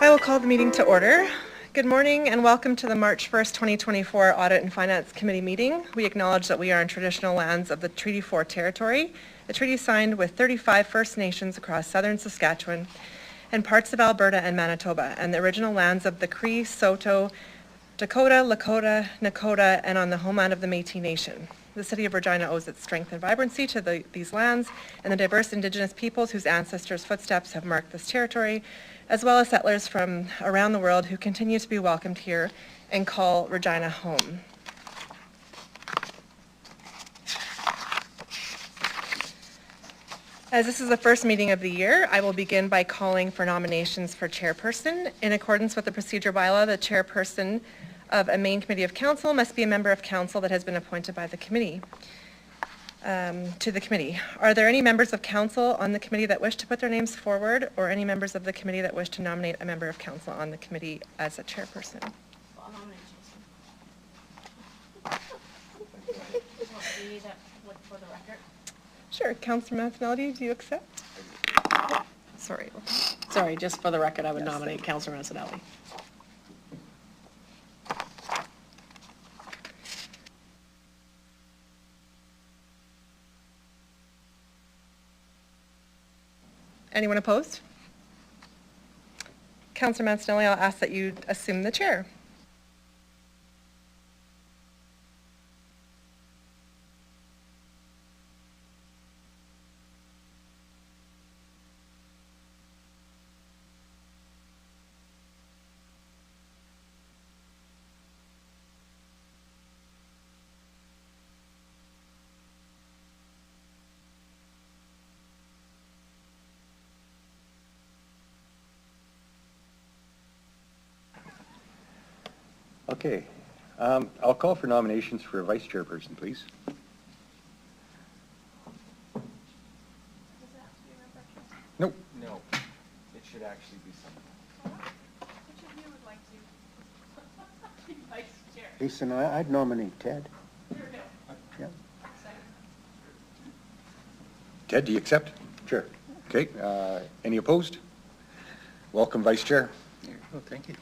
I will call the meeting to order. Good morning and welcome to the March 1st, 2024 Audit and Finance Committee meeting. We acknowledge that we are in traditional lands of the Treaty 4 territory, a treaty signed with 35 First Nations across southern Saskatchewan and parts of Alberta and Manitoba, and the original lands of the Cree, Saulteaux, Dakota, Lakota, Nakota, and on the homeland of the Métis Nation. The City of Regina owes its strength and vibrancy to these lands and the diverse Indigenous peoples whose ancestors' footsteps have marked this territory, as well as settlers from around the world who continue to be welcomed here and call Regina home. As this is the first meeting of the year, I will begin by calling for nominations for chairperson. In accordance with the procedure bylaw, the chairperson of a main committee of council must be a member of council that has been appointed by the committee. To the committee. Are there any members of council on the committee that wish to put their names forward, or any members of the committee that wish to nominate a member of council on the committee as a chairperson? I'll nominate Jason. For the record? Sure. Councillor Mancinelli, do you accept? Sorry, just for the record, I would nominate Councillor Mancinelli. Anyone opposed? Councillor Mancinelli, I'll ask that you assume the chair. Okay, I'll call for nominations for a vice chairperson, please. Does it have to be a member of council? Nope. No, it should actually be someone. Which of you would like to be vice chair? Jason, I'd nominate Ted. Here we go. Yeah. Second. Ted, do you accept? Sure. Okay, any opposed? Welcome, vice chair. Oh, thank you.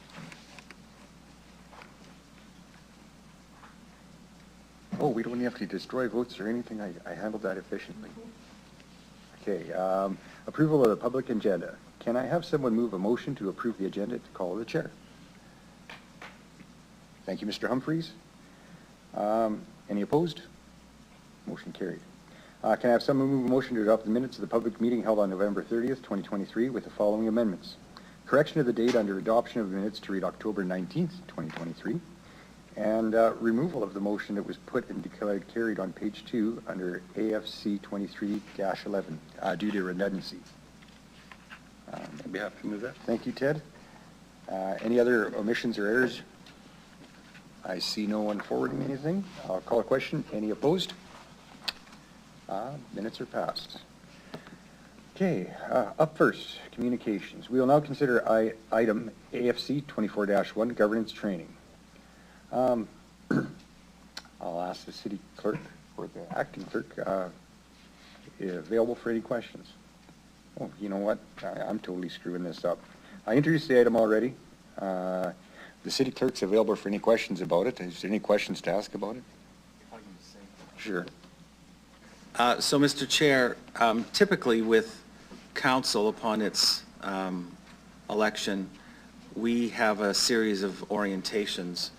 Oh, we don't have to destroy votes or anything. I handled that efficiently. Okay, approval of the public agenda. Can I have someone move a motion to approve the agenda to call the chair? Thank you, Mr. Humphreys. Any opposed? Motion carried. Can I have someone move a motion to adopt the minutes of the public meeting held on November 30th, 2023 with the following amendments? Correction of the date under adoption of the minutes to read October 19th, 2023. And removal of the motion that was put and declared carried on page 2 under AFC 23-11 due to redundancy. I'd be happy to move that. Thank you, Ted. Any other omissions or errors? I see no one forwarding anything. I'll call a question. Any opposed? Minutes are passed. Okay, up first, communications. We will now consider item AFC 24-1, governance training. I'll ask the city clerk or the acting clerk available for any questions. Oh, you know what? I'm totally screwing this up. I introduced the item already. The city clerk's available for any questions about it. Is there any questions to ask about it? Sure. So, Mr. Chair, typically with council upon its election, we have a series of orientations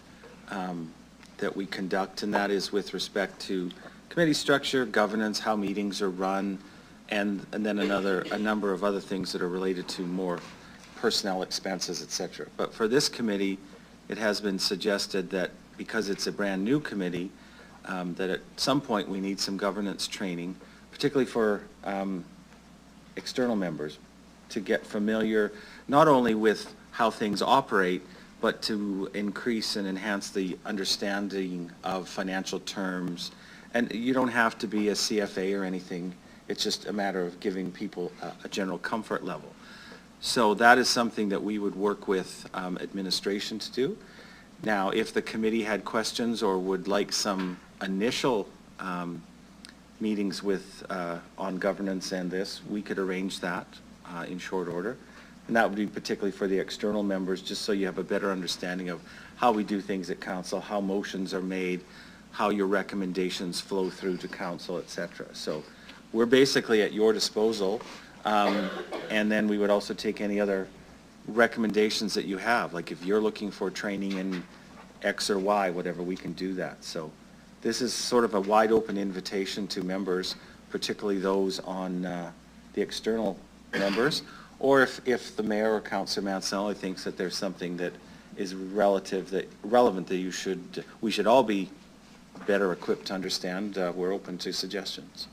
that we conduct, and that is with respect to committee structure, governance, how meetings are run, and then a number of other things that are related to more personnel expenses, etc. But for this committee, it has been suggested that because it's a brand new committee, that at some point we need some governance training, particularly for external members, to get familiar not only with how things operate, but to increase and enhance the understanding of financial terms. And you don't have to be a CFA or anything. It's just a matter of giving people a general comfort level. So that is something that we would work with administration to do. Now, if the committee had questions or would like some initial meetings with on governance and this, we could arrange that in short order. And that would be particularly for the external members, just so you have a better understanding of how we do things at council, how motions are made, how your recommendations flow through to council, et cetera. So we're basically at your disposal. And then we would also take any other recommendations that you have. Like if you're looking for training in X or Y, whatever, we can do that. So this is sort of a wide open invitation to members, particularly those on the external members. Or if the mayor or Councillor Mancinelli thinks that there's something that is relevant that we should all be better equipped to understand, we're open to suggestions.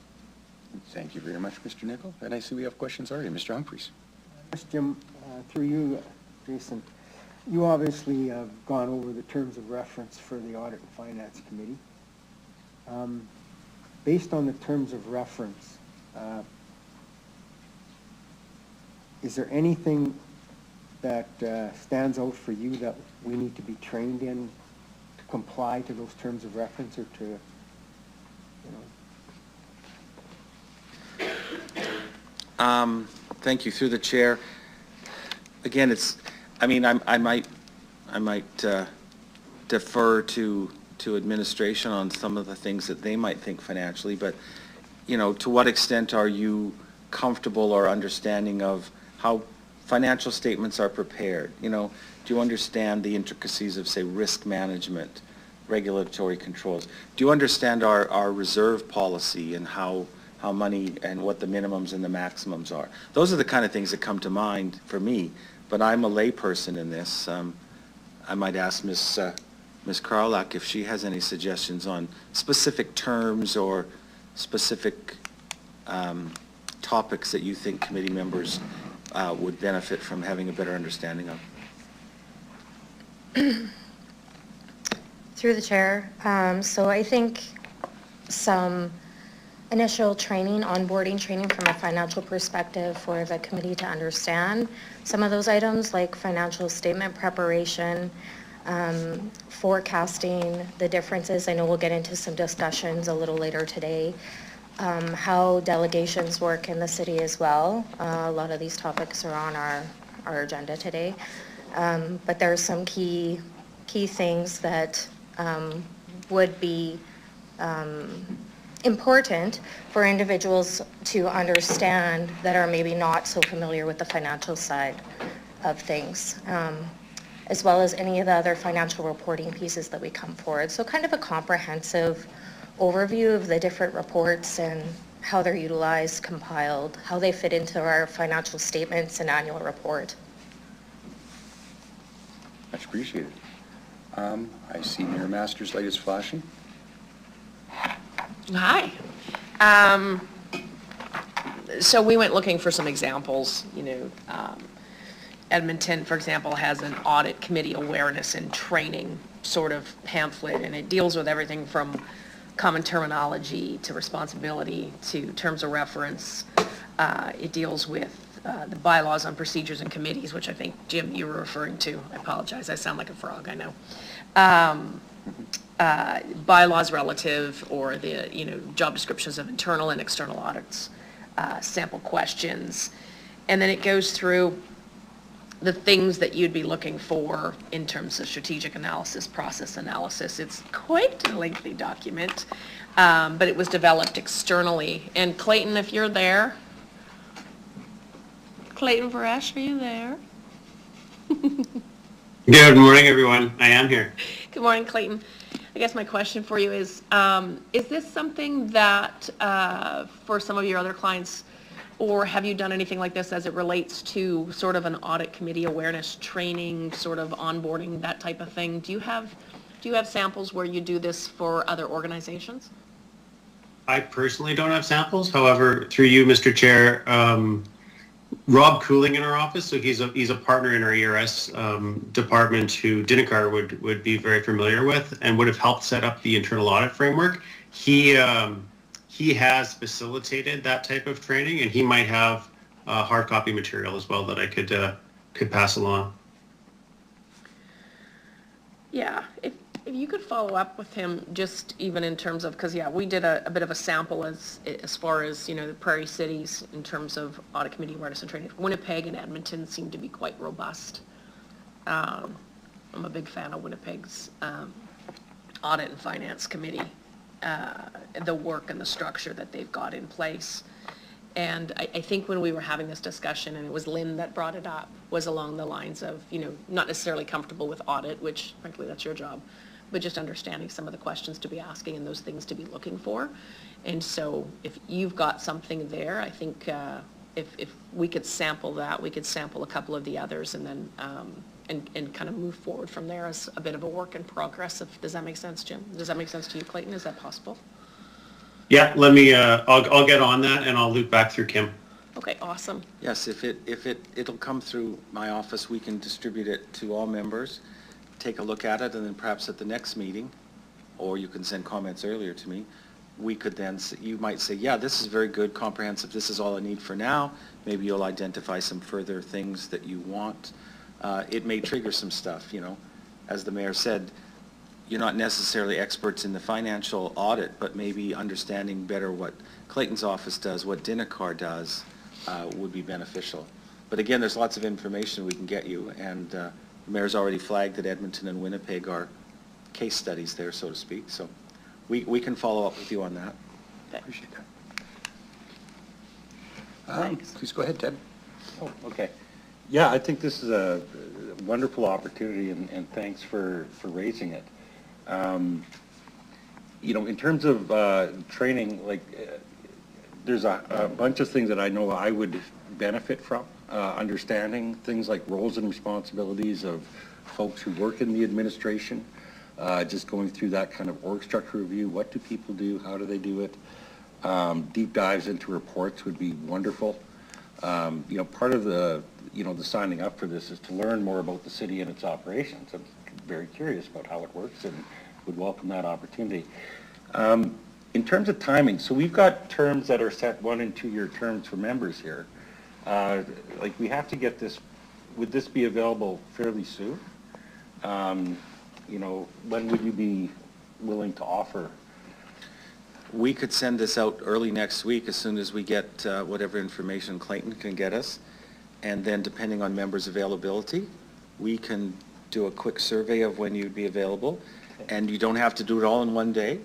Thank you very much, Mr. Nicol. And I see we have questions already. Mr. Humphries. Yes, Jim, through you, Jason, you obviously have gone over the terms of reference for the Audit and Finance Committee. Based on the terms of reference, is there anything that stands out for you that we need to be trained in to comply to those terms of reference, or to, you know? Thank you. Through the chair. Again, I might defer to administration on some of the things that they might think financially, but, you know, to what extent are you comfortable or understanding of how financial statements are prepared? You know, do you understand the intricacies of, say, risk management, regulatory controls? Do you understand our reserve policy and how money and what the minimums and the maximums are? Those are the kind of things that come to mind for me, but I'm a layperson in this. I might ask Ms. Karlak if she has any suggestions on specific terms or specific topics that you think committee members would benefit from having a better understanding of. Through the chair. So I think some initial training, onboarding training from a financial perspective for the committee to understand some of those items, like financial statement preparation, forecasting, the differences. I know we'll get into some discussions a little later today, how delegations work in the city as well. A lot of these topics are on our agenda today. But there are some key things that would be important for individuals to understand that are maybe not so familiar with the financial side of things, as well as any of the other financial reporting pieces that we come forward. So kind of a comprehensive overview of the different reports and how they're utilized, compiled, how they fit into our financial statements and annual report. Much appreciated. I see Mayor Masters' light is flashing. Hi. So we went looking for some examples, you know. Edmonton, for example, has an audit committee awareness and training sort of pamphlet, and it deals with everything from common terminology to responsibility to terms of reference. It deals with the bylaws on procedures and committees, which I think, Jim, you were referring to. I apologize, I sound like a frog, I know. Bylaws relative, or the, you know, job descriptions of internal and external audits, sample questions. And then it goes through the things that you'd be looking for in terms of strategic analysis, process analysis. It's quite a lengthy document, but it was developed externally. And Clayton, if you're there, Clayton Varesh, are you there? Good morning, everyone. I am here. Good morning, Clayton. I guess my question for you is this something that for some of your other clients, or have you done anything like this as it relates to sort of an audit committee awareness training, sort of onboarding, that type of thing? Do you have samples where you do this for other organizations? I personally don't have samples. However, through you, Mr. Chair, Rob Cooling in our office, so he's a partner in our ERS department who Dinakar would be very familiar with and would have helped set up the internal audit framework. He has facilitated that type of training, and he might have hard copy material as well that I could pass along. Yeah, If you could follow up with him, just even in terms of, because, yeah, we did a bit of a sample as far as, the prairie cities in terms of audit committee awareness and training. Winnipeg and Edmonton seem to be quite robust. I'm a big fan of Winnipeg's audit and finance committee, the work and the structure that they've got in place. And I think when we were having this discussion, and it was Lynn that brought it up, was along the lines of, not necessarily comfortable with audit, which frankly, that's your job, but just understanding some of the questions to be asking and those things to be looking for. And so if you've got something there, I think if we could sample that, we could sample a couple of the others and then and kind of move forward from there as a bit of a work in progress. Does that make sense, Jim? Does that make sense to you, Clayton? Is that possible? Yeah, let me, I'll get on that and I'll loop back through Kim. Okay, awesome. Yes, it'll come through my office, we can distribute it to all members, take a look at it, and then perhaps at the next meeting, or you can send comments earlier to me, we could then, you might say, yeah, this is very good, comprehensive, this is all I need for now. Maybe you'll identify some further things that you want. It may trigger some stuff, As the mayor said, you're not necessarily experts in the financial audit, but maybe understanding better what Clayton's office does, what Dinacar does, would be beneficial. But again, there's lots of information we can get you, and the mayor's already flagged that Edmonton and Winnipeg are case studies there, so to speak. So we can follow up with you on that. Appreciate that. Please go ahead, Ted. Oh, okay. Yeah, I think this is a wonderful opportunity, and thanks for raising it. In terms of training, there's a bunch of things that I know I would benefit from, understanding things like roles and responsibilities of folks who work in the administration, just going through that kind of org structure review. What do people do? How do they do it? Deep dives into reports would be wonderful. Part of the signing up for this is to learn more about the city and its operations. I'm very curious about how it works and would welcome that opportunity. In terms of timing, so we've got terms that are set 1- and 2-year terms for members here. We have to get this, would this be available fairly soon? When would you be willing to offer? We could send this out early next week as soon as we get whatever information Clayton can get us. And then depending on members' availability, we can do a quick survey of when you'd be available. And you don't have to do it all in one day.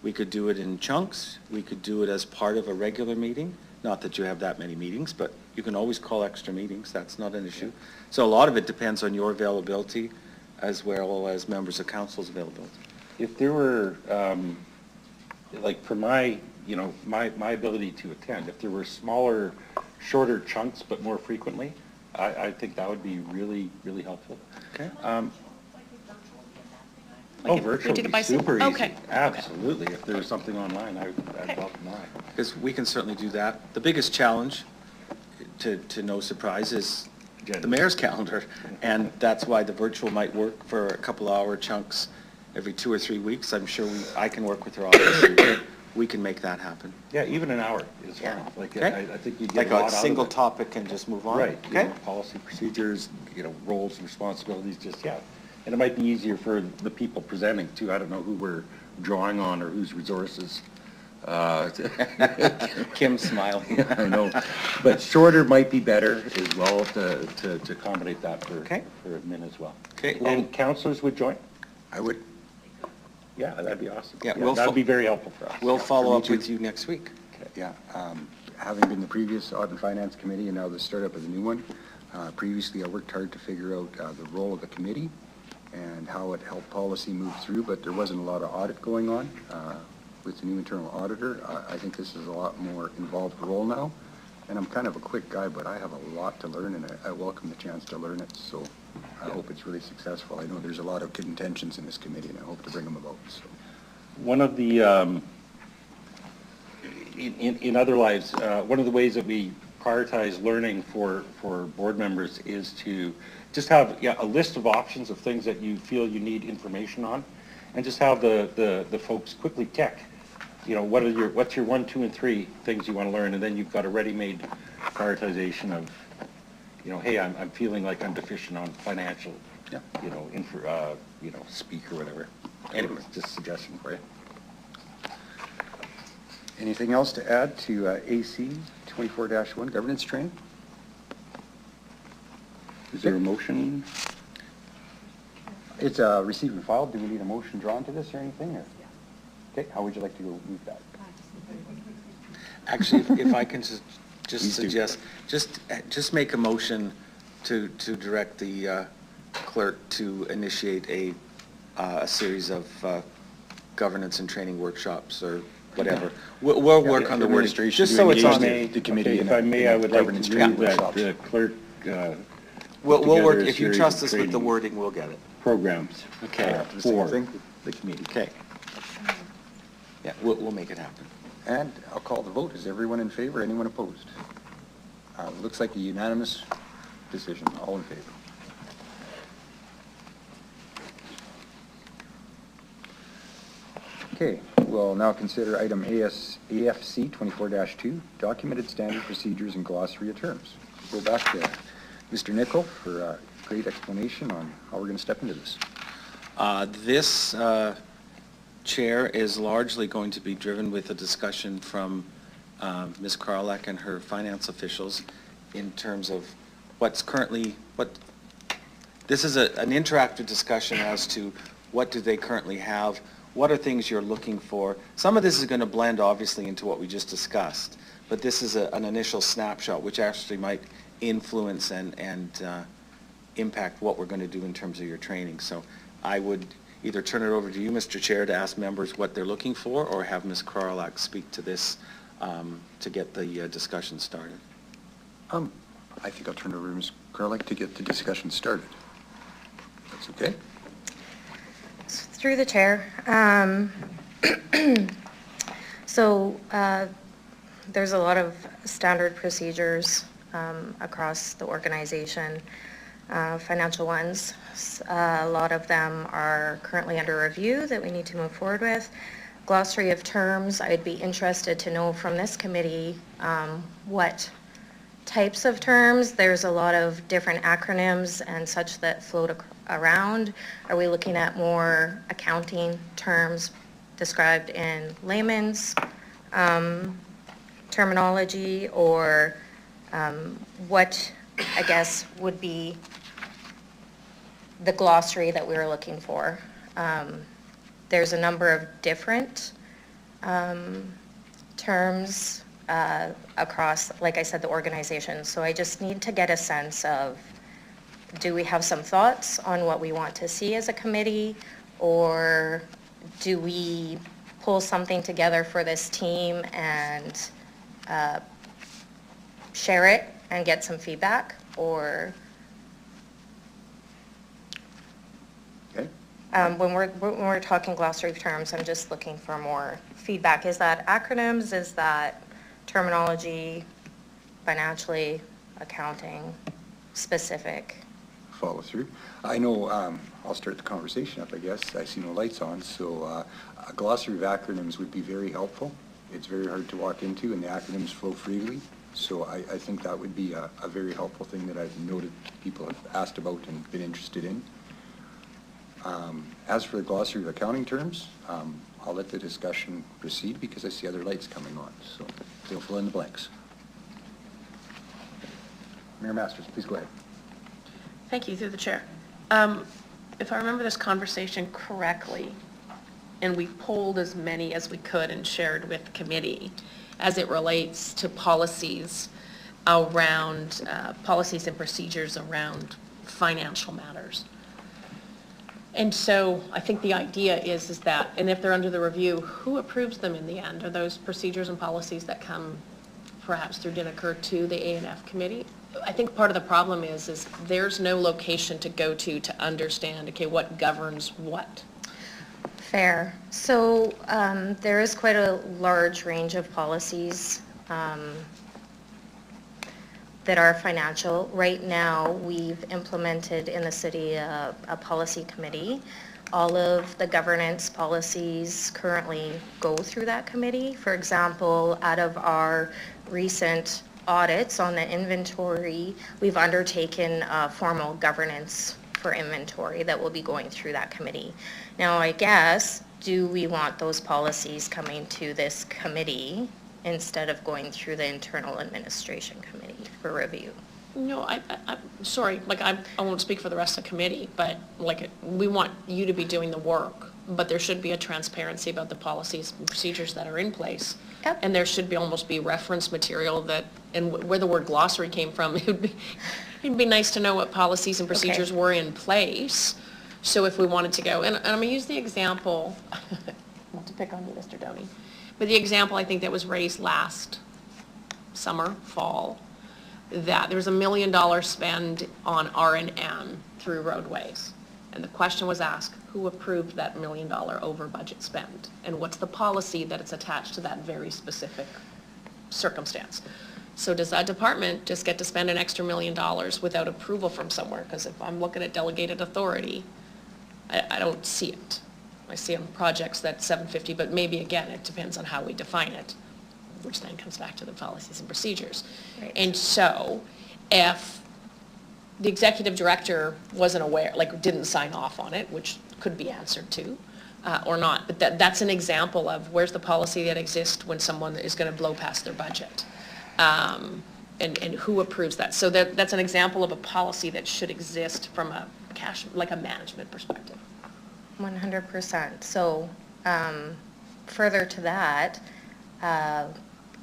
We could do it in chunks. We could do it as part of a regular meeting. Not that you have that many meetings, but you can always call extra meetings. That's not an issue. So a lot of it depends on your availability as well as members of council's availability. If there were, for my ability to attend, if there were smaller, shorter chunks but more frequently, I think that would be really, really helpful. Okay. Virtual would be super easy. Okay. Absolutely. If there was something online, I'd welcome that. Because we can certainly do that. The biggest challenge, to no surprise, is the mayor's calendar. And that's why the virtual might work for a couple-hour chunks every 2 or 3 weeks. I'm sure I can work with your office. And we can make that happen. Yeah, even an hour is fine. Okay. I think you'd get a lot out of it. Single topic and just move on. Right. Okay. Policy, procedures, roles and responsibilities, and it might be easier for the people presenting too. I don't know who we're drawing on or whose resources. Kim's smiling. I know, but shorter might be better as well to accommodate that for admin as well. Okay. And councillors would join? I would. Yeah, that'd be awesome. Yeah, that'd be very helpful for us. We'll follow up too. with you next week. Yeah, having been the previous Audit and Finance Committee and now the startup of the new one, previously I worked hard to figure out the role of the committee and how it helped policy move through, but there wasn't a lot of audit going on with the new internal auditor. I think this is a lot more involved role now, and I'm kind of a quick guy, but I have a lot to learn, and I welcome the chance to learn it, so I hope it's really successful. I know there's a lot of contentions in this committee, and I hope to bring them about. So. One of the, in other lives, one of the ways that we prioritize learning for board members is to just have a list of options of things that you feel you need information on, and just have the folks quickly check, what's your 1, 2, and 3 things you want to learn, and then you've got a ready-made prioritization of, hey, I'm feeling like I'm deficient on financial, speak or whatever. Anyways, just a suggestion for you. Anything else to add to AC 24-1 governance training? Is there a motion? It's received and filed. Do we need a motion drawn to this or anything? Or? Okay, how would you like to go move that? Actually, if I can just Please do. suggest, just make a motion to direct the clerk to initiate a series of governance and training workshops or whatever. We'll work on the wording, Administration just so it's on engage there. the committee. Okay, in if I a- may, in a I would like governance to training move that workshops. the clerk We'll together work, a if you series trust of us with the training wording, we'll get it. programs. Okay. For the same For thing, the committee. Okay. Yeah, we'll make it happen. And I'll call the vote. Is everyone in favor? Anyone opposed? Looks like a unanimous decision. All in favor. Okay, we'll now consider item AFC 24-2, documented standard procedures and glossary of terms. Go back to Mr. Nichol for a great explanation on how we're going to step into this. This chair is largely going to be driven with a discussion from Ms. Karlak and her finance officials in terms of what's currently, this is an interactive discussion as to what do they currently have, what are things you're looking for. Some of this is going to blend obviously into what we just discussed, but this is an initial snapshot which actually might influence and impact what we're going to do in terms of your training. So I would either turn it over to you, Mr. Chair, to ask members what they're looking for, or have Ms. Karlak speak to this to get the discussion started. I think I'll turn it over to Ms. Karlak to get the discussion started. That's okay? Through the chair. So there's a lot of standard procedures across the organization, financial ones. A lot of them are currently under review that we need to move forward with. Glossary of terms, I'd be interested to know from this committee what types of terms. There's a lot of different acronyms and such that float around. Are we looking at more accounting terms described in layman's terminology, or what, I guess, would be the glossary that we're looking for? There's a number of different terms across, like I said, the organization. So I just need to get a sense of, do we have some thoughts on what we want to see as a committee, or do we pull something together for this team and share it and get some feedback, or Okay. when we're talking glossary of terms, I'm just looking for more feedback. Is that acronyms? Is that terminology, financially, accounting, specific? Follow through. I know, I'll start the conversation up, I guess. I see no lights on, so a glossary of acronyms would be very helpful. It's very hard to walk into, and the acronyms flow freely. So I think that would be a very helpful thing that I've noted people have asked about and been interested in. As for the glossary of accounting terms, I'll let the discussion proceed because I see other lights coming on, so they'll fill in the blanks. Mayor Masters, please go ahead. Thank you, through the chair. If I remember this conversation correctly, and we polled as many as we could and shared with the committee as it relates to policies around, policies and procedures around financial matters. And so I think the idea is that, and if they're under the review, who approves them in the end? Are those procedures and policies that come perhaps through DINACR to the A&F committee? I think part of the problem is there's no location to go to understand, okay, what governs what. Fair. So there is quite a large range of policies that are financial. Right now, we've implemented in the city a policy committee. All of the governance policies currently go through that committee. For example, out of our recent audits on the inventory, we've undertaken a formal governance for inventory that will be going through that committee. Now, I guess, do we want those policies coming to this committee instead of going through the internal administration committee for review? No, I'm sorry, like, I won't speak for the rest of the committee, but like, we want you to be doing the work, but there should be a transparency about the policies and procedures that are in place. Yep. And there should be almost be reference material that, and where the word glossary came from, it'd be nice to know what policies and procedures were in place. So if we wanted to go, and I'm gonna use the example, not to pick on you, Mr. Downey, but the example I think that was raised last summer, fall, that there was $1 million spend on R&M through roadways. And the question was asked, who approved that $1 million over budget spend? And what's the policy that it's attached to that very specific circumstance? So does that department just get to spend an extra $1 million without approval from somewhere? Because if I'm looking at delegated authority, I don't see it. I see on projects that 750, but maybe again, it depends on how we define it, which then comes back to the policies and procedures. Right. And so if the executive director wasn't aware, like didn't sign off on it, which could be answered to, or not, but that's an example of where's the policy that exists when someone is going to blow past their budget. And who approves that. So that's an example of a policy that should exist from a cash, like a management perspective. 100%. So further to that,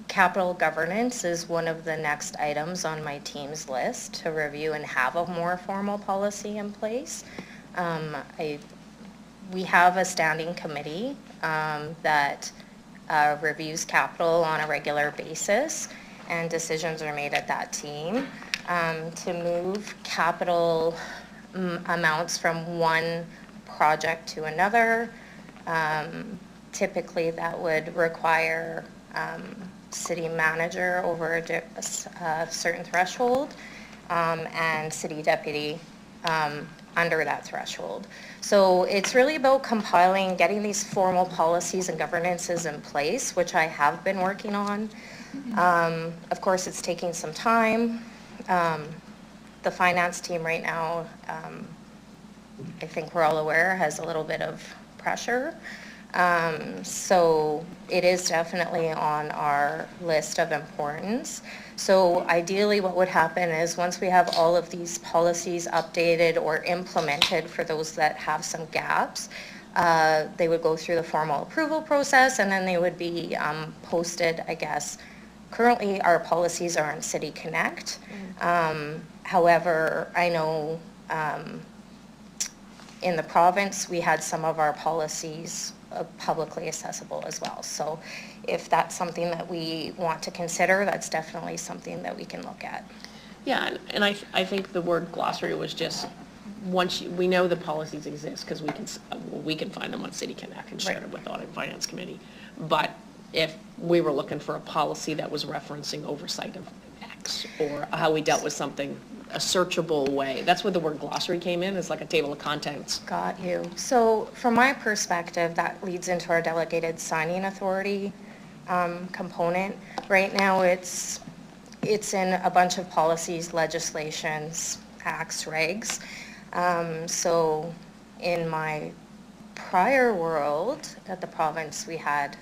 capital governance is one of the next items on my team's list to review and have a more formal policy in place. We have a standing committee that reviews capital on a regular basis, and decisions are made at that team to move capital amounts from one project to another. Typically, that would require city manager over a certain threshold, and city deputy under that threshold. So it's really about compiling, getting these formal policies and governances in place, which I have been working on. Of course, it's taking some time. The finance team right now, I think we're all aware, has a little bit of pressure. So it is definitely on our list of importance. So ideally what would happen is once we have all of these policies updated or implemented for those that have some gaps, they would go through the formal approval process, and then they would be posted, I guess. Currently, our policies are on City Connect. However, I know in the province, we had some of our policies publicly accessible as well. So if that's something that we want to consider, that's definitely something that we can look at. Yeah, and I think the word glossary was just, once we know the policies exist, because we can find them on City Connect and share them with Audit and Finance Committee. But if we were looking for a policy that was referencing oversight of X, or how we dealt with something, a searchable way, that's where the word glossary came in, is like a table of contents. Got you. So from my perspective, that leads into our delegated signing authority component. Right now, it's in a bunch of policies, legislations, acts, regs. So in my prior world at the province, we had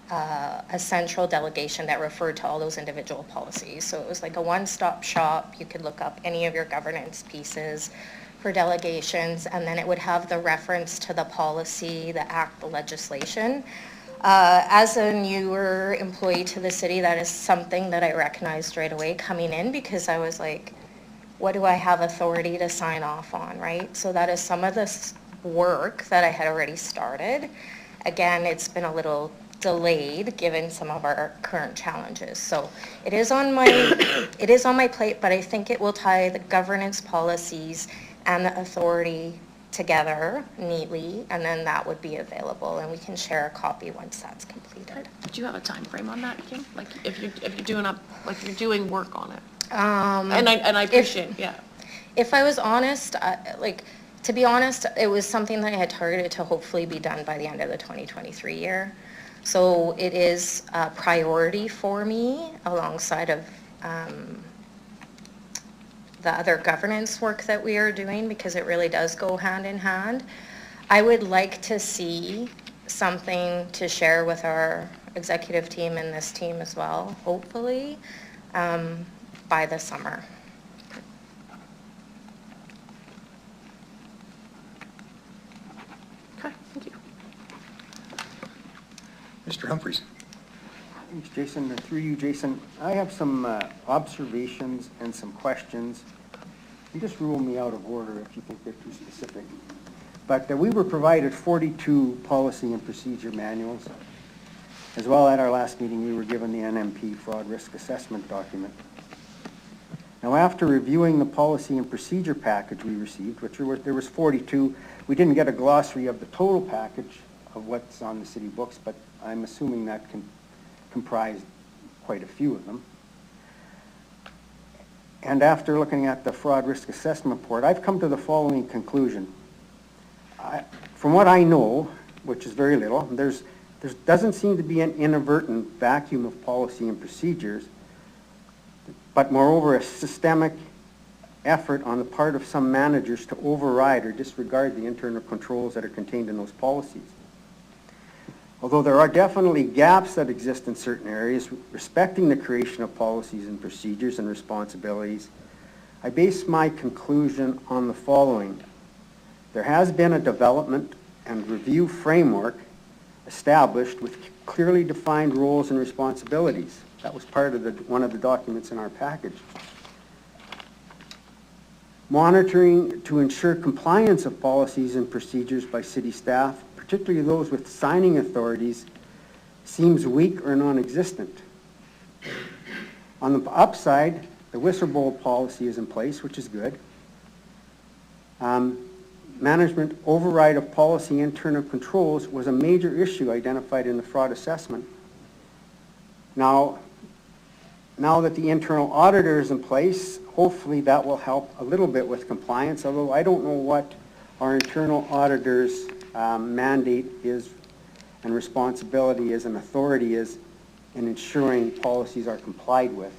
a central delegation that referred to all those individual policies. So it was like a one-stop shop. You could look up any of your governance pieces for delegations, and then it would have the reference to the policy, the act, the legislation. As a newer employee to the city, that is something that I recognized right away coming in, because I was like, what do I have authority to sign off on, right? So that is some of this work that I had already started. Again, it's been a little delayed given some of our current challenges. So it is on my plate, but I think it will tie the governance policies and the authority together neatly, and then that would be available, and we can share a copy once that's completed. Do you have a time frame on that, Kim? Like if you're doing work on it? And I appreciate, If I was honest, to be honest, it was something that I had targeted to hopefully be done by the end of the 2023 year. So it is a priority for me alongside of the other governance work that we are doing, because it really does go hand in hand. I would like to see something to share with our executive team and this team as well, hopefully, by the summer. Okay, thank you. Mr. Humphries. Thanks, Jason. And through you, Jason, I have some observations and some questions. And just rule me out of order if you think they're too specific. But we were provided 42 policy and procedure manuals. As well, at our last meeting, we were given the NMP fraud risk assessment document. Now, after reviewing the policy and procedure package we received, which there was 42, we didn't get a glossary of the total package of what's on the city books, but I'm assuming that comprised quite a few of them. And after looking at the fraud risk assessment report, I've come to the following conclusion. From what I know, which is very little, there doesn't seem to be an inadvertent vacuum of policy and procedures, but moreover a systemic effort on the part of some managers to override or disregard the internal controls that are contained in those policies. Although there are definitely gaps that exist in certain areas respecting the creation of policies and procedures and responsibilities, I base my conclusion on the following. There has been a development and review framework established with clearly defined roles and responsibilities. That was part of one of the documents in our package. Monitoring to ensure compliance of policies and procedures by city staff, particularly those with signing authorities, seems weak or non-existent. On the upside, the whistleblower policy is in place, which is good. Management override of policy internal controls was a major issue identified in the fraud assessment. Now that the internal auditor is in place, hopefully that will help a little bit with compliance, although I don't know what our internal auditor's mandate is and responsibility is and authority is in ensuring policies are complied with.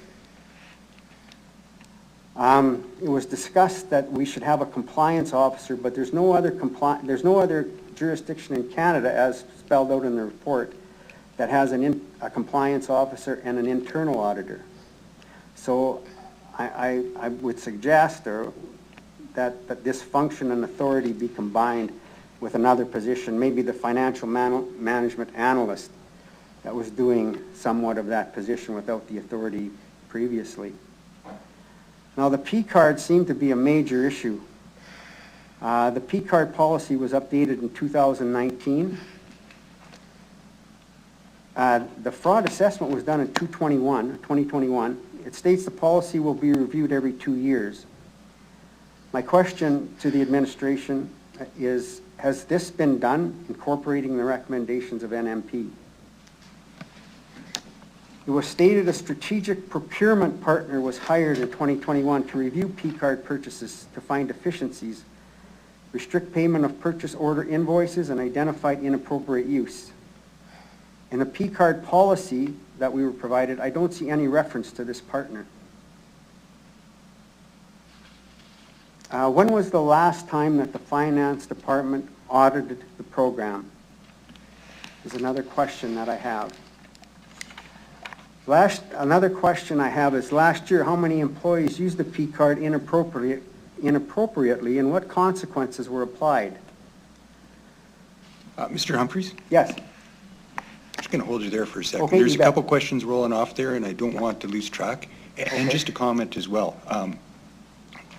It was discussed that we should have a compliance officer, but there's no other jurisdiction in Canada, as spelled out in the report, that has a compliance officer and an internal auditor. So I would suggest that this function and authority be combined with another position, maybe the financial management analyst that was doing somewhat of that position without the authority previously. Now, the P-card seemed to be a major issue. The P-card policy was updated in 2019. The fraud assessment was done in 2021. It states the policy will be reviewed every 2 years. My question to the administration is, has this been done, incorporating the recommendations of NMP? It was stated a strategic procurement partner was hired in 2021 to review P-card purchases to find deficiencies, restrict payment of purchase order invoices, and identify inappropriate use. In the P-card policy that we were provided, I don't see any reference to this partner. When was the last time that the finance department audited the program? Is another question that I have. Another question I have is, last year, how many employees used the P-card inappropriately, and what consequences were applied? Mr. Humphries? Yes. I'm just going to hold you there for a second. Okay, There's you a bet. couple questions rolling off there, and I don't want to lose track. And just a comment as well,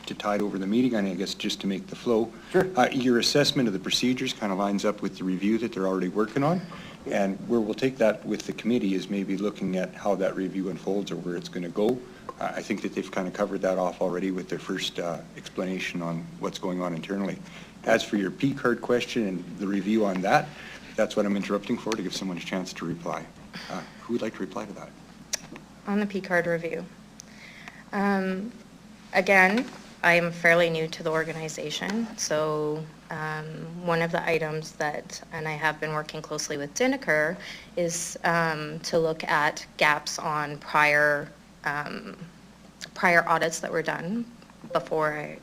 to tide over the meeting, and I guess just to make the flow. Sure. Your assessment of the procedures kind of lines up with the review that they're already working on. And where we'll take that with the committee is maybe looking at how that review unfolds or where it's going to go. I think that they've kind of covered that off already with their first explanation on what's going on internally. As for your P-card question and the review on that, that's what I'm interrupting for, to give someone a chance to reply. Who would like to reply to that? On the P-card review. Again, I'm fairly new to the organization, so one of the items that, and I have been working closely with Dinniker, is to look at gaps on prior audits that were done before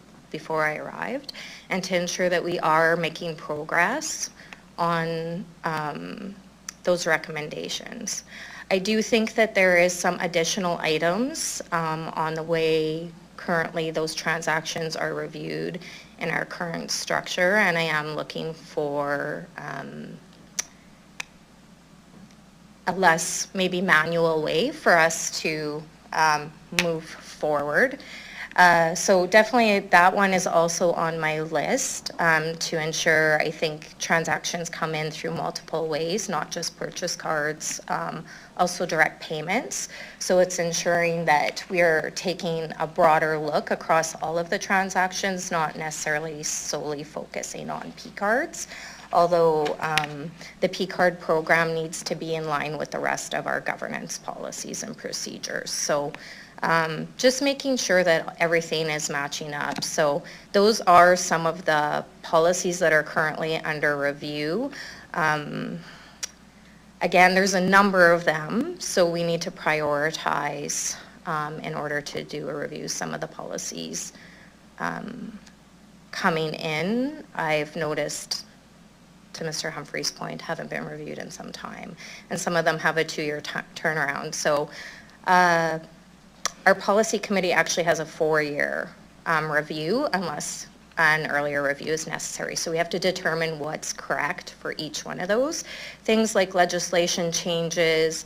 I arrived, and to ensure that we are making progress on those recommendations. I do think that there is some additional items on the way currently those transactions are reviewed in our current structure, and I am looking for a less maybe manual way for us to move forward. So definitely that one is also on my list to ensure, I think, transactions come in through multiple ways, not just purchase cards, also direct payments. So it's ensuring that we are taking a broader look across all of the transactions, not necessarily solely focusing on P cards. Although the P card program needs to be in line with the rest of our governance policies and procedures. So just making sure that everything is matching up. So those are some of the policies that are currently under review. Again, there's a number of them, so we need to prioritize in order to do a review. Some of the policies coming in, I've noticed, to Mr. Humphrey's point, haven't been reviewed in some time. And some of them have a 2-year turnaround. So our policy committee actually has a 4-year review unless an earlier review is necessary. So we have to determine what's correct for each one of those. Things like legislation changes,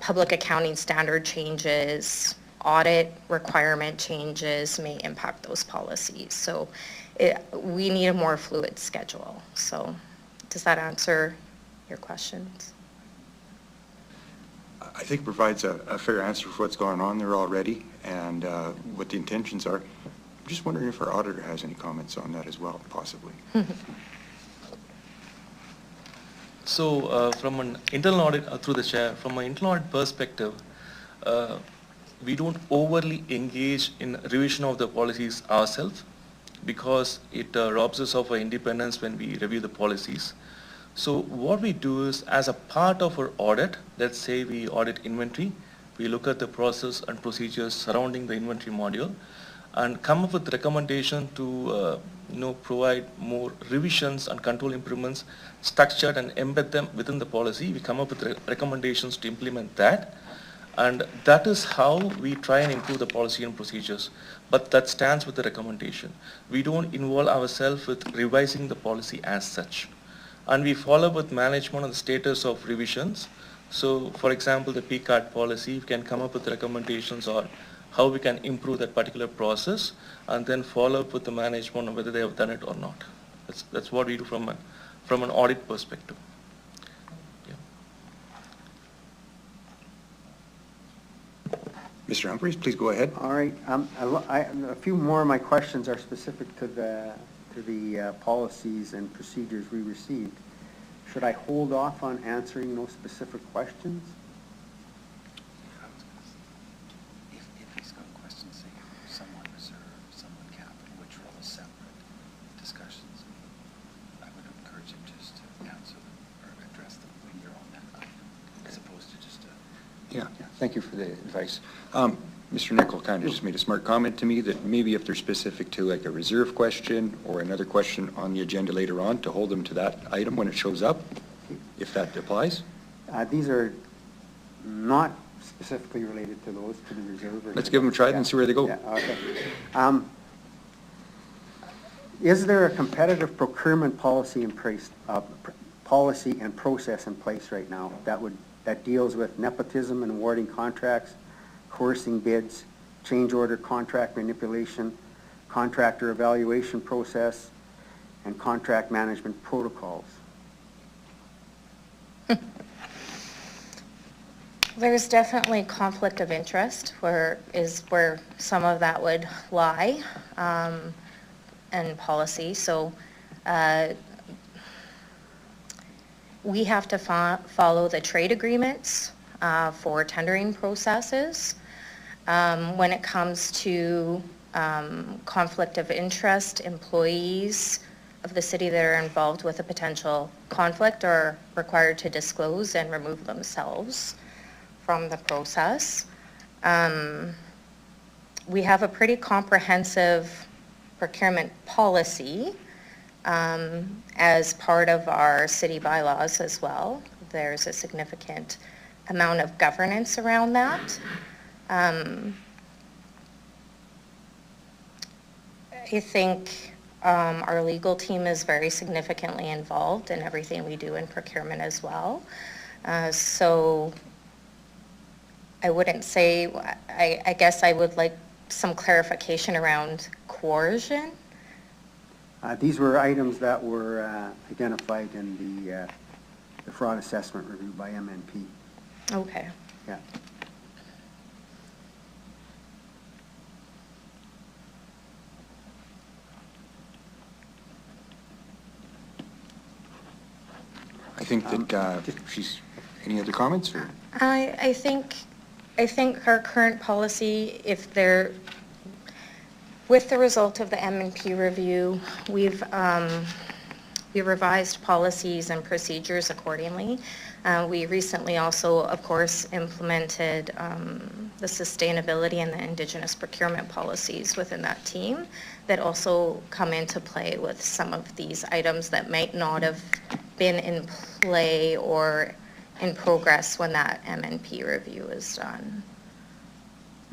public accounting standard changes, audit requirement changes may impact those policies. So we need a more fluid schedule. So does that answer your questions? I think it provides a fair answer for what's going on there already and what the intentions are. I'm just wondering if our auditor has any comments on that as well, possibly. So from an internal audit, through the chair, from an internal audit perspective, we don't overly engage in revision of the policies ourselves because it robs us of our independence when we review the policies. So what we do is, as a part of our audit, let's say we audit inventory, we look at the process and procedures surrounding the inventory module and come up with recommendation to provide more revisions and control improvements structured and embed them within the policy. We come up with recommendations to implement that, and that is how we try and improve the policy and procedures. But that stands with the recommendation. We don't involve ourselves with revising the policy as such. And we follow with management on the status of revisions. So for example, the P card policy, we can come up with recommendations on how we can improve that particular process and then follow up with the management on whether they have done it or not. That's what we do from an audit perspective. Yeah. Mr. Humphreys, please go ahead. All right. A few more of my questions are specific to the policies and procedures we received. Should I hold off on answering those specific questions? If he's got questions, say someone reserve, someone capital, which are all separate discussions, I would encourage him just to answer them or address them when you're on that item, as opposed to just Yeah, thank you for the advice. Mr. Nickel kind of just made a smart comment to me that maybe if they're specific to like a reserve question or another question on the agenda later on, to hold them to that item when it shows up, if that applies. These are not specifically related to those, to the reserve. Let's give them a try and see where they go. Yeah, okay. Is there a competitive procurement policy policy and process in place right now that deals with nepotism and awarding contracts, coercing bids, change order contract manipulation, contractor evaluation process, and contract management protocols? There's definitely conflict of interest where some of that would lie in policy. So we have to follow the trade agreements for tendering processes. When it comes to conflict of interest, employees of the city that are involved with a potential conflict are required to disclose and remove themselves from the process. We have a pretty comprehensive procurement policy as part of our city bylaws as well. There's a significant amount of governance around that. I think our legal team is very significantly involved in everything we do in procurement as well. So I wouldn't say, I guess I would like some clarification around coercion. These were items that were identified in the fraud assessment review by MNP. Okay. Yeah. I think that any other comments? Or? I think our current policy, with the result of the M&P review, we revised policies and procedures accordingly. We recently also, of course, implemented the sustainability and the Indigenous procurement policies within that team that also come into play with some of these items that might not have been in play or in progress when that M&P review is done.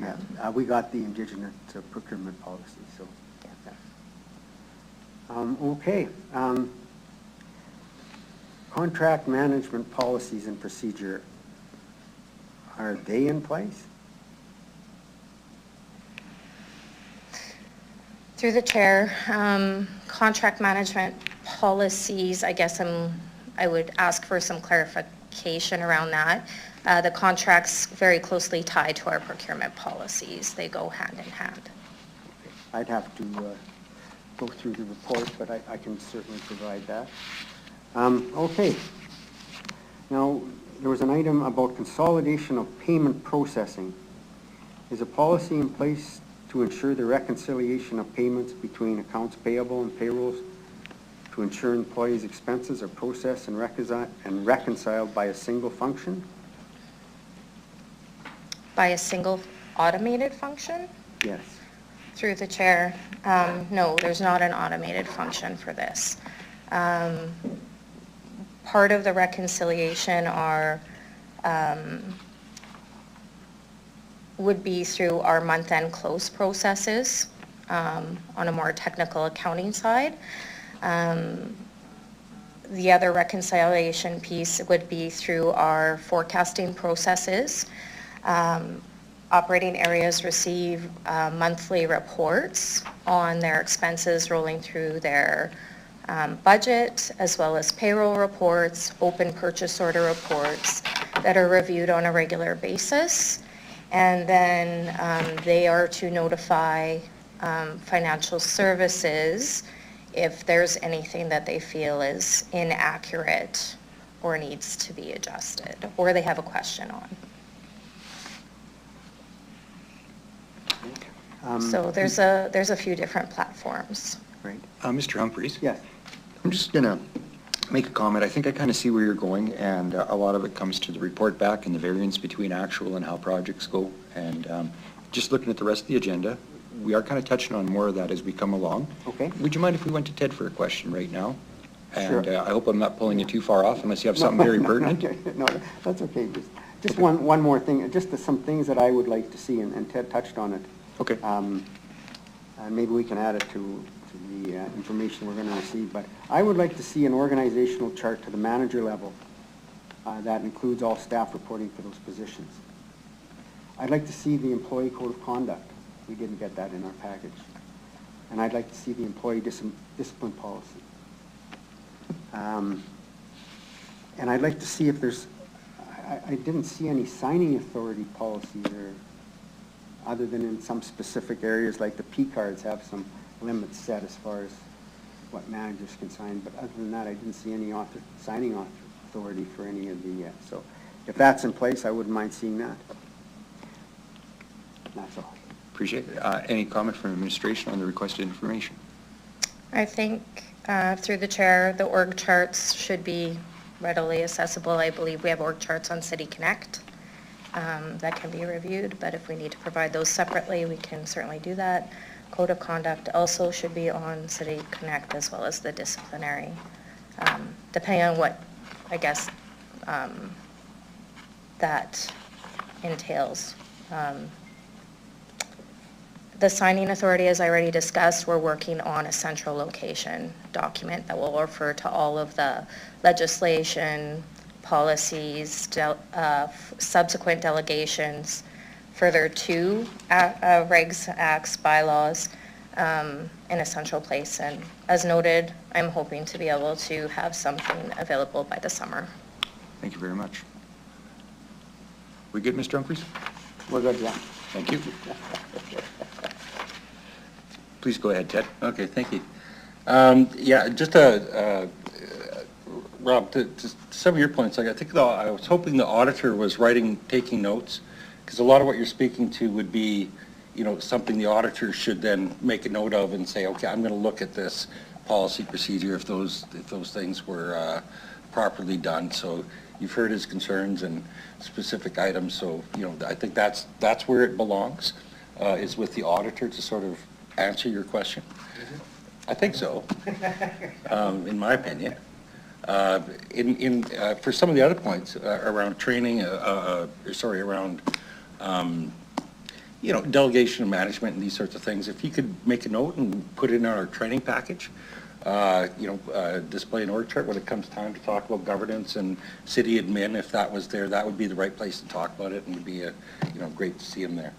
Yeah, we got the Indigenous procurement policy, so. Yeah. Okay. Contract management policies and procedure, are they in place? Through the chair, contract management policies, I guess I would ask for some clarification around that. The contracts very closely tied to our procurement policies. They go hand in hand. I'd have to go through the report, but I can certainly provide that. Okay. Now, there was an item about consolidation of payment processing. Is a policy in place to ensure the reconciliation of payments between accounts payable and payrolls to ensure employees' expenses are processed and reconciled by a single function? By a single automated function? Yes. Through the chair, no, there's not an automated function for this. Part of the reconciliation would be through our month-end close processes on a more technical accounting side. The other reconciliation piece would be through our forecasting processes. Operating areas receive monthly reports on their expenses rolling through their budget, as well as payroll reports, open purchase order reports that are reviewed on a regular basis. And then they are to notify financial services if there's anything that they feel is inaccurate or needs to be adjusted, or they have a question on. So there's a few different platforms. Right. Mr. Humphreys? Yes. I'm just going to make a comment. I think I kind of see where you're going, and a lot of it comes to the report back and the variance between actual and how projects go. And just looking at the rest of the agenda, we are kind of touching on more of that as we come along. Okay. Would you mind if we went to Ted for a question right now? And Sure. I hope I'm not pulling you too far off unless you have something very pertinent. No, that's okay. Just one more thing, just some things that I would like to see, and Ted touched on it. Okay. And maybe we can add it to the information we're going to receive, but I would like to see an organizational chart to the manager level that includes all staff reporting for those positions. I'd like to see the employee code of conduct. We didn't get that in our package. And I'd like to see the employee discipline policy. And I'd like to see if there's, I didn't see any signing authority policy there, other than in some specific areas, like the P cards have some limits set as far as what managers can sign, but other than that, I didn't see any signing authority for any of the, so if that's in place, I wouldn't mind seeing that. That's all. Appreciate it. Any comment from administration on the requested information? I think through the chair, the org charts should be readily accessible. I believe we have org charts on City Connect. that can be reviewed, but if we need to provide those separately, we can certainly do that. Code of conduct also should be on City Connect as well as the disciplinary, depending on what, I guess, that entails. The signing authority, as I already discussed, we're working on a central location document that will refer to all of the legislation, policies, subsequent delegations, further to regs, acts, bylaws, in a central place. And as noted, I'm hoping to be able to have something available by the summer. Thank you very much. We good, Mr. Humphries? We're good, yeah. Thank you. Please go ahead, Ted. Okay, thank you. Yeah, just Rob, to some of your points, like I think I was hoping the auditor was taking notes, because a lot of what you're speaking to would be, you know, something the auditor should then make a note of and say, okay, I'm going to look at this policy procedure if those things were properly done. So you've heard his concerns and specific items. So, you know, I think that's where it belongs, is with the auditor to sort of answer your question. I think so, in my opinion. For some of the other points around training, around you know, delegation of management and these sorts of things, if you could make a note and put it in our training package, you know, display an org chart when it comes time to talk about governance and city admin, if that was there, that would be the right place to talk about it, and would be you know, great to see him there.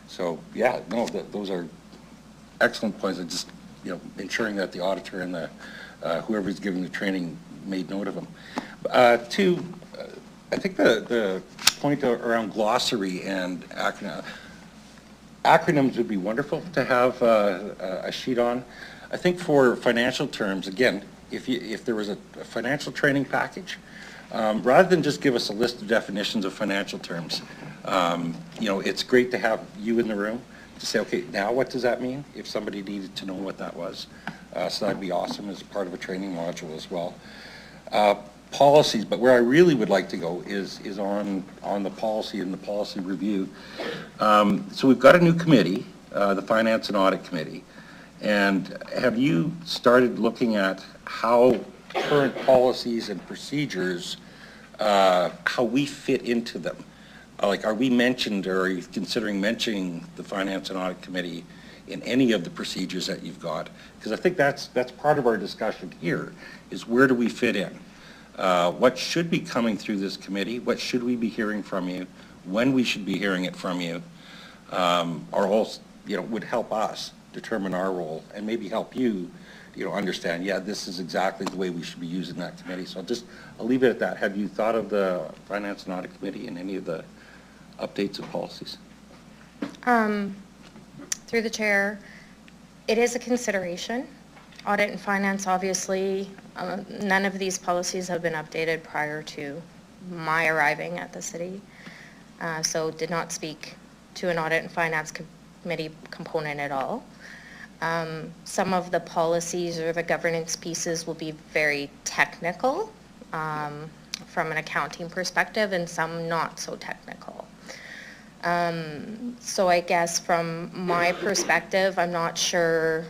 So yeah, no, those are excellent points, and just, you know, ensuring that the auditor and the whoever's giving the training made note of them. I think the point around glossary and acronyms would be wonderful to have a sheet on. I think for financial terms, again, if there was a financial training package, rather than just give us a list of definitions of financial terms, you know, it's great to have you in the room to say, okay, now what does that mean? If somebody needed to know what that was. So that'd be awesome as part of a training module as well. Policies, but where I really would like to go is on the policy and the policy review. So we've got a new committee, the Finance and Audit Committee. And have you started looking at how current policies and procedures, how we fit into them? Like, are we mentioned, or are you considering mentioning the Finance and Audit Committee in any of the procedures that you've got? Because I think that's part of our discussion here, is where do we fit in? What should be coming through this committee? What should we be hearing from you? When we should be hearing it from you? Are all, you know, would help us determine our role, and maybe help you, you know, understand, yeah, this is exactly the way we should be using that committee. So I'll leave it at that. Have you thought of the Finance and Audit Committee and any of the updates of policies? Through the chair, it is a consideration. Audit and finance, obviously, none of these policies have been updated prior to my arriving at the city. So did not speak to an audit and finance committee component at all. Some of the policies or the governance pieces will be very technical from an accounting perspective, and some not so technical. So I guess from my perspective, I'm not sure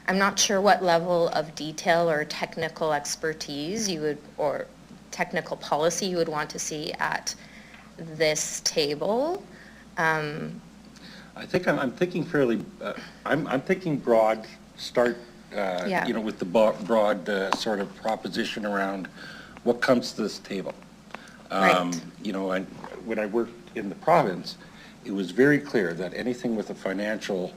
what level of detail or technical expertise you would, or technical policy you would want to see at this table. I think I'm thinking fairly, I'm thinking broad start, Yeah. you know, with the broad sort of proposition around what comes to this table. Right. You know, and when I worked in the province, it was very clear that anything with a financial,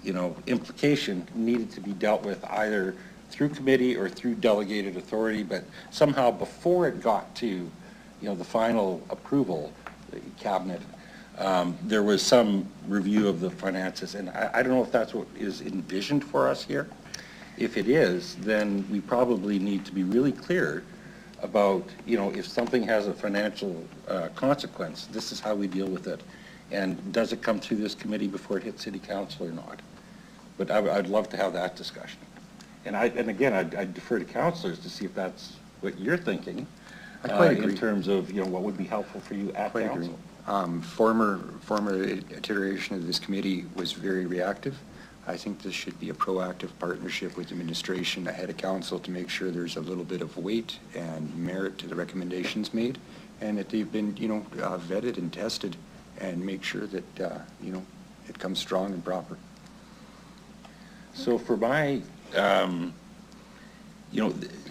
you know, implication needed to be dealt with either through committee or through delegated authority, but somehow before it got to, you know, the final approval, the cabinet, there was some review of the finances, and I don't know if that's what is envisioned for us here. If it is, then we probably need to be really clear about, you know, if something has a financial consequence, this is how we deal with it. And does it come through this committee before it hits city council or not? But I'd love to have that discussion. And again, I'd defer to councillors to see if that's what you're thinking. I quite in agree. terms of, what would be helpful for you at Quite agree. council. Former iteration of this committee was very reactive. I think this should be a proactive partnership with administration ahead of council to make sure there's a little bit of weight and merit to the recommendations made, and that they've been, vetted and tested, and make sure that, it comes strong and proper. So for my,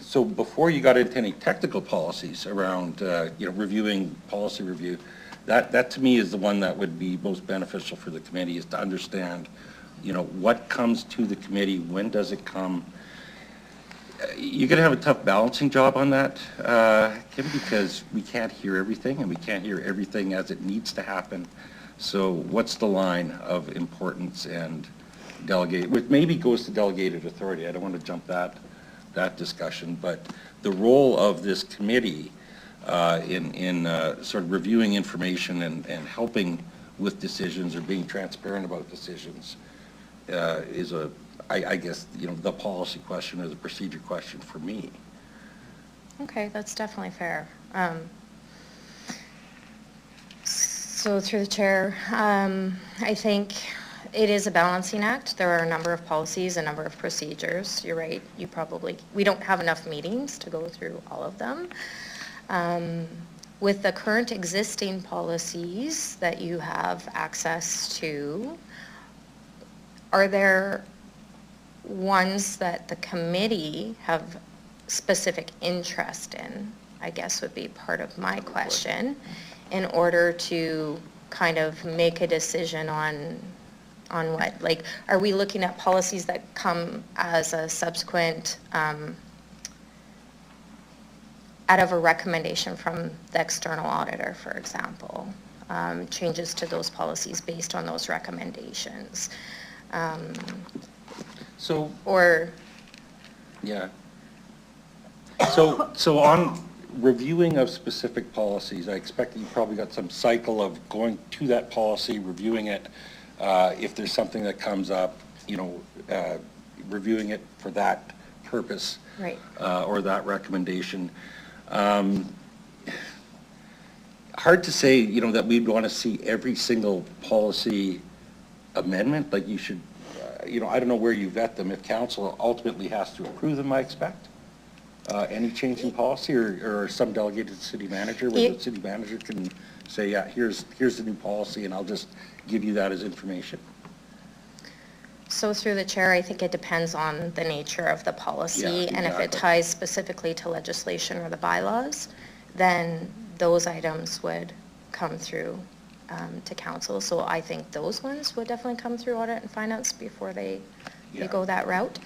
so before you got into any technical policies around, reviewing policy review, that to me is the one that would be most beneficial for the committee, is to understand, what comes to the committee, when does it come? You're going to have a tough balancing job on that, Kim, because we can't hear everything, and we can't hear everything as it needs to happen. So what's the line of importance and delegate, which maybe goes to delegated authority. I don't want to jump that discussion, but the role of this committee in sort of reviewing information and helping with decisions or being transparent about decisions is I guess, the policy question or the procedure question for me. Okay, that's definitely fair. So through the chair, I think it is a balancing act. There are a number of policies, a number of procedures. You're right, we don't have enough meetings to go through all of them. With the current existing policies that you have access to, are there ones that the committee have specific interest in, I guess would be part of my question, in order to kind of make a decision on what? Like, are we looking at policies that come as a subsequent, out of a recommendation from the external auditor, for example, changes to those policies based on those recommendations? So, Or, yeah. So on reviewing of specific policies, I expect that you probably got some cycle of going to that policy, reviewing it. If there's something that comes up, reviewing it for that purpose. right. Or that recommendation. Hard to say, that we'd want to see every single policy amendment, like you should, I don't know where you vet them. If council ultimately has to approve them, I expect. Any change in policy or some delegated to the city manager, where the city manager can say, yeah, here's the new policy, and I'll just give you that as information. So through the chair, I think it depends on the nature of the policy. Yeah, And if it exactly. ties specifically to legislation or the bylaws, then those items would come through to council. So I think those ones would definitely come through audit and finance before they go that route.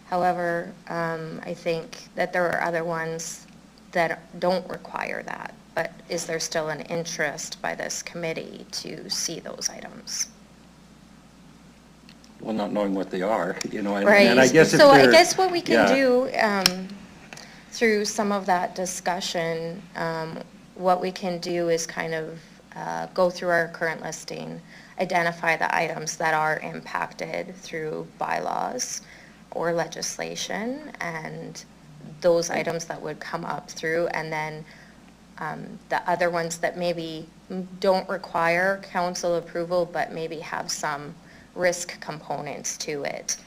However, I think that there are other ones that don't require that. But is there still an interest by this committee to see those items? Well, not knowing what they are, and Right. I guess if So I they're- guess what we can yeah. do through some of that discussion, what we can do is kind of go through our current listing, identify the items that are impacted through bylaws or legislation, and those items that would come up through, and then the other ones that maybe don't require council approval, but maybe have some risk components to it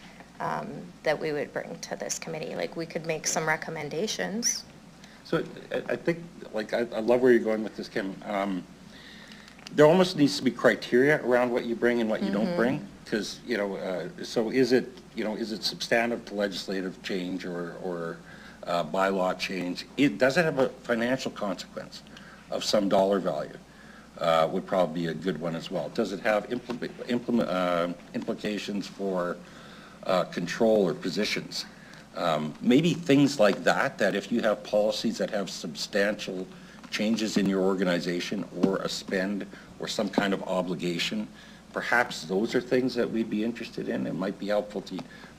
that we would bring to this committee. Like, we could make some recommendations. So I think, I love where you're going with this, Kim. There almost needs to be criteria around what you bring and what you don't bring, because, so is it substantive to legislative change or bylaw change? Does it have a financial consequence of some dollar value? Would probably be a good one as well. Does it have implications for control or positions? Maybe things like that if you have policies that have substantial changes in your organization or a spend or some kind of obligation, perhaps those are things that we'd be interested in. It might be helpful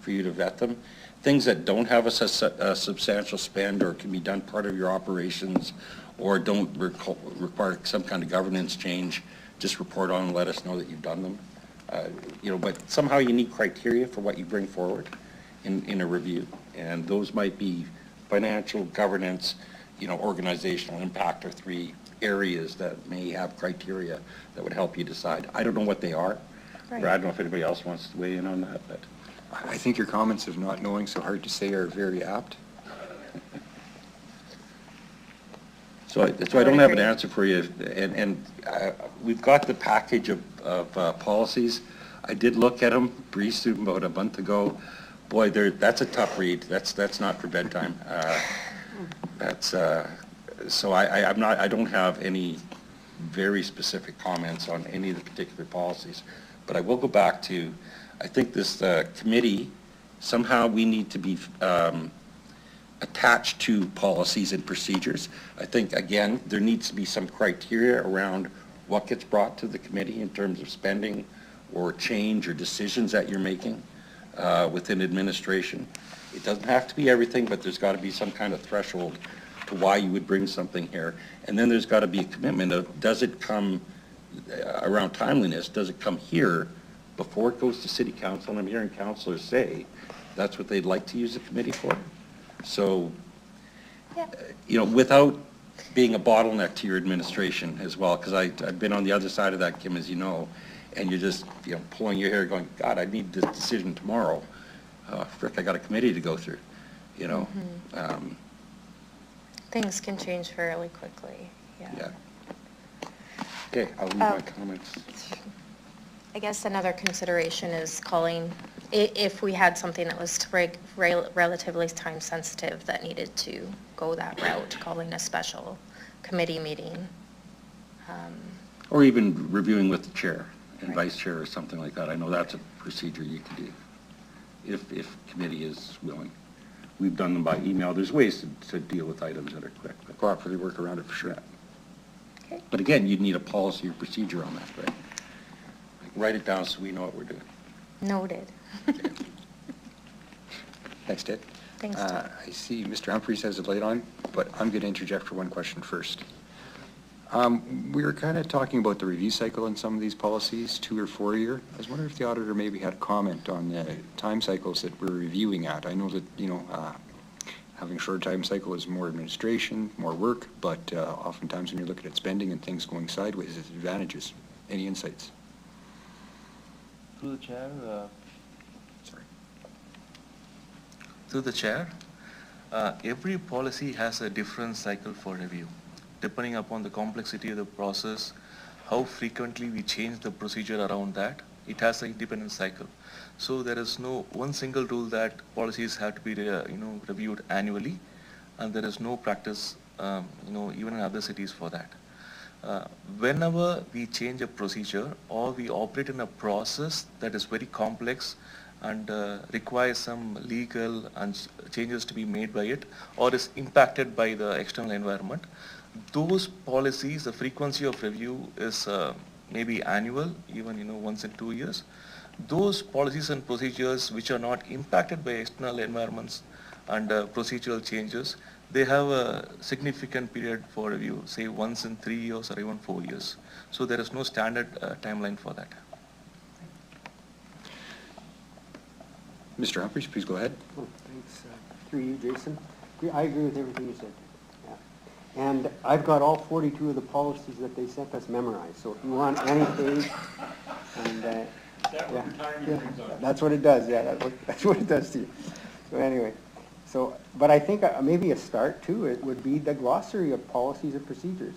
for you to vet them. Things that don't have a substantial spend or can be done part of your operations or don't require some kind of governance change, just report on and let us know that you've done them. But somehow you need criteria for what you bring forward in a review. And those might be financial, governance, organizational impact or 3 areas that may have criteria that would help you decide. I don't know what they are. Right. Or I don't know if anybody else wants to weigh in on that, but. I think your comments of not knowing so hard to say are very apt. So I don't have an answer for you, and we've got the package of policies. I did look at them, breezed through them about a month ago. Boy, that's a tough read. That's not for bedtime. So I don't have any very specific comments on any of the particular policies, but I will go back to, I think this committee, somehow we need to be attached to policies and procedures. I think, again, there needs to be some criteria around what gets brought to the committee in terms of spending or change or decisions that you're making within administration. It doesn't have to be everything, but there's got to be some kind of threshold to why you would bring something here. And then there's got to be a commitment of, does it come around timeliness, does it come here before it goes to city council? And I'm hearing councillors say that's what they'd like to use the committee for. So, without being a bottleneck to your administration as well, because I've been on the other side of that, Kim, as you know, and you're just, pulling your hair going, God, I need this decision tomorrow. Frick, I got a committee to go through, Things can change fairly quickly, Yeah. Okay, I'll leave my comments. I guess another consideration is calling, if we had something that was relatively time-sensitive that needed to go that route, calling a special committee meeting. Or even reviewing with the chair and Right. vice chair or something like that. I know that's a procedure you can do, if committee is willing. We've done them by email. There's ways to deal with items that are quick. But Properly work around it for sure. Okay. But again, you'd need a policy or procedure on that, right? Like, write it down so we know what we're doing. Noted. Thanks, Ted. Thanks, Ted. I see Mr. Humphries has a light on, but I'm going to interject for one question first. We were kind of talking about the review cycle in some of these policies, 2 or 4 year. I was wondering if the auditor maybe had a comment on the time cycles that we're reviewing at. I know that, having a short time cycle is more administration, more work, but oftentimes when you're looking at spending and things going sideways, there's advantages. Any insights? Through the chair, Sorry. through the chair, every policy has a different cycle for review. Depending upon the complexity of the process, how frequently we change the procedure around that, it has an independent cycle. So there is no one single rule that policies have to be, reviewed annually, and there is no practice, even in other cities for that. Whenever we change a procedure or we operate in a process that is very complex and requires some legal and changes to be made by it, or is impacted by the external environment, those policies, the frequency of review is maybe annual, even once in 2 years. Those policies and procedures which are not impacted by external environments and procedural changes, they have a significant period for review, say once in 3 years or even 4 years. So there is no standard timeline for that. Mr. Humphries, please go ahead. Oh, thanks. Through you, Jason. I agree with everything you said. Yeah. And I've got all 42 of the policies that they sent us memorized, so if you want any page, and, that's what it does, that's what it does to you. So anyway, but I think maybe a start too, it would be the glossary of policies and procedures.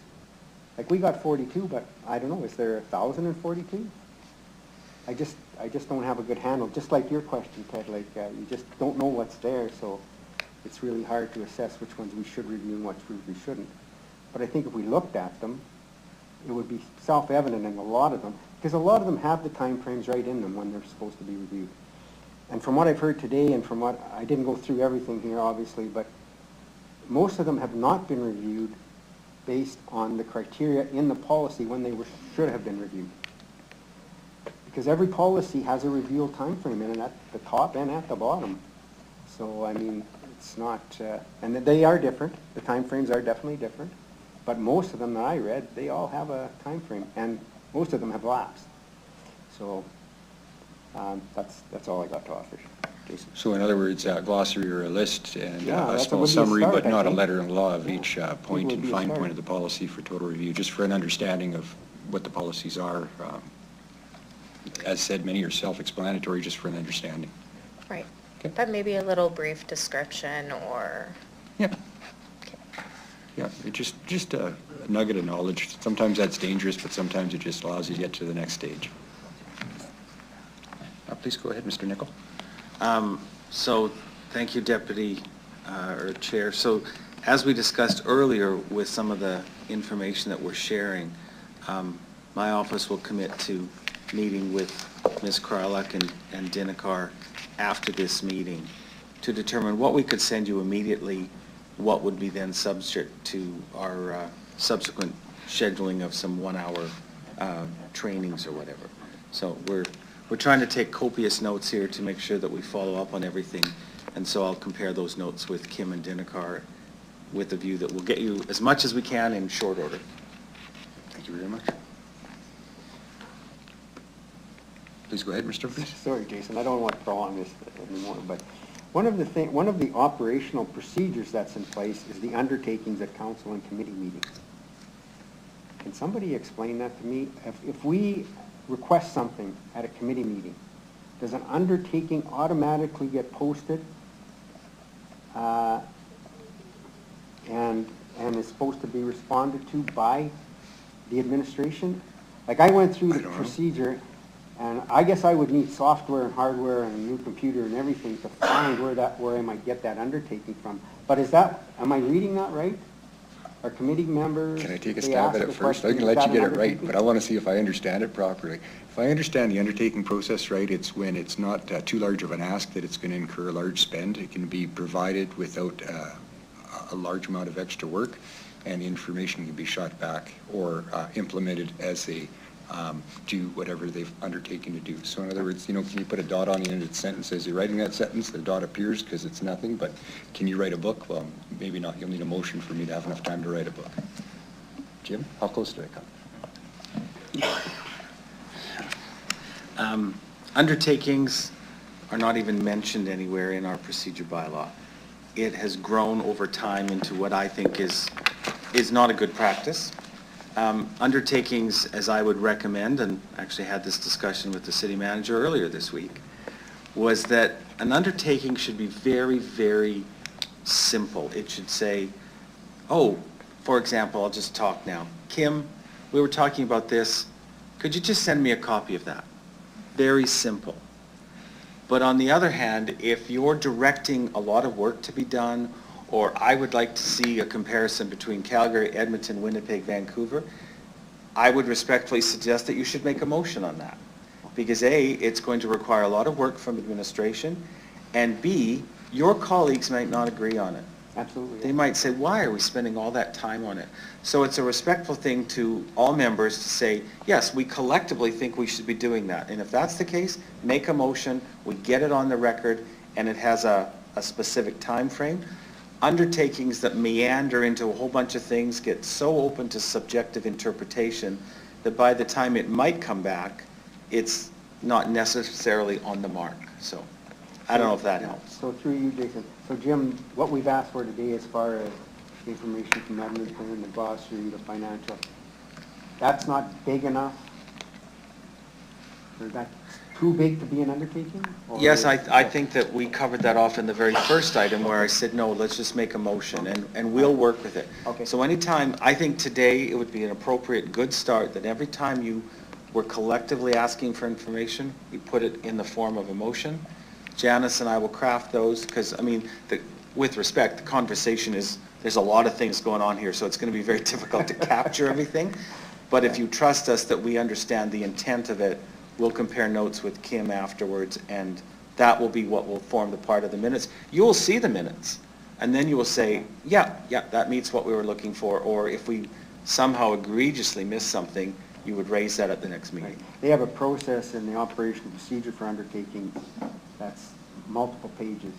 Like, we got 42, but I don't know, is there 1,042? I just don't have a good handle, just like your question, Ted, like, you just don't know what's there, so it's really hard to assess which ones we should review and which we shouldn't. But I think if we looked at them, it would be self-evident in a lot of them, because a lot of them have the time frames right in them when they're supposed to be reviewed. And from what I've heard today, and from what, I didn't go through everything here, obviously, but most of them have not been reviewed based on the criteria in the policy when they should have been reviewed. Because every policy has a review time frame in it, at the top and at the bottom. So, I mean, it's not, and they are different, the time frames are definitely different, but most of them that I read, they all have a time frame, and most of them have lapsed. So, that's all I got to offer. Jason. So in other words, a glossary or a list and Yeah, a that small would be a summary, start, but I not a think. letter in law of each point would and be a fine start. point of the policy for total review, just for an understanding of what the policies are. As said, many are self-explanatory, just for an understanding. Right. Okay. But maybe a little brief description or, Yeah. okay. Yeah, it just a nugget of knowledge. Sometimes that's dangerous, but sometimes it just allows you to get to the next stage. Please go ahead, Mr. Nicol. So, thank you, Deputy or Chair. So, as we discussed earlier with some of the information that we're sharing, my office will commit to meeting with Ms. Kralik and Dinakar after this meeting to determine what we could send you immediately, what would be then subject to our subsequent scheduling of some one-hour trainings or whatever. So we're trying to take copious notes here to make sure that we follow up on everything. And so I'll compare those notes with Kim and Dinakar with the view that we'll get you as much as we can in short order. Thank you very much. Please go ahead, Mr. Bruce. Sorry, Jason, I don't want to prolong this anymore, but one of the operational procedures that's in place is the undertakings at council and committee meetings. Can somebody explain that to me? If we request something at a committee meeting, does an undertaking automatically get posted and is supposed to be responded to by the administration? Like, I went through the procedure, and I guess I would need software and hardware and a new computer and everything to find where I might get that undertaking from. But am I reading that right? Are committee members? Can I take a they stab ask at it the first? I question, can is let that you an get it right, undertaking? but I want to see if I understand it properly. If I understand the undertaking process right, it's when it's not too large of an ask that it's going to incur a large spend. It can be provided without a large amount of extra work, and the information can be shot back or implemented as they do whatever they've undertaken to do. So in other words, can you put a dot on the end of the sentence as you're writing that sentence? The dot appears because it's nothing, but can you write a book? Well, maybe not. You'll need a motion for me to have enough time to write a book. Jim, how close did I come? Undertakings are not even mentioned anywhere in our procedure bylaw. It has grown over time into what I think is not a good practice. Undertakings, as I would recommend, and actually had this discussion with the city manager earlier this week, was that an undertaking should be very, very simple. It should say, oh, for example, I'll just talk now. Kim, we were talking about this. Could you just send me a copy of that? Very simple. But on the other hand, if you're directing a lot of work to be done, or I would like to see a comparison between Calgary, Edmonton, Winnipeg, Vancouver, I would respectfully suggest that you should make a motion on that. Because A, it's going to require a lot of work from administration, and B, your colleagues might not agree on it. Absolutely. They might say, why are we spending all that time on it? So it's a respectful thing to all members to say, yes, we collectively think we should be doing that. And if that's the case, make a motion, we get it on the record, and it has a specific time frame. Undertakings that meander into a whole bunch of things get so open to subjective interpretation that by the time it might come back, it's not necessarily on the mark. So I don't know if that helps. So through you, Jason. So Jim, what we've asked for today as far as information from Edmonton, the glossary, the financial, that's not big enough? Or is that too big to be an undertaking? Or Yes, is- I think that we covered that off in the very first item where I said, no, let's just make a motion and we'll work with it. Okay. So anytime, I think today it would be an appropriate, good start that every time you were collectively asking for information, you put it in the form of a motion. Janice and I will craft those because, I mean, with respect, the conversation is, there's a lot of things going on here, so it's going to be very difficult to capture everything. But if you trust us that we understand the intent of it, we'll compare notes with Kim afterwards, and that will be what will form the part of the minutes. You will see the minutes, and then you will say, yeah, that meets what we were looking for, or if we somehow egregiously missed something, you would raise that at the next meeting. They have a process in the operational procedure for undertakings that's multiple pages.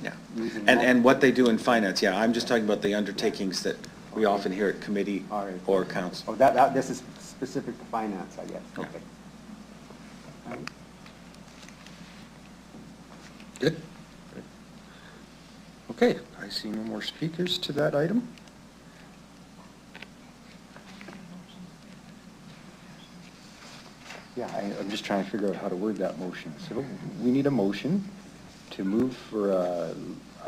Yeah, Using and what they do in finance, yeah, I'm just talking about the undertakings that we often hear at committee All right. or council. Oh, this is specific to finance, I guess. Yeah. Okay. All right. Good. Okay, I see no more speakers to that item. Yeah, I'm just trying to figure out how to word that motion. So we need a motion to move for a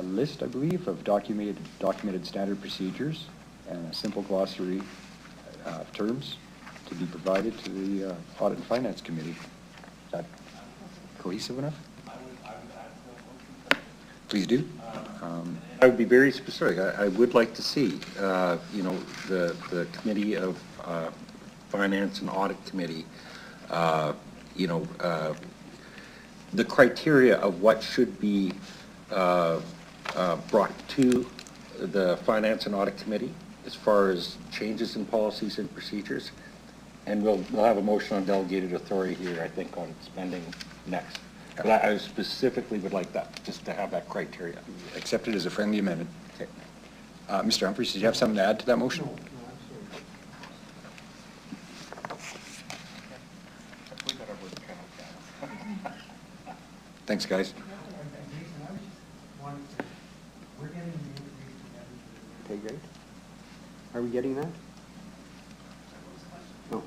list, I believe, of documented standard procedures and a simple glossary of terms to be provided to the Audit and Finance Committee. Is that cohesive enough? Please do. I would be very specific. I would like to see, you know, the Committee of Finance and Audit Committee, you know, the criteria of what should be brought to the Finance and Audit Committee as far as changes in policies and procedures. And we'll have a motion on delegated authority here, I think, on spending next. But I specifically would like that, just to have that criteria. Accepted as a friendly amendment. Okay. Mr. Humphries, did you have something to add to that motion? Thanks, guys. Okay, great. Are we getting that? No.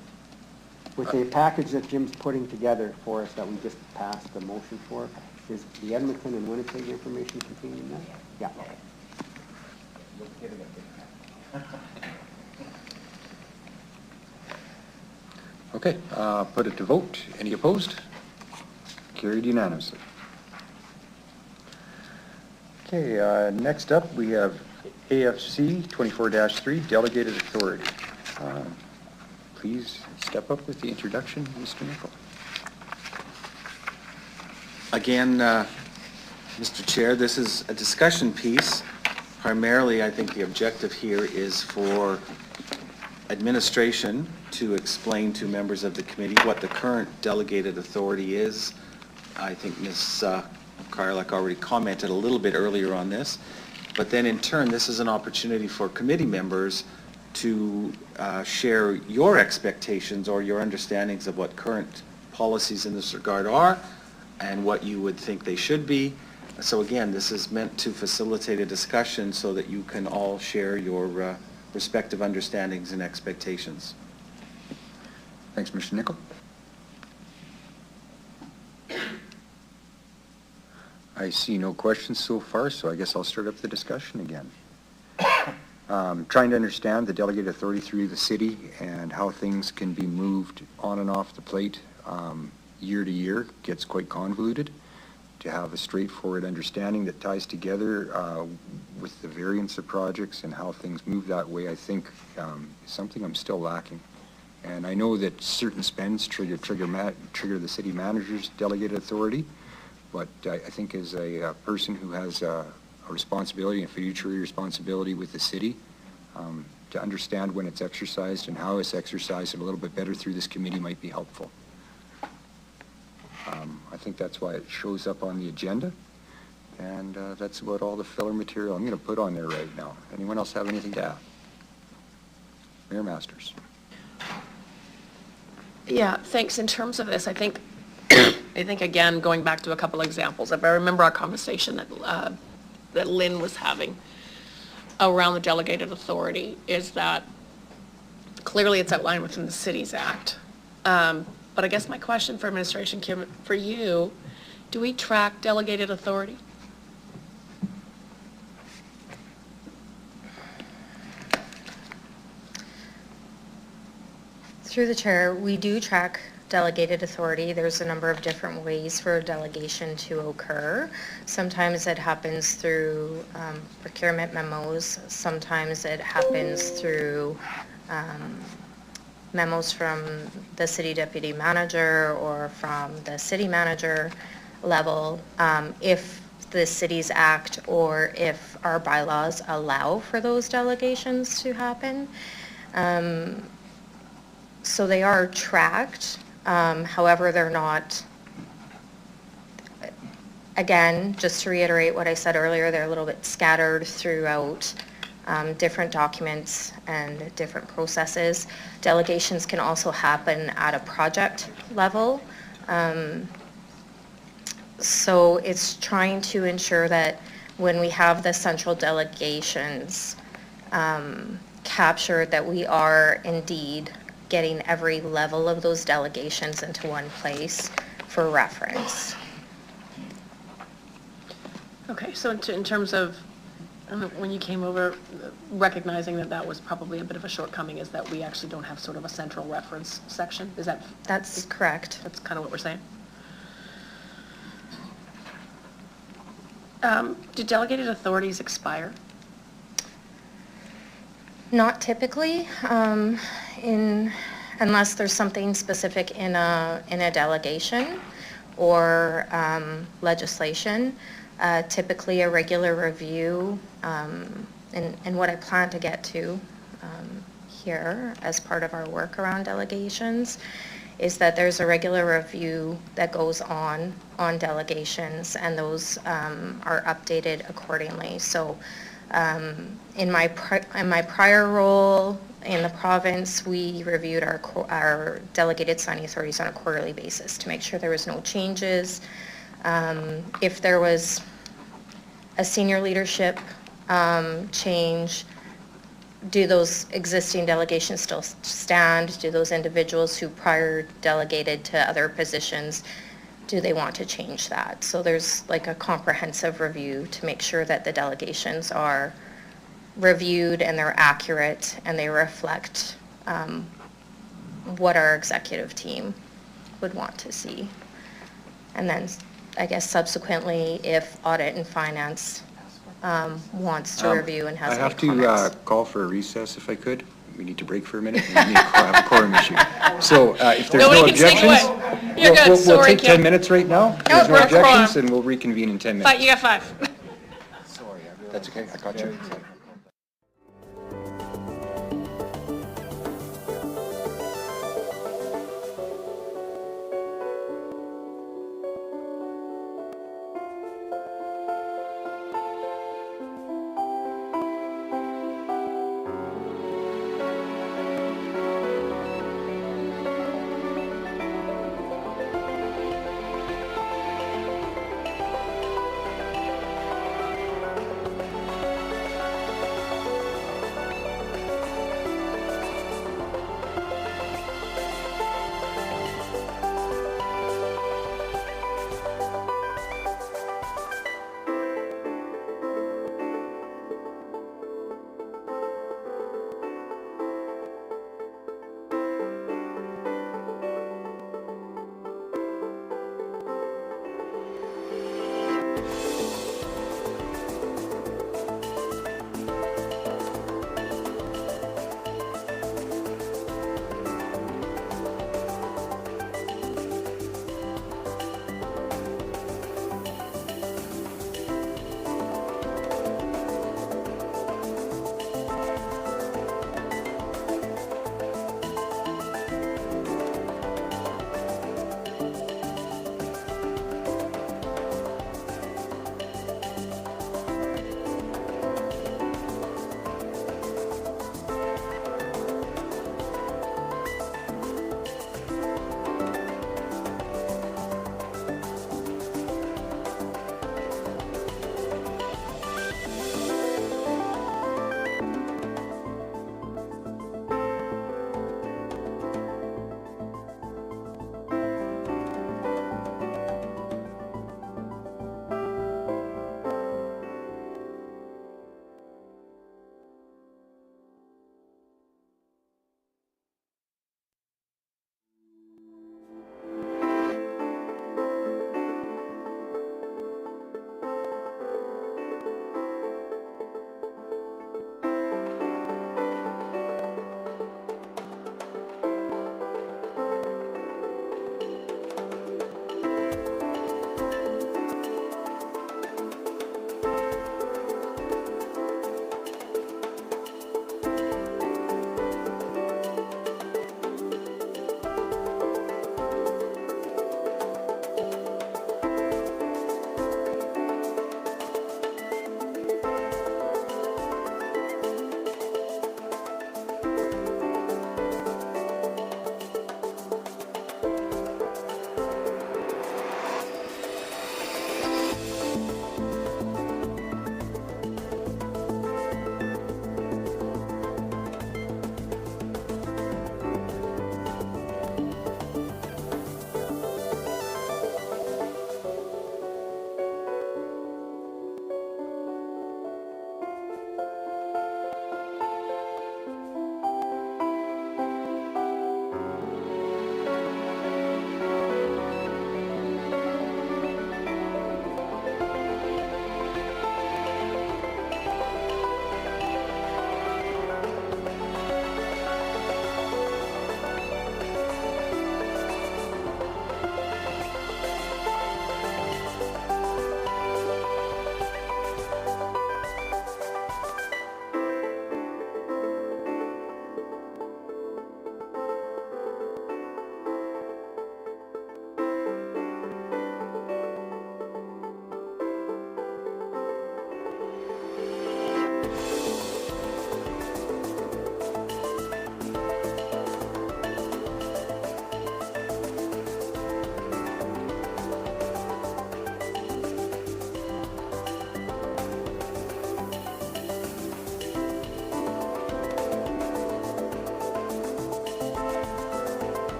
With the package that Jim's putting together for us that we just passed the motion for, is the Edmonton and Winnipeg information contained in that? Yeah. Okay, put it to vote. Any opposed? Carried unanimously. Okay, next up, we have AFC 24-3, Delegated Authority. Please step up with the introduction, Mr. Nicol. Again, Mr. Chair, this is a discussion piece. Primarily, I think the objective here is for administration to explain to members of the committee what the current delegated authority is. I think Ms. Karlak already commented a little bit earlier on this. But then in turn, this is an opportunity for committee members to share your expectations or your understandings of what current policies in this regard are and what you would think they should be. So again, this is meant to facilitate a discussion so that you can all share your respective understandings and expectations. Thanks, Mr. Nicol. I see no questions so far, so I guess I'll start up the discussion again. Trying to understand the delegated authority through the city and how things can be moved on and off the plate year to year gets quite convoluted. To have a straightforward understanding that ties together with the variance of projects and how things move that way, I think is something I'm still lacking. And I know that certain spends trigger the city manager's delegated authority, but I think as a person who has a responsibility, a fiduciary responsibility with the city, to understand when it's exercised and how it's exercised a little bit better through this committee might be helpful. I think that's why it shows up on the agenda, and that's about all the filler material I'm going to put on there right now. Anyone else have anything to add? Mayor Masters. Yeah, thanks. In terms of this, I think again, going back to a couple examples, if I remember our conversation that Lynn was having around the delegated authority, is that clearly it's outlined within the Cities Act. But I guess my question for administration, Kim, for you, do we track delegated authority? Through the chair, we do track delegated authority. There's a number of different ways for delegation to occur. Sometimes it happens through procurement memos. Sometimes it happens through memos from the city deputy manager or from the city manager level. If the Cities Act or if our bylaws allow for those delegations to happen. So they are tracked. However, they're not, again, just to reiterate what I said earlier, they're a little bit scattered throughout different documents and different processes. Delegations can also happen at a project level. So it's trying to ensure that when we have the central delegations captured, that we are indeed getting every level of those delegations into one place for reference. Okay, so in terms of, when you came over, recognizing that that was probably a bit of a shortcoming, is that we actually don't have sort of a central reference section? Is that? That's correct. That's kind of what we're saying? Do delegated authorities expire? Not typically, unless there's something specific in a delegation or legislation. Typically, a regular review, and what I plan to get to here as part of our work around delegations is that there's a regular review that goes on delegations, and those are updated accordingly. So in my prior role in the province, we reviewed our delegated signing authorities on a quarterly basis to make sure there was no changes. If there was a senior leadership change, do those existing delegations still stand? Do those individuals who prior delegated to other positions, do they want to change that? So there's like a comprehensive review to make sure that the delegations are reviewed and they're accurate and they reflect what our executive team would want to see. And then I guess subsequently, if Audit and Finance wants to review and has I any have comments. to call for a recess if I could. We need to break for a minute. We need to have a quorum issue. So if there's Nobody no can sneak objections, away. You're good. we'll Sorry, take 10 Kim. minutes right now. If No, there's no we're quorum. objections, and we'll reconvene in 10 minutes. But you got 5. That's okay, I got you.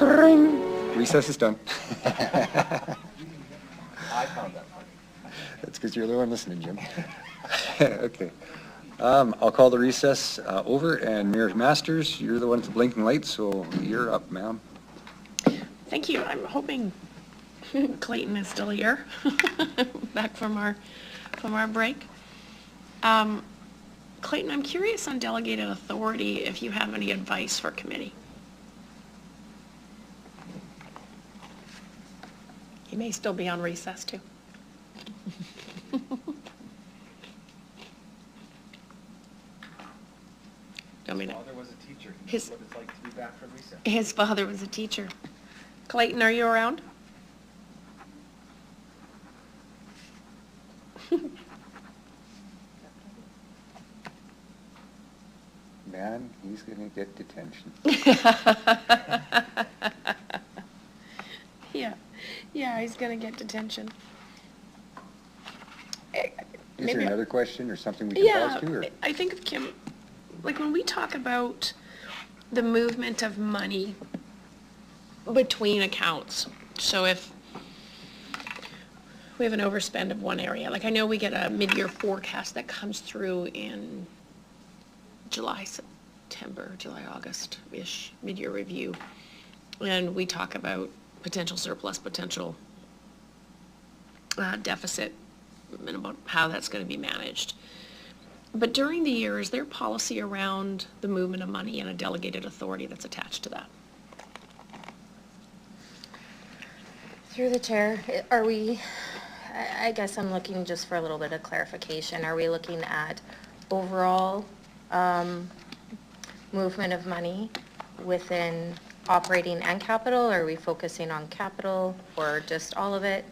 Recess is done. I found that funny. That's because you're the one listening, Jim. Okay. I'll call the recess over, and Mayor Masters, you're the one with the blinking lights, so you're up, ma'am. Thank you. I'm hoping Clayton is still here, back from our break. Clayton, I'm curious on delegated authority, if you have any advice for committee. He may still be on recess, too. Don't mean it. Father was a teacher. He His- knows what it's like to be back from recess. His father was a teacher. Clayton, are you around? Man, he's gonna get detention. Yeah, he's gonna get detention. Is there Maybe- another question or something we can Yeah, pause to, or? I think, Kim, like when we talk about the movement of money between accounts, so if we have an overspend of one area, like I know we get a mid-year forecast that comes through in July, August-ish, mid-year review, and we talk about potential surplus, potential deficit, and about how that's going to be managed. But during the year, is there policy around the movement of money and a delegated authority that's attached to that? Through the chair, are we, I guess I'm looking just for a little bit of clarification. Are we looking at overall movement of money within operating and capital? Are we focusing on capital or just all of it?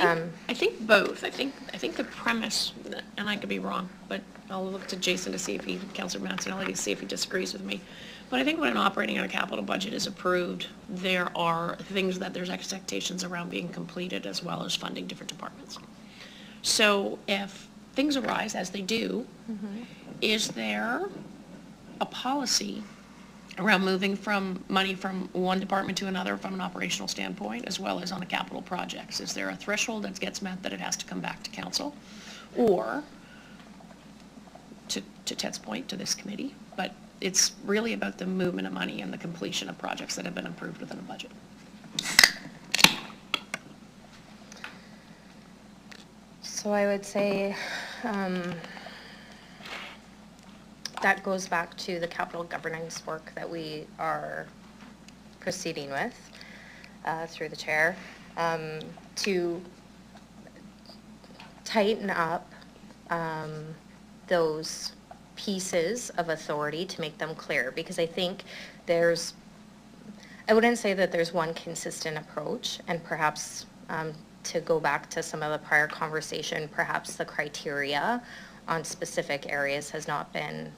I think both. I think the premise, and I could be wrong, but I'll look to Jason to see if Councillor Mancinelli, to see if he disagrees with me. But I think when an operating and a capital budget is approved, there are things that there's expectations around being completed as well as funding different departments. So if things arise, as they do, is there a policy around moving from money from one department to another from an operational standpoint, as well as on a capital projects? Is there a threshold that gets met that it has to come back to council? Or, to Ted's point, to this committee, but it's really about the movement of money and the completion of projects that have been approved within a budget. So I would say that goes back to the capital governance work that we are proceeding with through the chair to tighten up those pieces of authority to make them clear, because I think I wouldn't say that there's one consistent approach, and perhaps to go back to some of the prior conversation, perhaps the criteria on specific areas has not been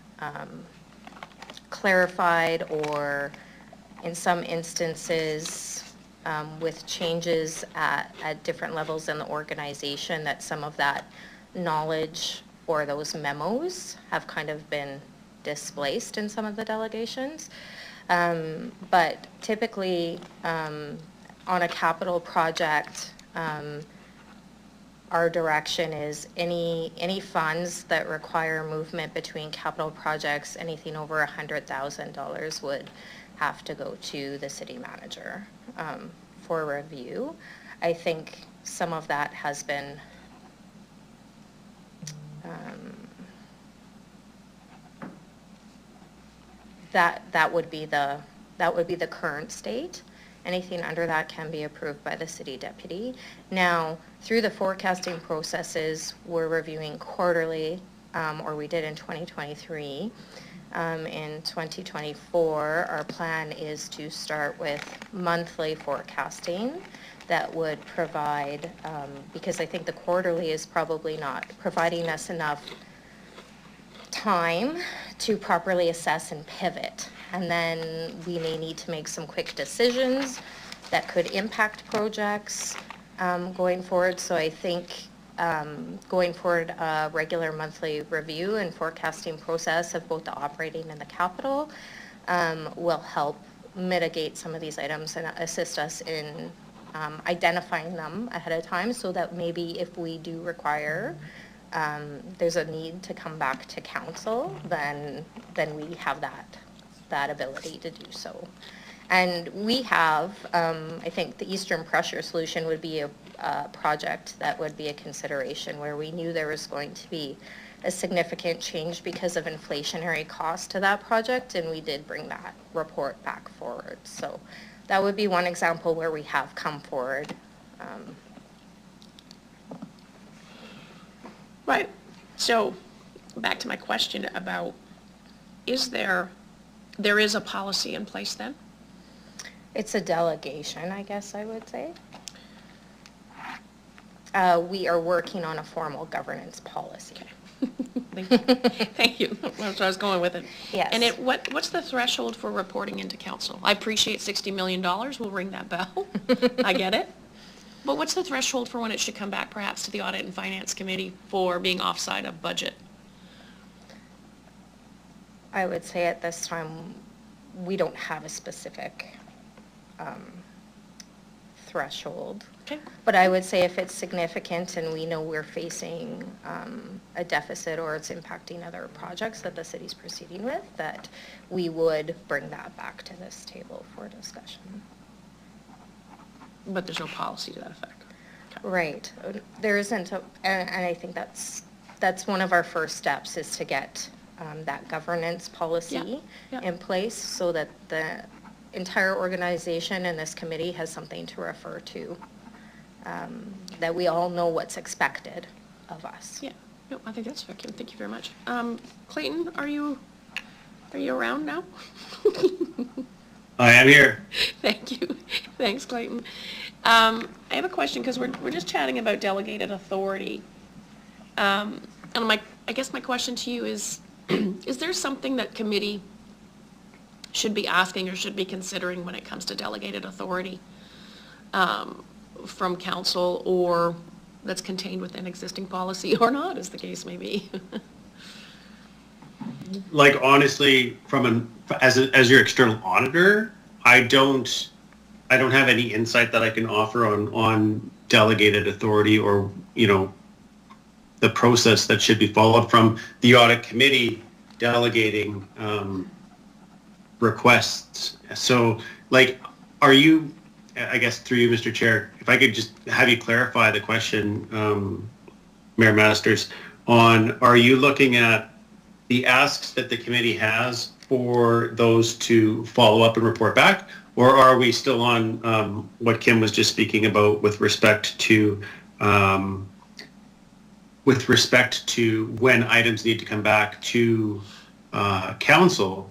clarified, or in some instances with changes at different levels in the organization, that some of that knowledge or those memos have kind of been displaced in some of the delegations. But typically on a capital project, our direction is any funds that require movement between capital projects, anything over $100,000 would have to go to the city manager for review. I think some of that has been that would be the current state. Anything under that can be approved by the city deputy. Now, through the forecasting processes, we're reviewing quarterly, or we did in 2023. In 2024, our plan is to start with monthly forecasting that would provide, because I think the quarterly is probably not providing us enough time to properly assess and pivot. And then we may need to make some quick decisions that could impact projects going forward. So I think going forward, a regular monthly review and forecasting process of both the operating and the capital will help mitigate some of these items and assist us in identifying them ahead of time, so that maybe if we do require, there's a need to come back to council, then we have that ability to do so. And we have, I think the Eastern Pressure Solution would be a project that would be a consideration, where we knew there was going to be a significant change because of inflationary cost to that project, and we did bring that report back forward. So that would be one example where we have come forward. Right. So back to my question about, there is a policy in place then? It's a delegation, I guess I would say. We are working on a formal governance policy. Thank you. Thank you. That's where I was going with it. Yes. And what's the threshold for reporting into council? I appreciate $60 million. We'll ring that bell. I get it. But what's the threshold for when it should come back perhaps to the Audit and Finance Committee for being offside of budget? I would say at this time, we don't have a specific threshold. Okay. But I would say if it's significant and we know we're facing a deficit, or it's impacting other projects that the city's proceeding with, that we would bring that back to this table for discussion. But there's no policy to that effect. Okay. Right. There isn't, and I think that's one of our first steps, is to get that governance policy in place, so that the entire organization and this committee has something to refer to, that we all know what's expected of us. Yeah. No, I think that's fair, Kim. Thank you very much. Clayton, are you around now? I am here. Thank you. Thanks, Clayton. I have a question, because we're just chatting about delegated authority. And I guess my question to you is there something that committee should be asking or should be considering when it comes to delegated authority from council, or that's contained within existing policy or not, as the case may be? Like, honestly, as your external auditor, I don't have any insight that I can offer on delegated authority, or, the process that should be followed from the audit committee delegating requests. So, like, are you, I guess through you, Mr. Chair, if I could just have you clarify the question, Mayor Masters, are you looking at the asks that the committee has for those to follow up and report back, or are we still on what Kim was just speaking about with respect to when items need to come back to council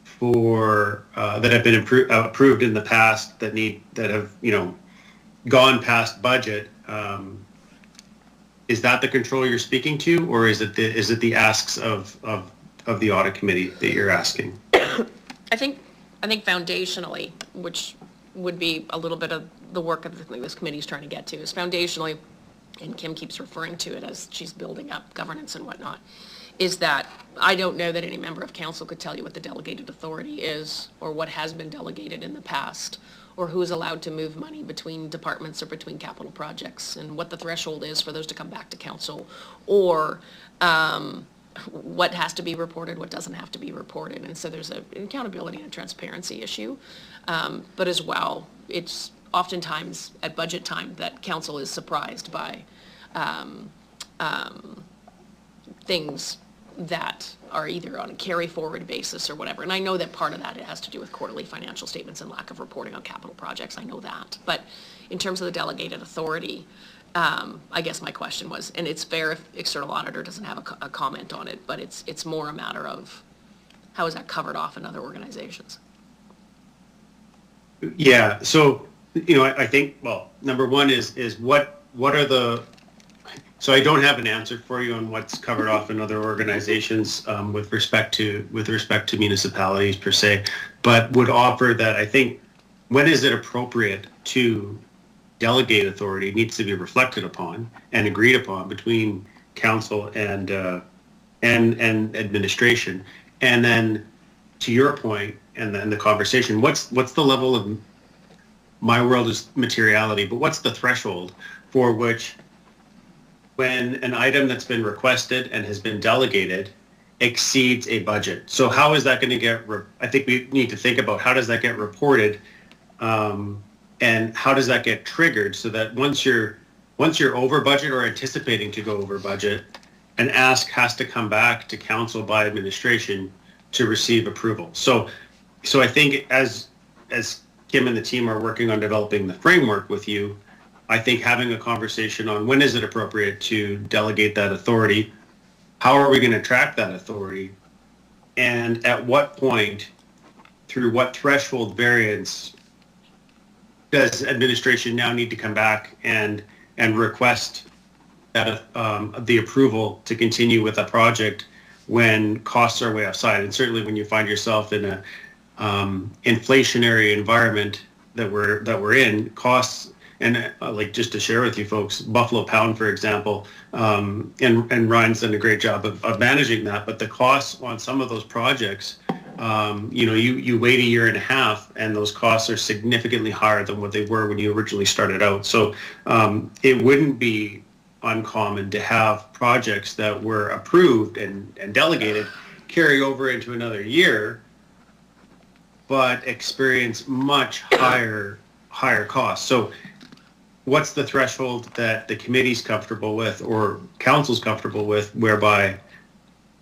for that have been approved in the past that have gone past budget? Is that the control you're speaking to, or is it the asks of the audit committee that you're asking? I think foundationally, which would be a little bit of the work that this committee is trying to get to, is foundationally, and Kim keeps referring to it as she's building up governance and whatnot, is that I don't know that any member of council could tell you what the delegated authority is, or what has been delegated in the past, or who is allowed to move money between departments or between capital projects, and what the threshold is for those to come back to council, or what has to be reported, what doesn't have to be reported. And so there's an accountability and transparency issue. But as well, it's oftentimes at budget time that council is surprised by things that are either on a carry forward basis or whatever. And I know that part of that has to do with quarterly financial statements and lack of reporting on capital projects. I know that. But in terms of the delegated authority, I guess my question was, and it's fair if external auditor doesn't have a comment on it, but it's more a matter of how is that covered off in other organizations? Yeah, so, I think, well, number one is what are the, so I don't have an answer for you on what's covered off in other organizations with respect to municipalities per se, but would offer that I think when is it appropriate to delegate authority needs to be reflected upon and agreed upon between council and administration. And then to your point and then the conversation, what's the level of, my world is materiality, but what's the threshold for which when an item that's been requested and has been delegated exceeds a budget? So how is that going to get, I think we need to think about how does that get reported, and how does that get triggered so that once you're over budget or anticipating to go over budget, an ask has to come back to council by administration to receive approval. So I think as Kim and the team are working on developing the framework with you, I think having a conversation on when is it appropriate to delegate that authority, how are we going to track that authority, and at what point, through what threshold variance, does administration now need to come back and request that the approval to continue with a project when costs are way outside? And certainly when you find yourself in a inflationary environment that we're in, costs, and like just to share with you folks, Buffalo Pound, for example, and Ryan's done a great job of managing that, but the costs on some of those projects, you wait a year and a half and those costs are significantly higher than what they were when you originally started out. So it wouldn't be uncommon to have projects that were approved and delegated carry over into another year, but experience much higher costs. So what's the threshold that the committee's comfortable with or council's comfortable with whereby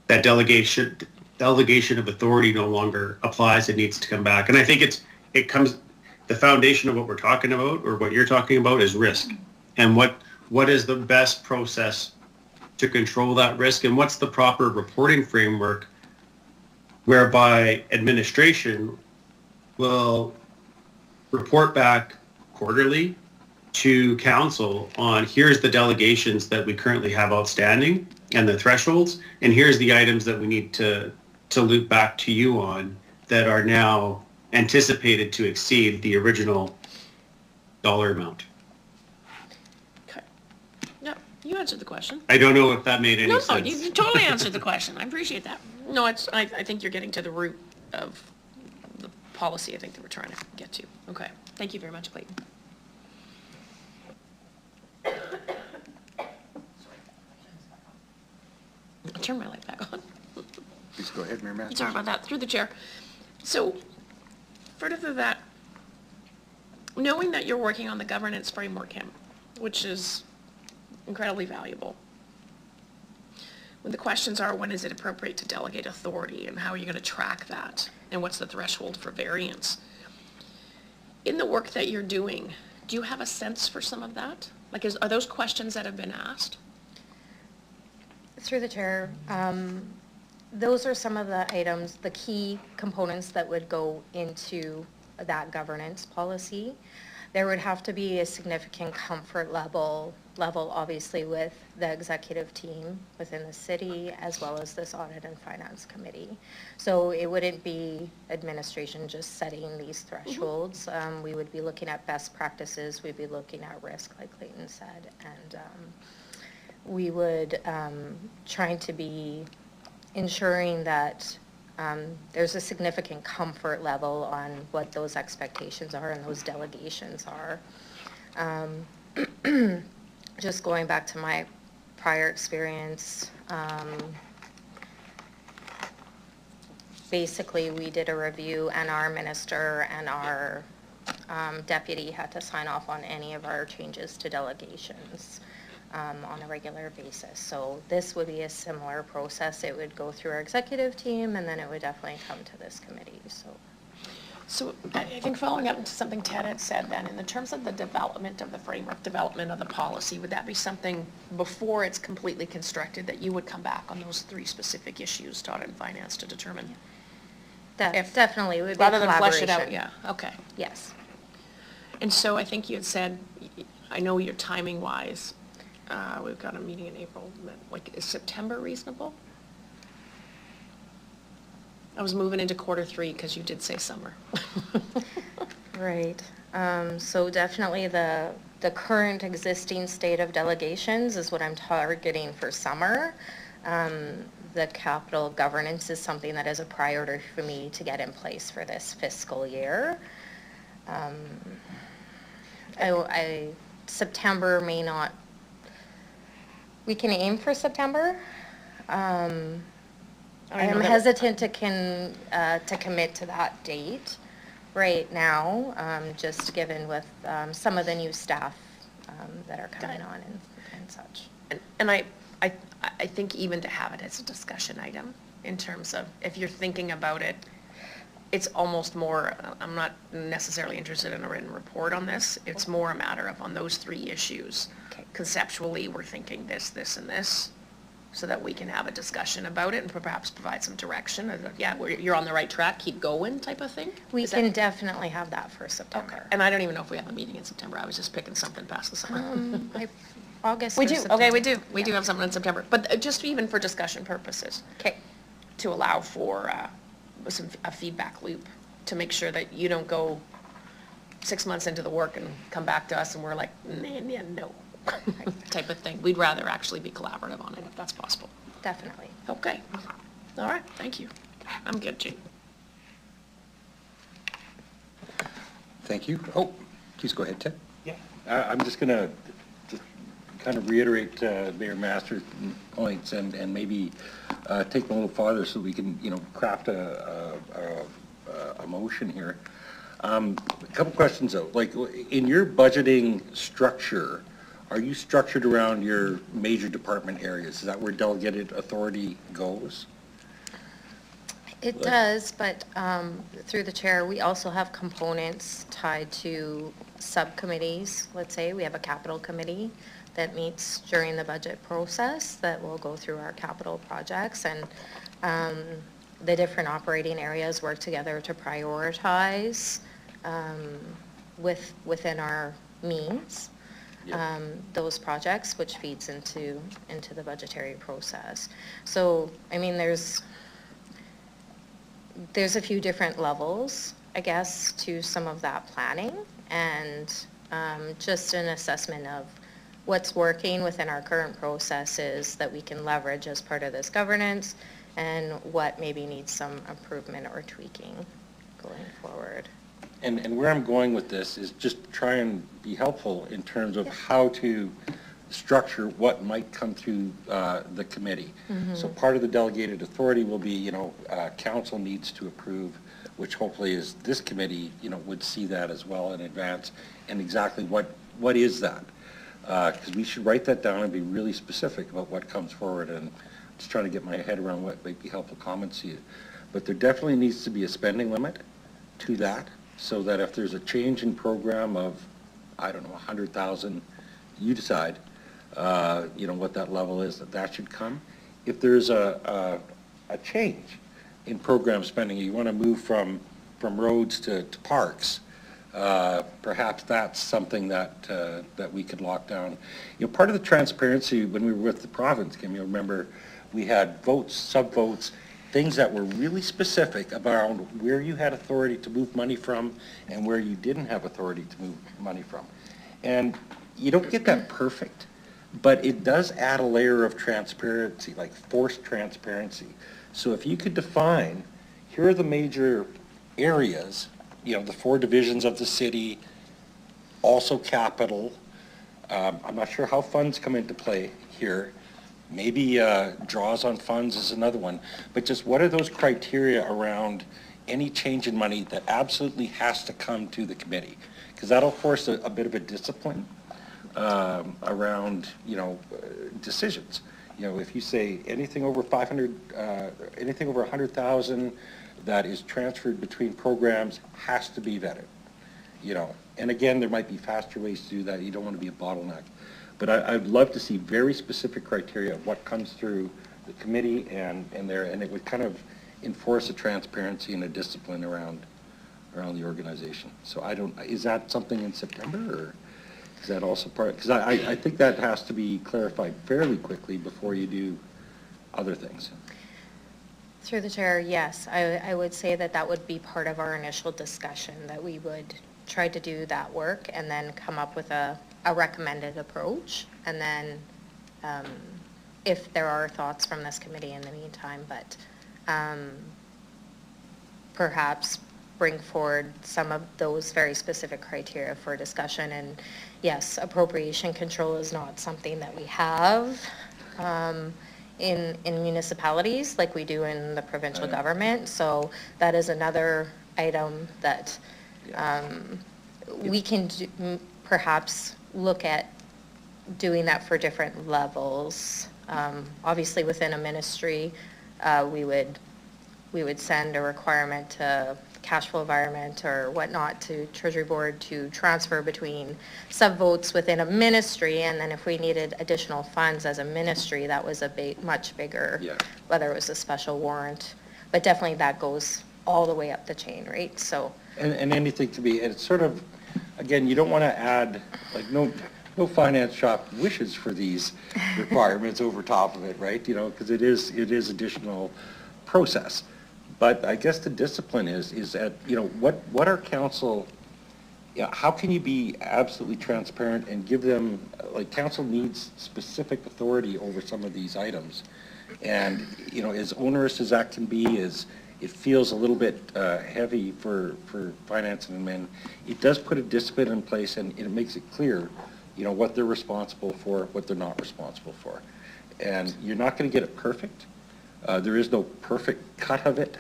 that delegation of authority no longer applies and needs to come back? And I think the foundation of what we're talking about or what you're talking about is risk. And what is the best process to control that risk, and what's the proper reporting framework whereby administration will report back quarterly to council on here's the delegations that we currently have outstanding and the thresholds, and here's the items that we need to loop back to you on that are now anticipated to exceed the original dollar amount. Okay. No, you answered the question. I don't know if that made any No, sense. you totally answered the question. I appreciate that. No, I think you're getting to the root of the policy I think that we're trying to get to. Okay. Thank you very much, Clayton. Turn my light back on. Please go ahead, Mayor Masters. Sorry about that, through the chair. So, further to that, knowing that you're working on the governance framework, Kim, which is incredibly valuable, when the questions are, when is it appropriate to delegate authority, and how are you going to track that, and what's the threshold for variance? In the work that you're doing, do you have a sense for some of that? Like, are those questions that have been asked? Through the chair, those are some of the items, the key components that would go into that governance policy. There would have to be a significant comfort level obviously with the executive team within the city as well as this Audit and Finance Committee. So it wouldn't be administration just setting these thresholds. We would be looking at best practices, we'd be looking at risk like Clayton said, and we would trying to be ensuring that there's a significant comfort level on what those expectations are and those delegations are. Just going back to my prior experience, basically we did a review and our minister and our deputy had to sign off on any of our changes to delegations on a regular basis. So this would be a similar process. It would go through our executive team and then it would definitely come to this committee. So I think following up to something Ted had said then, in the terms of the development of the framework, development of the policy, would that be something before it's completely constructed that you would come back on those three specific issues, Audit and Finance, to determine? Definitely, it would be Rather than flesh it out, collaboration. yeah, okay. Yes. And so I think you had said, I know you're timing wise, we've got a meeting in April, like is September reasonable? I was moving into Q3 because you did say summer. Right. So definitely the current existing state of delegations is what I'm targeting for summer. the capital governance is something that is a priority for me to get in place for this fiscal year. September may not, we can aim for September. I am hesitant to commit to that date right now, just given with some of the new staff that are coming on and such. And I think even to have it as a discussion item in terms of, if you're thinking about it, it's almost more, I'm not necessarily interested in a written report on this. It's more a matter of, on those 3 issues, Okay. conceptually, we're thinking this, this, and this, so that we can have a discussion about it and perhaps provide some direction. Yeah, you're on the right track, keep going type of thing? We Is can that- definitely have that for Okay. September. And I don't even know if we have a meeting in September. I was just picking something past the summer. August We or do, September. okay, we do. We Yeah. do have something in September, but just even for discussion purposes. Okay. To allow for a feedback loop, to make sure that you don't go 6 months into the work and come back to us and we're like, nah, no, type of thing. We'd rather actually be collaborative on it if that's possible. Definitely. Okay, all right, thank you. I'm good, Jean. Thank you. Oh, please go ahead, Ted. Yeah. I'm just going to kind of reiterate Mayor Masters' points and maybe take them a little farther so we can, craft a motion here. A couple questions though, like in your budgeting structure, are you structured around your major department areas? Is that where delegated authority goes? It does, but through the chair, we also have components tied to subcommittees. Let's say we have a capital committee that meets during the budget process that will go through our capital projects, and the different operating areas work together to prioritize within our means. Yeah. Those projects, which feeds into the budgetary process. So, I mean, there's a few different levels, I guess, to some of that planning, and just an assessment of what's working within our current processes that we can leverage as part of this governance, and what maybe needs some improvement or tweaking going forward. And where I'm going with this is just try and be helpful in terms of how to structure what might come through the committee. So part of the delegated authority will be, council needs to approve, which hopefully is this committee, would see that as well in advance, and exactly what is that? Because we should write that down and be really specific about what comes forward, and just trying to get my head around what might be helpful comments here. But there definitely needs to be a spending limit to that, so that if there's a change in program of, I don't know, 100,000, you decide, what that level is, that should come. If there's a change in program spending, you want to move from roads to parks, perhaps that's something that we could lock down. Part of the transparency when we were with the province, Kim, you remember, we had votes, sub-votes, things that were really specific about where you had authority to move money from and where you didn't have authority to move money from. And you don't get that perfect, but it does add a layer of transparency, like forced transparency. So if you could define, here are the major areas, the 4 divisions of the city, also capital. I'm not sure how funds come into play here. Maybe draws on funds is another one. But just what are those criteria around any change in money that absolutely has to come to the committee? Because that'll force a bit of a discipline around, decisions. If you say anything over 500, anything over 100,000 that is transferred between programs has to be vetted, And again, there might be faster ways to do that. You don't want to be a bottleneck. But I'd love to see very specific criteria of what comes through the committee and it would kind of enforce a transparency and a discipline around the organization. So is that something in September, or is that also part? Because I think that has to be clarified fairly quickly before you do other things. Through the chair, yes, I would say that would be part of our initial discussion, that we would try to do that work and then come up with a recommended approach, and then if there are thoughts from this committee in the meantime, but perhaps bring forward some of those very specific criteria for discussion. And yes, appropriation control is not something that we have in municipalities like we do in the provincial government. So that is another item that we can perhaps look at doing that for different levels. Obviously, within a ministry, we would send a requirement to cash flow environment or whatnot to Treasury Board to transfer between sub-votes within a ministry, and then if we needed additional funds as a ministry, that was a much bigger, whether it was a special warrant. But definitely that goes all the way up the chain, right? So. And anything to be, it's sort of, again, you don't want to add, like, no finance shop wishes for these requirements over top of it, right? You know, because it is additional process. But I guess the discipline is that, you know, what our council, how can you be absolutely transparent and give them, like, council needs specific authority over some of these items. And, you know, as onerous as that can be, it feels a little bit heavy for finance and admin. It does put a discipline in place, and it makes it clear, you know, what they're responsible for, what they're not responsible for. And you're not going to get it perfect. There is no perfect cut of it,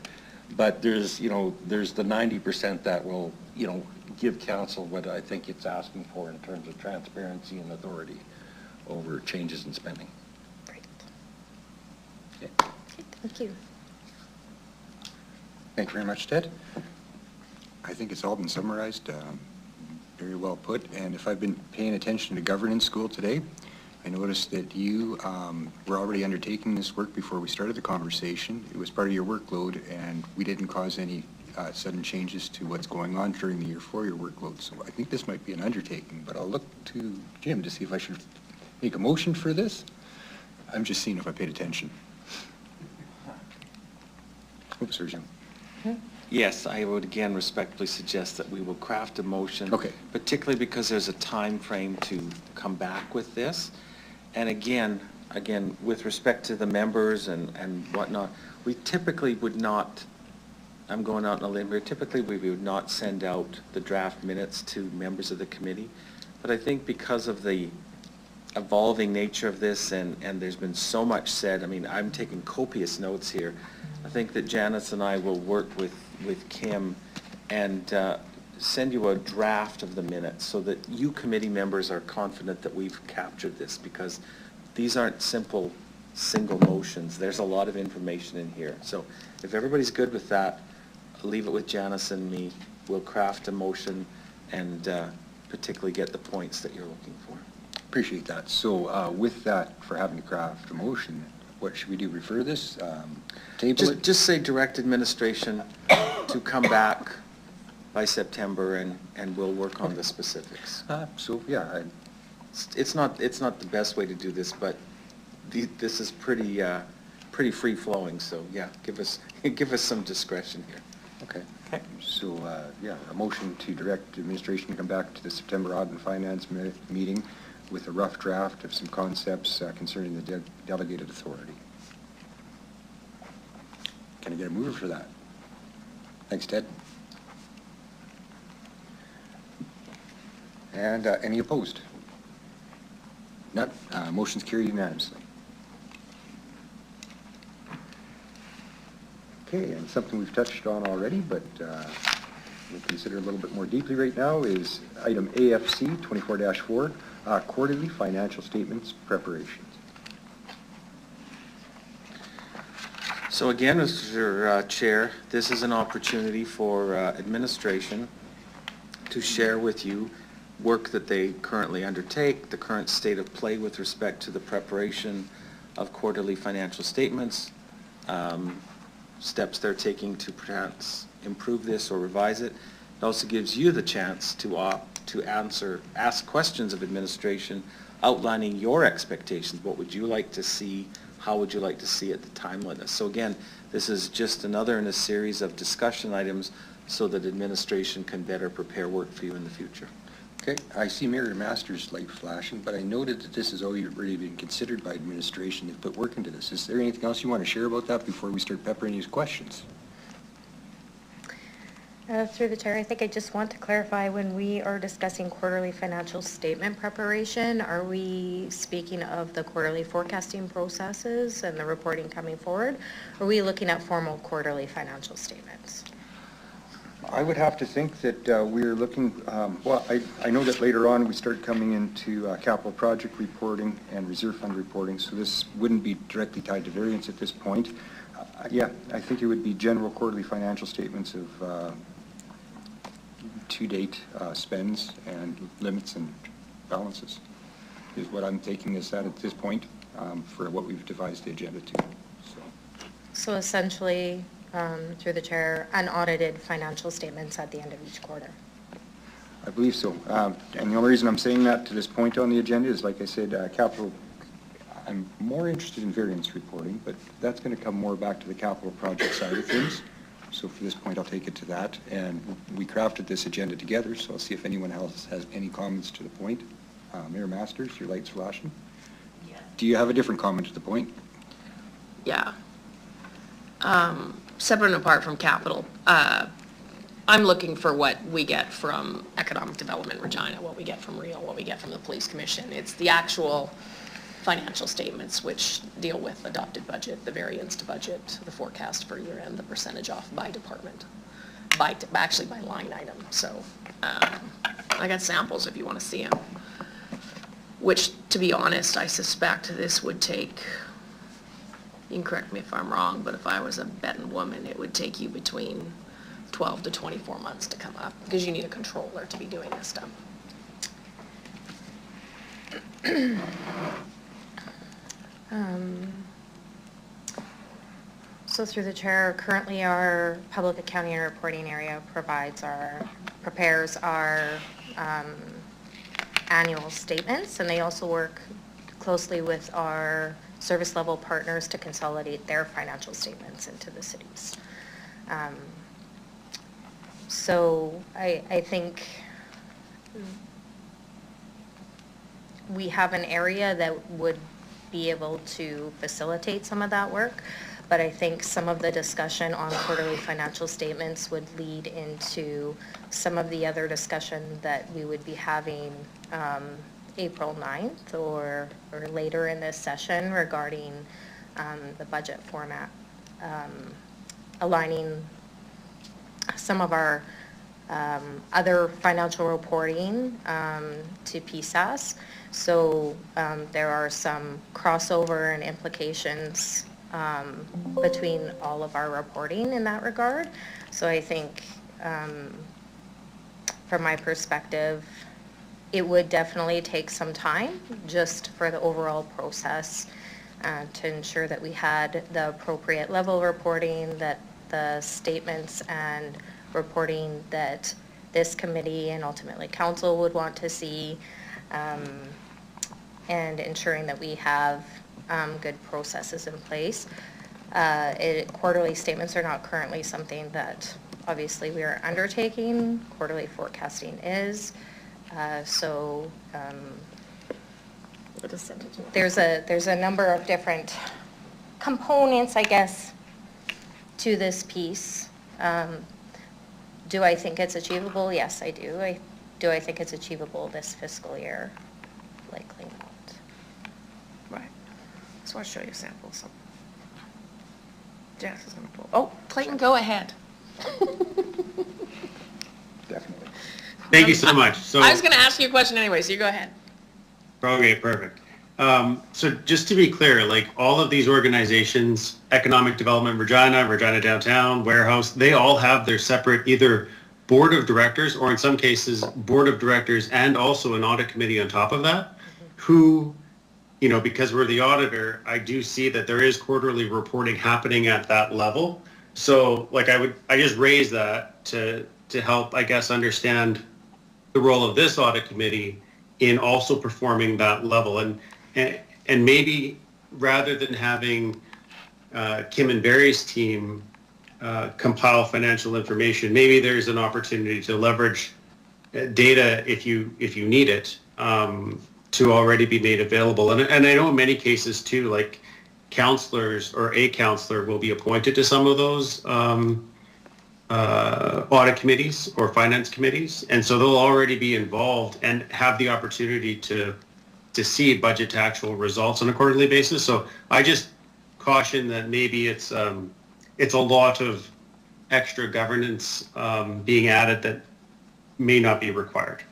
but there's the 90% that will, you know, give council what I think it's asking for in terms of transparency and authority over changes in spending. Great. Okay. Okay, thank you. Thank you very much, Ted. I think it's all been summarized, very well put. And if I've been paying attention to governance school today, I noticed that you were already undertaking this work before we started the conversation. It was part of your workload, and we didn't cause any sudden changes to what's going on during the year for your workload. So I think this might be an undertaking, but I'll look to Jim to see if I should make a motion for this. I'm just seeing if I paid attention. Oops, sorry, Jim. Yes, I would again respectfully suggest that we will craft a motion. Okay. Particularly because there's a time frame to come back with this. And again, with respect to the members and whatnot, we typically would not, I'm going out on a limb here, typically we would not send out the draft minutes to members of the committee. But I think because of the evolving nature of this and there's been so much said, I mean, I'm taking copious notes here. I think that Janice and I will work with Kim and send you a draft of the minutes so that you committee members are confident that we've captured this, because these aren't simple single motions. There's a lot of information in here. So if everybody's good with that, leave it with Janice and me. We'll craft a motion and particularly get the points that you're looking for. Appreciate that. So with that, for having to craft a motion, what should we do? Refer this? Table it? Just say direct administration to come back by September and we'll work on the specifics. So, yeah, It's not the best way to do this, but this is pretty free flowing, so yeah, give us some discretion here. okay. So, yeah, a motion to direct administration to come back to the September Audit and Finance meeting with a rough draft of some concepts concerning the delegated authority. Can I get a mover for that? Thanks, Ted. And any opposed? None. Motion's carried unanimously. Okay, and something we've touched on already, but we'll consider a little bit more deeply right now is item AFC 24-4, quarterly financial statements preparations. So again, Mr. Chair, this is an opportunity for administration to share with you work that they currently undertake, the current state of play with respect to the preparation of quarterly financial statements, steps they're taking to perhaps improve this or revise it. It also gives you the chance to ask questions of administration outlining your expectations. What would you like to see? How would you like to see it, the timeliness? So again, this is just another in a series of discussion items so that administration can better prepare work for you in the future. Okay, I see Mayor Masters' light flashing, but I noted that this has already been considered by administration. They've put work into this. Is there anything else you want to share about that before we start peppering you with questions? Through the chair, I think I just want to clarify, when we are discussing quarterly financial statement preparation, are we speaking of the quarterly forecasting processes and the reporting coming forward? Or are we looking at formal quarterly financial statements? I would have to think that we're looking, well, I know that later on we start coming into capital project reporting and reserve fund reporting, so this wouldn't be directly tied to variance at this point. Yeah, I think it would be general quarterly financial statements of to-date spends and limits and balances is what I'm taking this at this point for what we've devised the agenda to. So essentially, through the chair, unaudited financial statements at the end of each quarter. I believe so. And the only reason I'm saying that to this point on the agenda is, like I said, capital, I'm more interested in variance reporting, but that's going to come more back to the capital project side of things. So for this point, I'll take it to that. And we crafted this agenda together, so I'll see if anyone else has any comments to the point. Mayor Masters, your light's flashing. Yeah. Do you have a different comment to the point? Yeah. Separate and apart from capital, I'm looking for what we get from Economic Development Regina, what we get from Rio, what we get from the Police Commission. It's the actual financial statements which deal with adopted budget, the variance to budget, the forecast for year end, the percentage off by department, actually by line item. So I got samples if you want to see them, which, to be honest, I suspect this would take, you can correct me if I'm wrong, but if I was a betting woman, it would take you between 12 to 24 months to come up, because you need a controller to be doing this stuff. So through the chair, currently our public accounting and reporting area prepares our annual statements, and they also work closely with our service level partners to consolidate their financial statements into the cities. So I think we have an area that would be able to facilitate some of that work, but I think some of the discussion on quarterly financial statements would lead into some of the other discussion that we would be having April 9th or later in this session regarding the budget format, aligning some of our other financial reporting to PSAS. So there are some crossover and implications between all of our reporting in that regard. So I think from my perspective, it would definitely take some time just for the overall process to ensure that we had the appropriate level of reporting, that the statements and reporting that this committee and ultimately council would want to see, and ensuring that we have good processes in place. Quarterly statements are not currently something that obviously we are undertaking. Quarterly forecasting is. So there's a number of different components, I guess, to this piece. Do I think it's achievable? Yes, I do. Do I think it's achievable this fiscal year? Likely not. Right. So I'll show you samples. Jess is going to pull. Oh, Clayton, go ahead. Definitely. Thank you so much. So I was going to ask you a question anyway, so you go ahead. Okay, perfect. So just to be clear, like all of these organizations, Economic Development Regina, Regina Downtown, Warehouse, they all have their separate either board of directors or in some cases board of directors and also an audit committee on top of that, who, you know, because we're the auditor, I do see that there is quarterly reporting happening at that level. So like I just raise that to help, I guess, understand the role of this audit committee in also performing that level. And maybe rather than having Kim and Barry's team compile financial information, maybe there's an opportunity to leverage data if you need it, to already be made available. And I know in many cases too, like counselors or a counselor will be appointed to some of those audit committees or finance committees, and so they'll already be involved and have the opportunity to see budget to actual results on a quarterly basis. So I just caution that maybe it's a lot of extra governance being added that may not be required.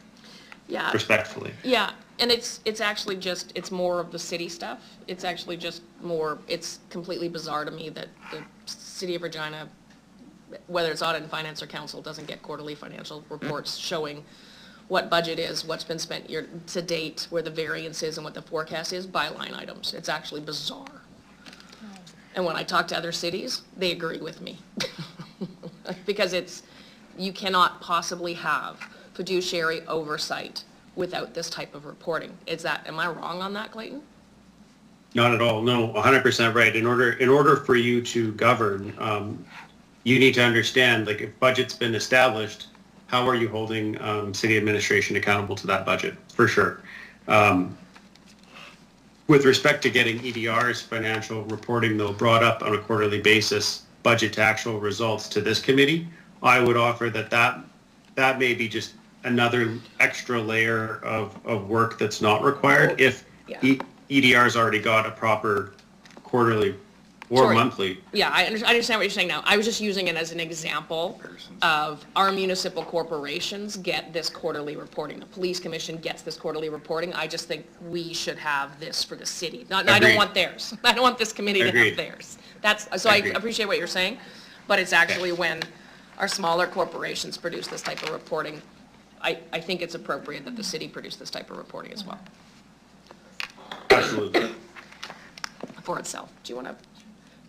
Yeah. Respectfully. Yeah, and it's actually just, it's more of the city stuff. It's actually just more, it's completely bizarre to me that the city of Regina, whether it's audit and finance or council, doesn't get quarterly financial reports showing what budget is, what's been spent year to date, where the variance is and what the forecast is by line items. It's actually bizarre. And when I talk to other cities, they agree with me. Because you cannot possibly have fiduciary oversight without this type of reporting. Am I wrong on that, Clayton? Not at all. No, 100% right. In order for you to govern, you need to understand, like, if budget's been established, how are you holding city administration accountable to that budget? For sure. With respect to getting EDR's financial reporting, though, brought up on a quarterly basis, budget to actual results to this committee, I would offer that may be just another extra layer of work that's not required if EDR's already got a proper quarterly or monthly. Yeah, I understand what you're saying now. I was just using it as an example of our municipal corporations get this quarterly reporting. The police commission gets this quarterly reporting. I just think we should have this for the city. I don't want theirs. I don't want this committee to have theirs. I appreciate what you're saying, but it's actually when our smaller corporations produce this type of reporting, I think it's appropriate that the city produce this type of reporting as well. Absolutely. For itself. Do you want to?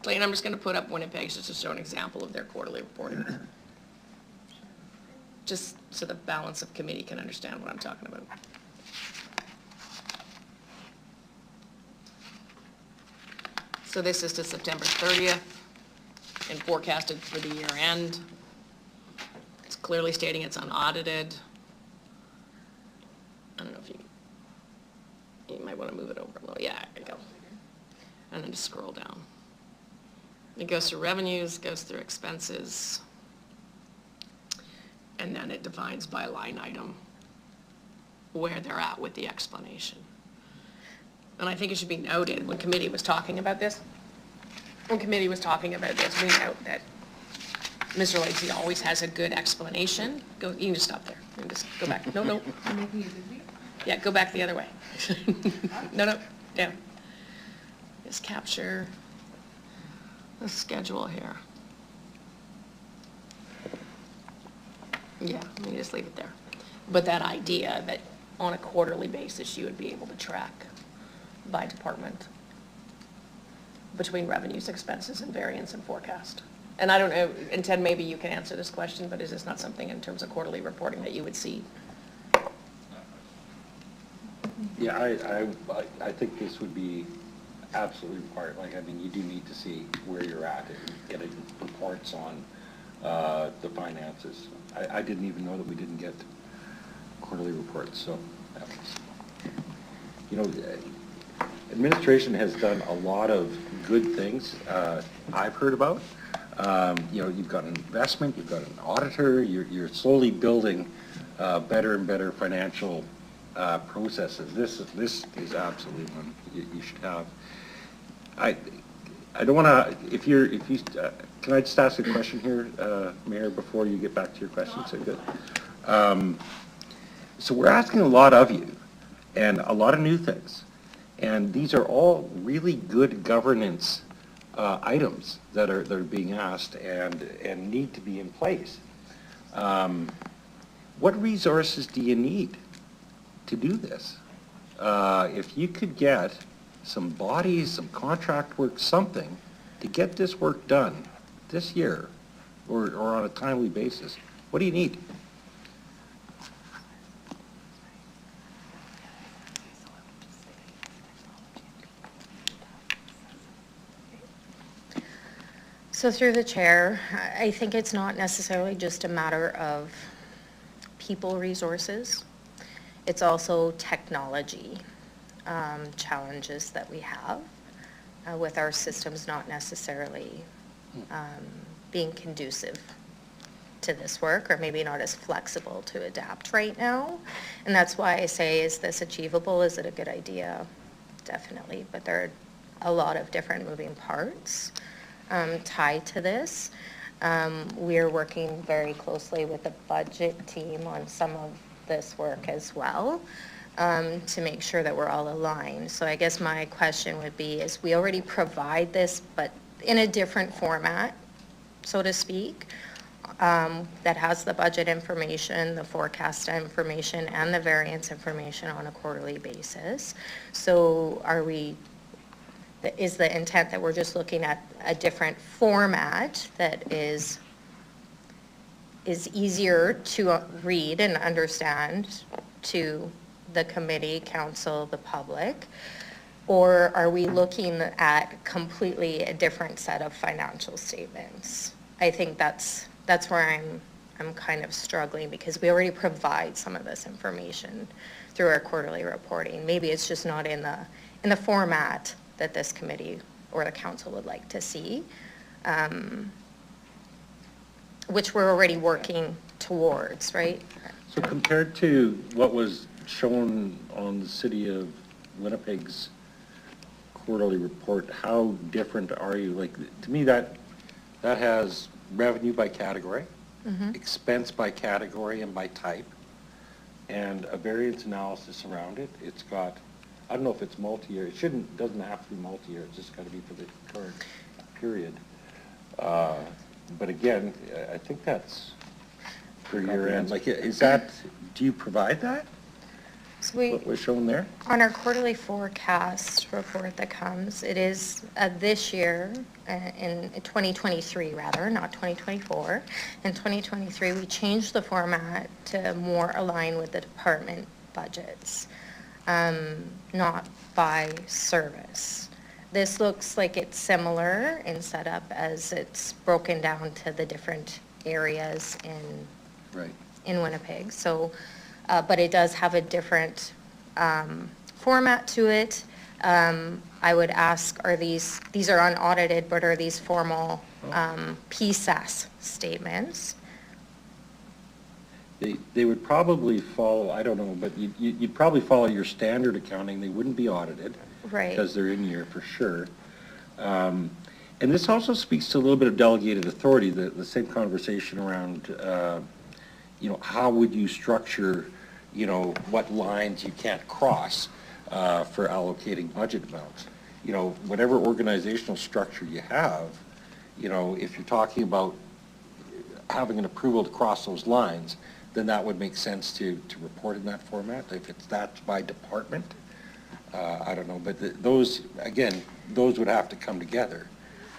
Clayton, I'm just going to put up Winnipeg's just to show an example of their quarterly reporting. Just so the balance of committee can understand what I'm talking about. So this is to September 30th and forecasted for the year end. It's clearly stating it's unaudited. I don't know if you might want to move it over a little. Yeah, there you go. And then just scroll down. It goes through revenues, goes through expenses, and then it defines by line item where they're at with the explanation. And I think it should be noted, when committee was talking about this, we note that Mr. Lacey always has a good explanation. You can just stop there. You can just go back. No. Yeah, go back the other way. No, down. Just capture the schedule here. Yeah, let me just leave it there. But that idea that on a quarterly basis, you would be able to track by department between revenues, expenses, and variance and forecast. And I don't know, and Ted, maybe you can answer this question, but is this not something in terms of quarterly reporting that you would see? Yeah, I think this would be absolutely required. Like, I mean, you do need to see where you're at and get reports on the finances. I didn't even know that we didn't get quarterly reports, so that was, you know, administration has done a lot of good things I've heard about. You know, you've got an investment, you've got an auditor, you're slowly building better and better financial processes. This is absolutely one you should have. I don't want to, can I just ask a question here, Mayor, before you get back to your question? So good. So we're asking a lot of you and a lot of new things. And these are all really good governance items that are being asked and need to be in place. What resources do you need to do this? If you could get some bodies, some contract work, something to get this work done this year or on a timely basis, what do you need? So through the chair, I think it's not necessarily just a matter of people resources. It's also technology challenges that we have with our systems not necessarily being conducive to this work, or maybe not as flexible to adapt right now. And that's why I say, is this achievable? Is it a good idea? Definitely, but there are a lot of different moving parts tied to this. We're working very closely with the budget team on some of this work as well, to make sure that we're all aligned. So I guess my question would be, is we already provide this, but in a different format, so to speak, that has the budget information, the forecast information, and the variance information on a quarterly basis. So is the intent that we're just looking at a different format that is easier to read and understand to the committee, council, the public? Or are we looking at completely a different set of financial statements? I think that's where I'm kind of struggling, because we already provide some of this information through our quarterly reporting. Maybe it's just not in the format that this committee or the council would like to see, which we're already working towards, right? So compared to what was shown on the City of Winnipeg's quarterly report, how different are you? Like, to me, that has revenue by category, expense by category and by type, and a variance analysis around it. It's got, I don't know if it's multi-year. It doesn't have to be multi-year. It's just got to be for the current period. But again, I think that's per year end. Like, is that, do you provide that? So What was shown there? on our quarterly forecast report that comes, it is this year, in 2023 rather, not 2024. In 2023, we changed the format to more align with the department budgets, not by service. This looks like it's similar in setup as it's broken down to the different areas in Winnipeg. So, but it does have a different format to it. I would ask, these are unaudited, but are these formal PSAS statements? They would probably follow, I don't know, but you'd probably follow your standard accounting. They wouldn't be audited. Right. Because they're in year for sure. And this also speaks to a little bit of delegated authority, the same conversation around, how would you structure, what lines you can't cross for allocating budget amounts. Whatever organizational structure you have, if you're talking about having an approval to cross those lines, then that would make sense to report in that format. If that's by department, I don't know, but those would have to come together.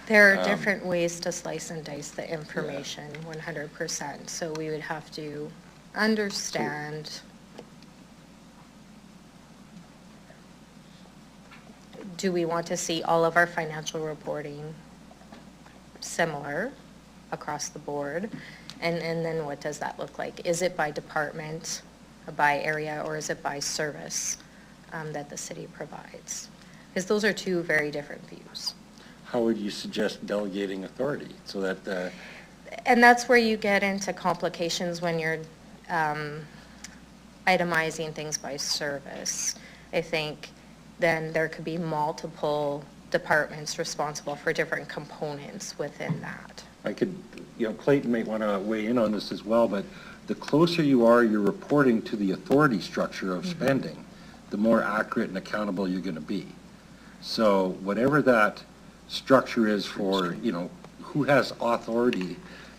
There are different ways to slice and dice the information, 100%. So we would have to understand, do we want to see all of our financial reporting similar across the board? And then what does that look like? Is it by department, by area, or is it by service that the city provides? Because those are two very different views. How would you suggest delegating authority so that And that's where you get into complications when you're itemizing things by service. I think then there could be multiple departments responsible for different components within that. I could, Clayton might want to weigh in on this as well, but the closer you are, you're reporting to the authority structure of spending, the more accurate and accountable you're going to be. So whatever that structure is for, who has authority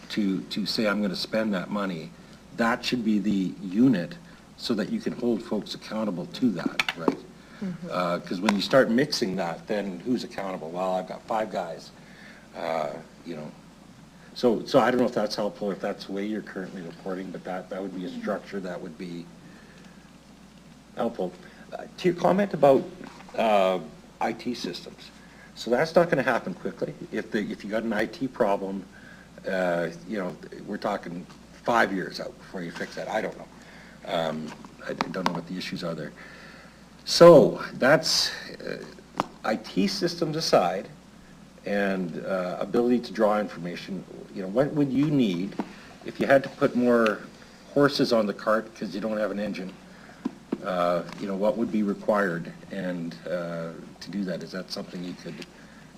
to say, I'm going to spend that money, that should be the unit so that you can hold folks accountable to that, right? Because when you start mixing that, then who's accountable? Well, I've got 5 guys, So I don't know if that's helpful, if that's the way you're currently reporting, but that would be a structure that would be helpful. To your comment about IT systems, so that's not going to happen quickly. If you got an IT problem, we're talking 5 years out before you fix that. I don't know. I don't know what the issues are there. So that's IT systems aside and ability to draw information. You know, what would you need if you had to put more horses on the cart because you don't have an engine? You know, what would be required? And to do that, is that something you could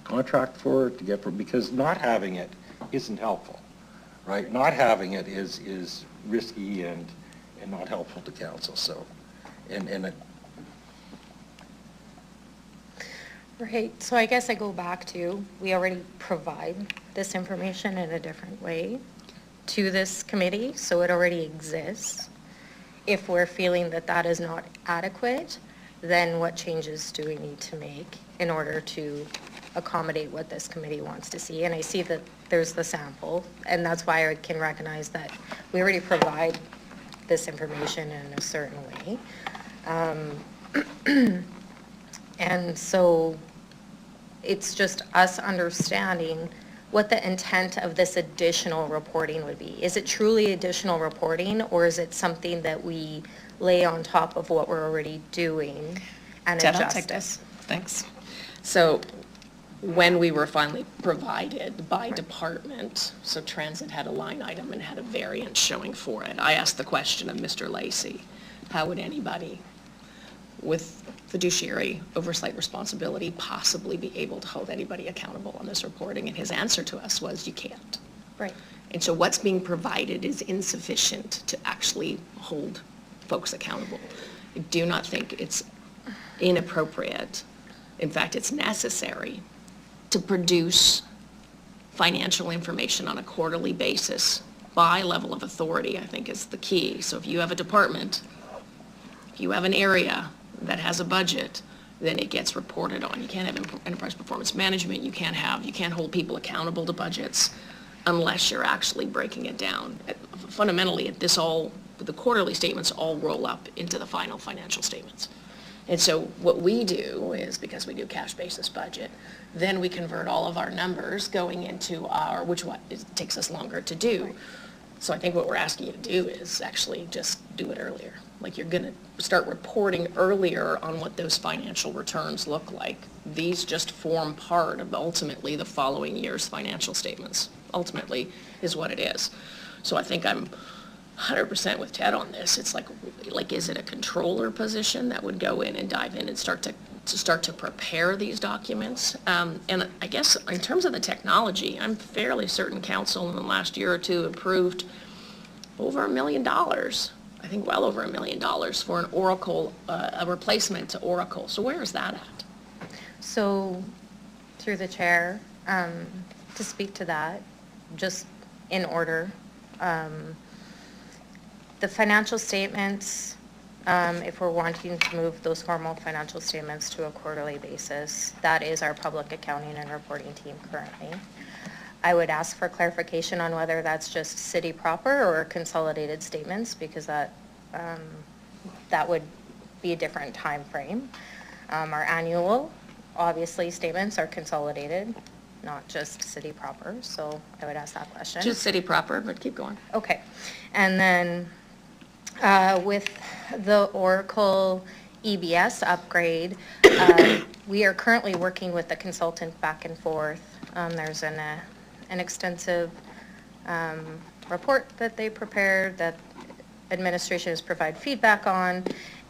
contract for to get? Because not having it isn't helpful, right? Not having it is risky and not helpful to council. So, Right, so I guess I go back to, we already provide this information in a different way to this committee, so it already exists. If we're feeling that that is not adequate, then what changes do we need to make in order to accommodate what this committee wants to see? And I see that there's the sample, and that's why I can recognize that we already provide this information in a certain way. And so it's just us understanding what the intent of this additional reporting would be. Is it truly additional reporting, or is it something that we lay on top of what we're already doing and Ted, I'll adjust take it? this. Thanks. So when we were finally provided by department, so transit had a line item and had a variance showing for it, I asked the question of Mr. Lacy, how would anybody with fiduciary oversight responsibility possibly be able to hold anybody accountable on this reporting? And his answer to us was, you can't. Right. And so what's being provided is insufficient to actually hold folks accountable. I do not think it's inappropriate. In fact, it's necessary to produce financial information on a quarterly basis by level of authority, I think is the key. So if you have a department, if you have an area that has a budget, then it gets reported on. You can't have enterprise performance management, you can't hold people accountable to budgets unless you're actually breaking it down. Fundamentally, the quarterly statements all roll up into the final financial statements. And so what we do is, because we do cash basis budget, then we convert all of our numbers going into it takes us longer to do. So I think what we're asking you to do is actually just do it earlier. Like, you're going to start reporting earlier on what those financial returns look like. These just form part of ultimately the following year's financial statements, ultimately is what it is. So I think I'm 100% with Ted on this. It's like, is it a controller position that would go in and dive in and start to prepare these documents? And I guess in terms of the technology, I'm fairly certain council in the last year or two approved over $1 million. I think well over $1 million for an Oracle, a replacement to Oracle. So where is that at? So, through the chair, to speak to that, just in order, the financial statements, if we're wanting to move those formal financial statements to a quarterly basis, that is our public accounting and reporting team currently. I would ask for clarification on whether that's just city proper or consolidated statements, because that would be a different time frame. Our annual, obviously, statements are consolidated, not just city proper, so I would ask that question. Just city proper, but keep going. Okay. And then with the Oracle EBS upgrade, we are currently working with the consultant back and forth. There's an extensive report that they prepared that administration has provided feedback on,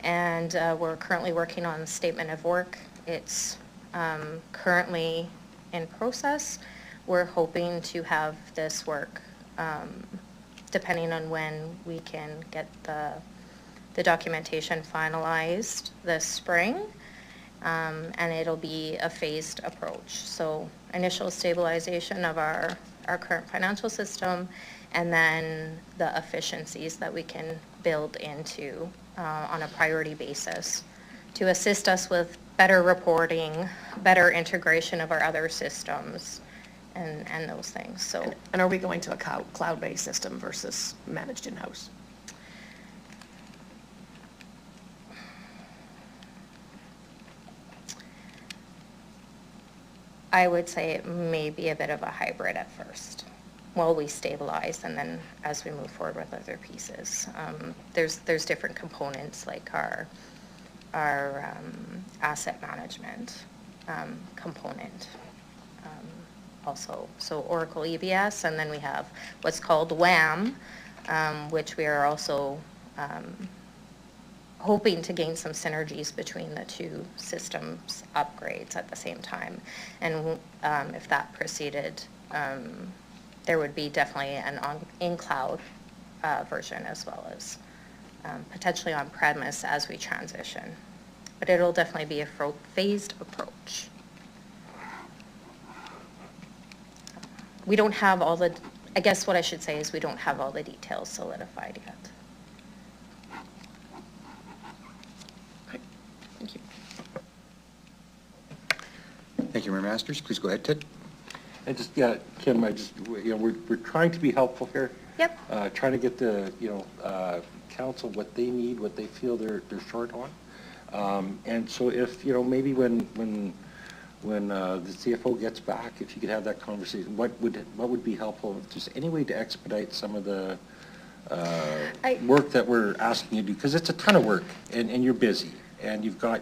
and we're currently working on the statement of work. It's currently in process. We're hoping to have this work, depending on when we can get the documentation finalized this spring, and it'll be a phased approach. So initial stabilization of our current financial system, and then the efficiencies that we can build into on a priority basis to assist us with better reporting, better integration of our other systems, and those things. So, And are we going to a cloud-based system versus managed in-house? I would say it may be a bit of a hybrid at first. while we stabilize, and then as we move forward with other pieces. There's different components like our asset management component also. So Oracle EBS, and then we have what's called WAM, which we are also hoping to gain some synergies between the two systems upgrades at the same time. And if that proceeded, there would be definitely an in-cloud version as well as potentially on-premise as we transition. But it'll definitely be a phased approach. We don't have all the, I guess what I should say is we don't have all the details solidified yet. Thank you. Thank you, Mayor Masters. Please go ahead, Ted. Kim, we're trying to be helpful here. Yep. Trying to get the, council what they need, what they feel they're short on. And so if, maybe when the CFO gets back, if you could have that conversation, what would be helpful? If there's any way to expedite some of the work that we're asking you to do, because it's a ton of work, and you're busy, and you've got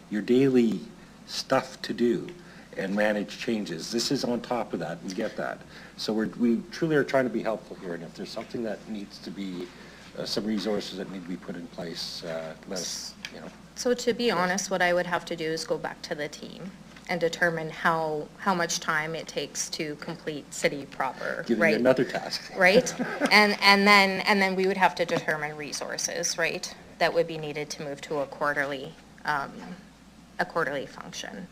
your daily stuff to do and manage changes. This is on top of that, we get that. So we truly are trying to be helpful here, and if there's something that needs to be, some resources that need to be put in place, let us, So to be honest, what I would have to do is go back to the team and determine how much time it takes to complete city proper, Give right? you another task. Right? And then we would have to determine resources, right? That would be needed to move to a quarterly function.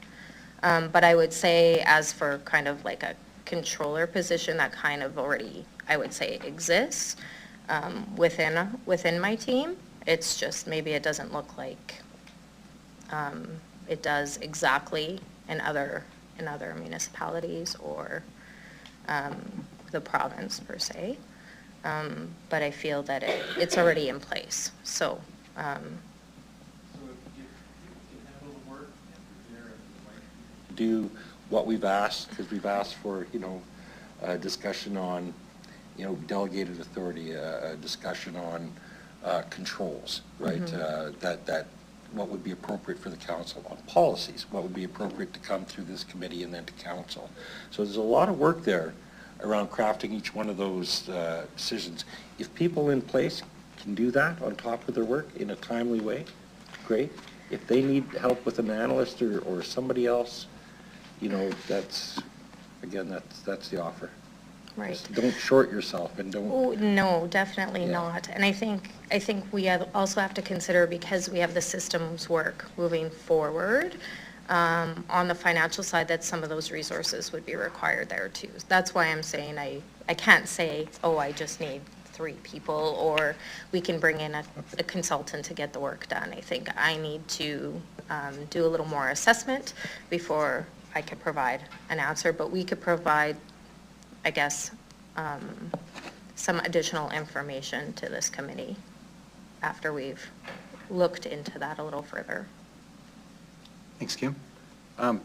But I would say as for kind of like a controller position that kind of already, I would say, exists within my team. It's just maybe it doesn't look like it does exactly in other municipalities or the province per se. But I feel that it's already in place. So. Do what we've asked, because we've asked for, a discussion on, delegated authority, a discussion on controls, right? That what would be appropriate for the council on policies, what would be appropriate to come through this committee and then to council. So there's a lot of work there around crafting each one of those decisions. If people in place can do that on top of their work in a timely way, great. If they need help with an analyst or somebody else, that's, again, that's the offer. Right. Just don't short yourself and don't. Oh, no, definitely Yeah. not. And I think we also have to consider, because we have the systems work moving forward, on the financial side, that some of those resources would be required there too. That's why I'm saying I can't say, oh, I just need 3 people, or we can bring in a consultant to get the work done. I think I need to do a little more assessment before I could provide an answer, but we could provide, I guess, some additional information to this committee after we've looked into that a little further. Thanks, Kim.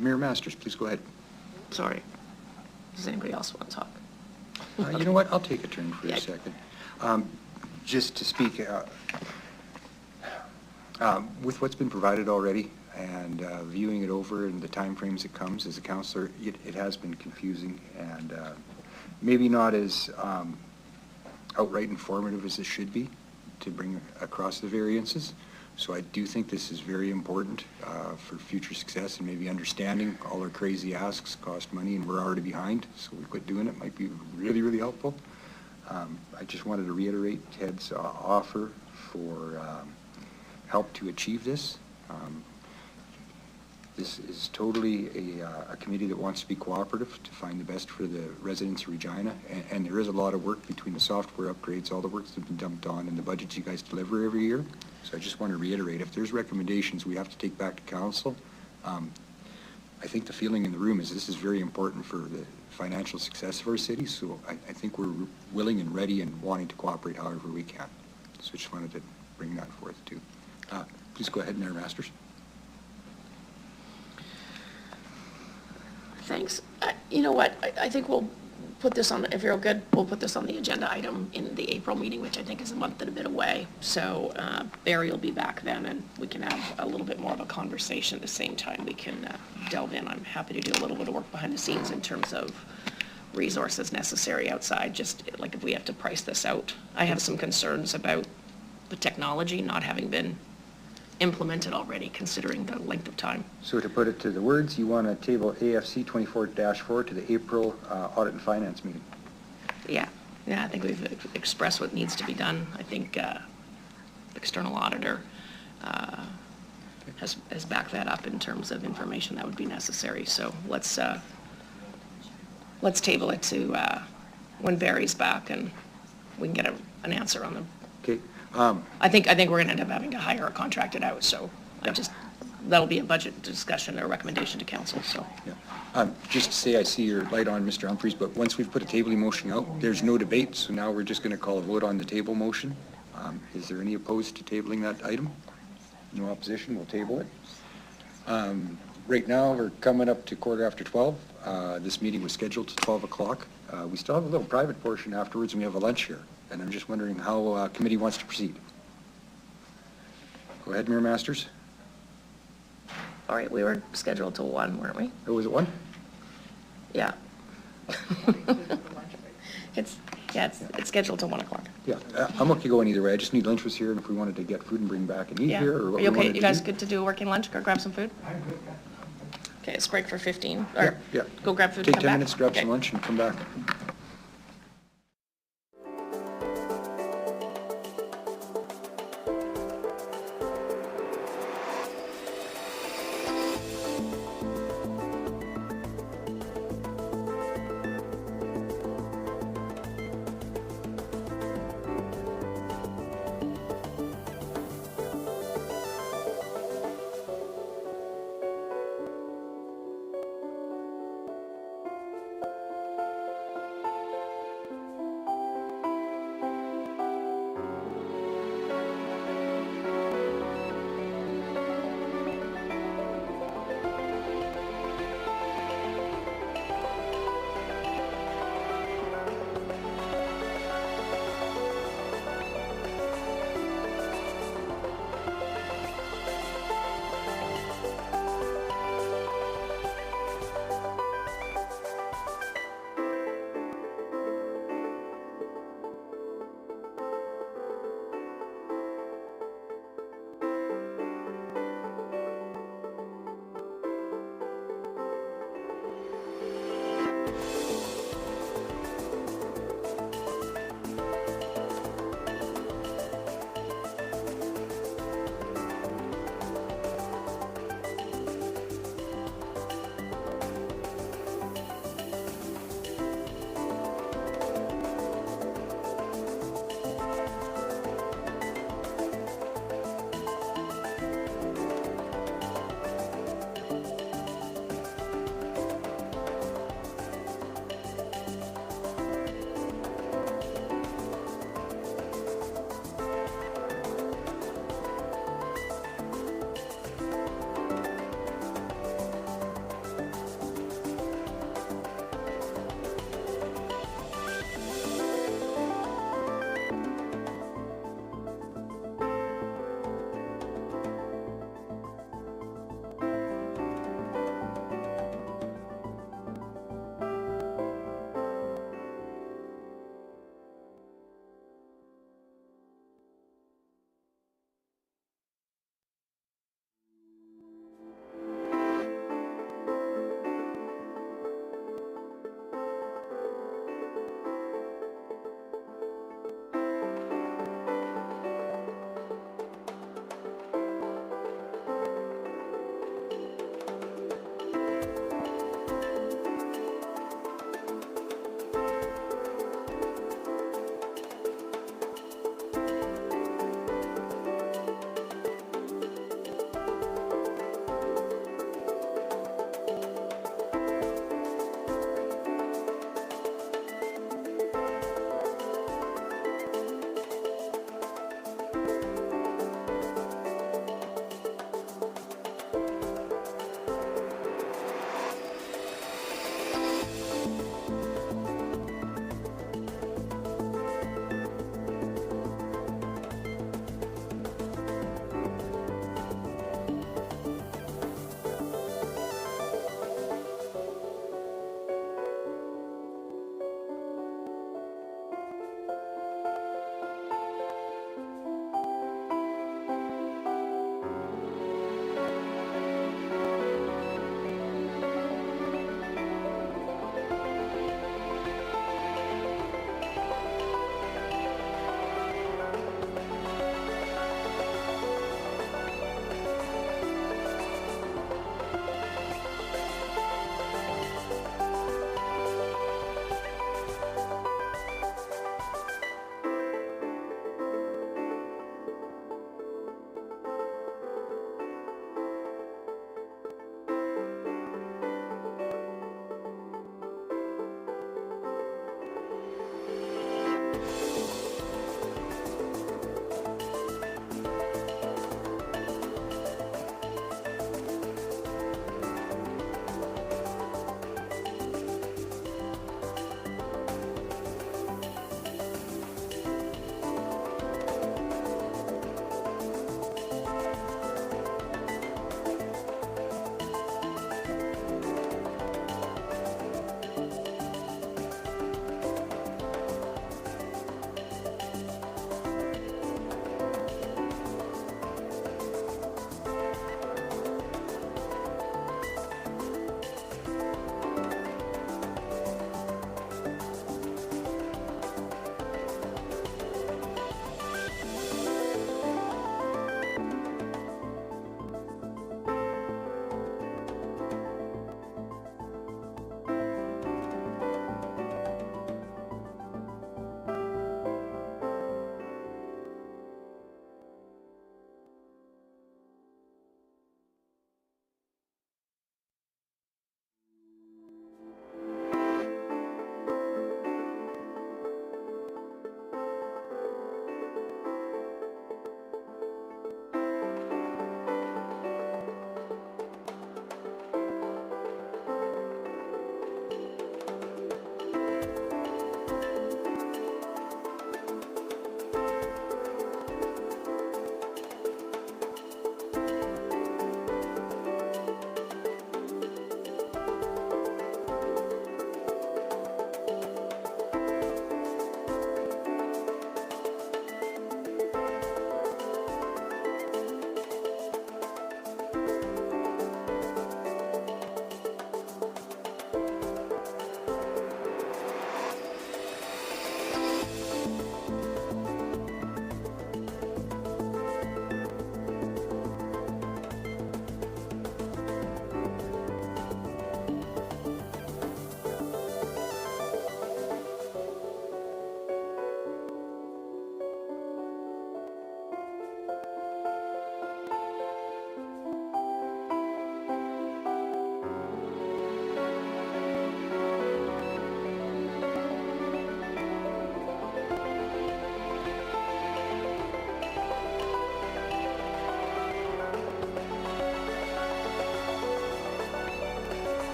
Mayor Masters, please go ahead. Sorry. Does anybody else want to talk? You know what? I'll take a turn for Yeah. a second. Just to speak, with what's been provided already and viewing it over and the timeframes it comes, as a counselor, it has been confusing and maybe not as outright informative as it should be to bring across the variances. So I do think this is very important for future success, and maybe understanding all our crazy asks cost money and we're already behind, so we quit doing it might be really, really helpful. I just wanted to reiterate Ted's offer for help to achieve this. This is totally a committee that wants to be cooperative to find the best for the residents of Regina, and there is a lot of work between the software upgrades, all the work that's been dumped on, and the budgets you guys deliver every year. So I just want to reiterate, if there's recommendations we have to take back to council, I think the feeling in the room is this is very important for the financial success of our city, so I think we're willing and ready and wanting to cooperate however we can. So I just wanted to bring that forth too. Please go ahead, Mayor Masters. Thanks. You know what, I think we'll put this on, if you're good, we'll put this on the agenda item in the April meeting, which I think is a month and a bit away. So Barry will be back then, and we can have a little bit more of a conversation at the same time. We can delve in. I'm happy to do a little bit of work behind the scenes in terms of resources necessary outside, just like if we have to price this out. I have some concerns about the technology not having been implemented already, considering the length of time. So to put it to the words, you want to table AFC 24-4 to the April Audit and Finance meeting? Yeah, I think we've expressed what needs to be done. I think external auditor has backed that up in terms of information that would be necessary. So let's table it to when Barry's back, and we can get an answer on them. Okay. I think we're going to end up having to hire a contracted out, so that'll be a budget discussion or recommendation to council, so. Yeah. Just to say, I see your light on, Mr. Humphries, but once we've put a tabling motion out, there's no debate, so now we're just going to call a vote on the table motion. Is there any opposed to tabling that item? No opposition, we'll table it. Right now, we're coming up to 12:15. This meeting was scheduled to 12 o'clock. We still have a little private portion afterwards, and we have a lunch here. And I'm just wondering how committee wants to proceed. Go ahead, Mayor Masters. All right, we were scheduled till 1, weren't we? Oh, was it 1? Yeah. It's scheduled till 1 o'clock. Yeah, I'm okay going either way. I just need lunch was here, and if we wanted to get food and bring back and eat Yeah. here, or what Are we you wanted okay? to You guys do. good to do a working lunch? Go grab some food? Okay, let's break for 15. Or Yeah. go grab food and Take come 10 back. minutes, grab Okay. some lunch, and come back.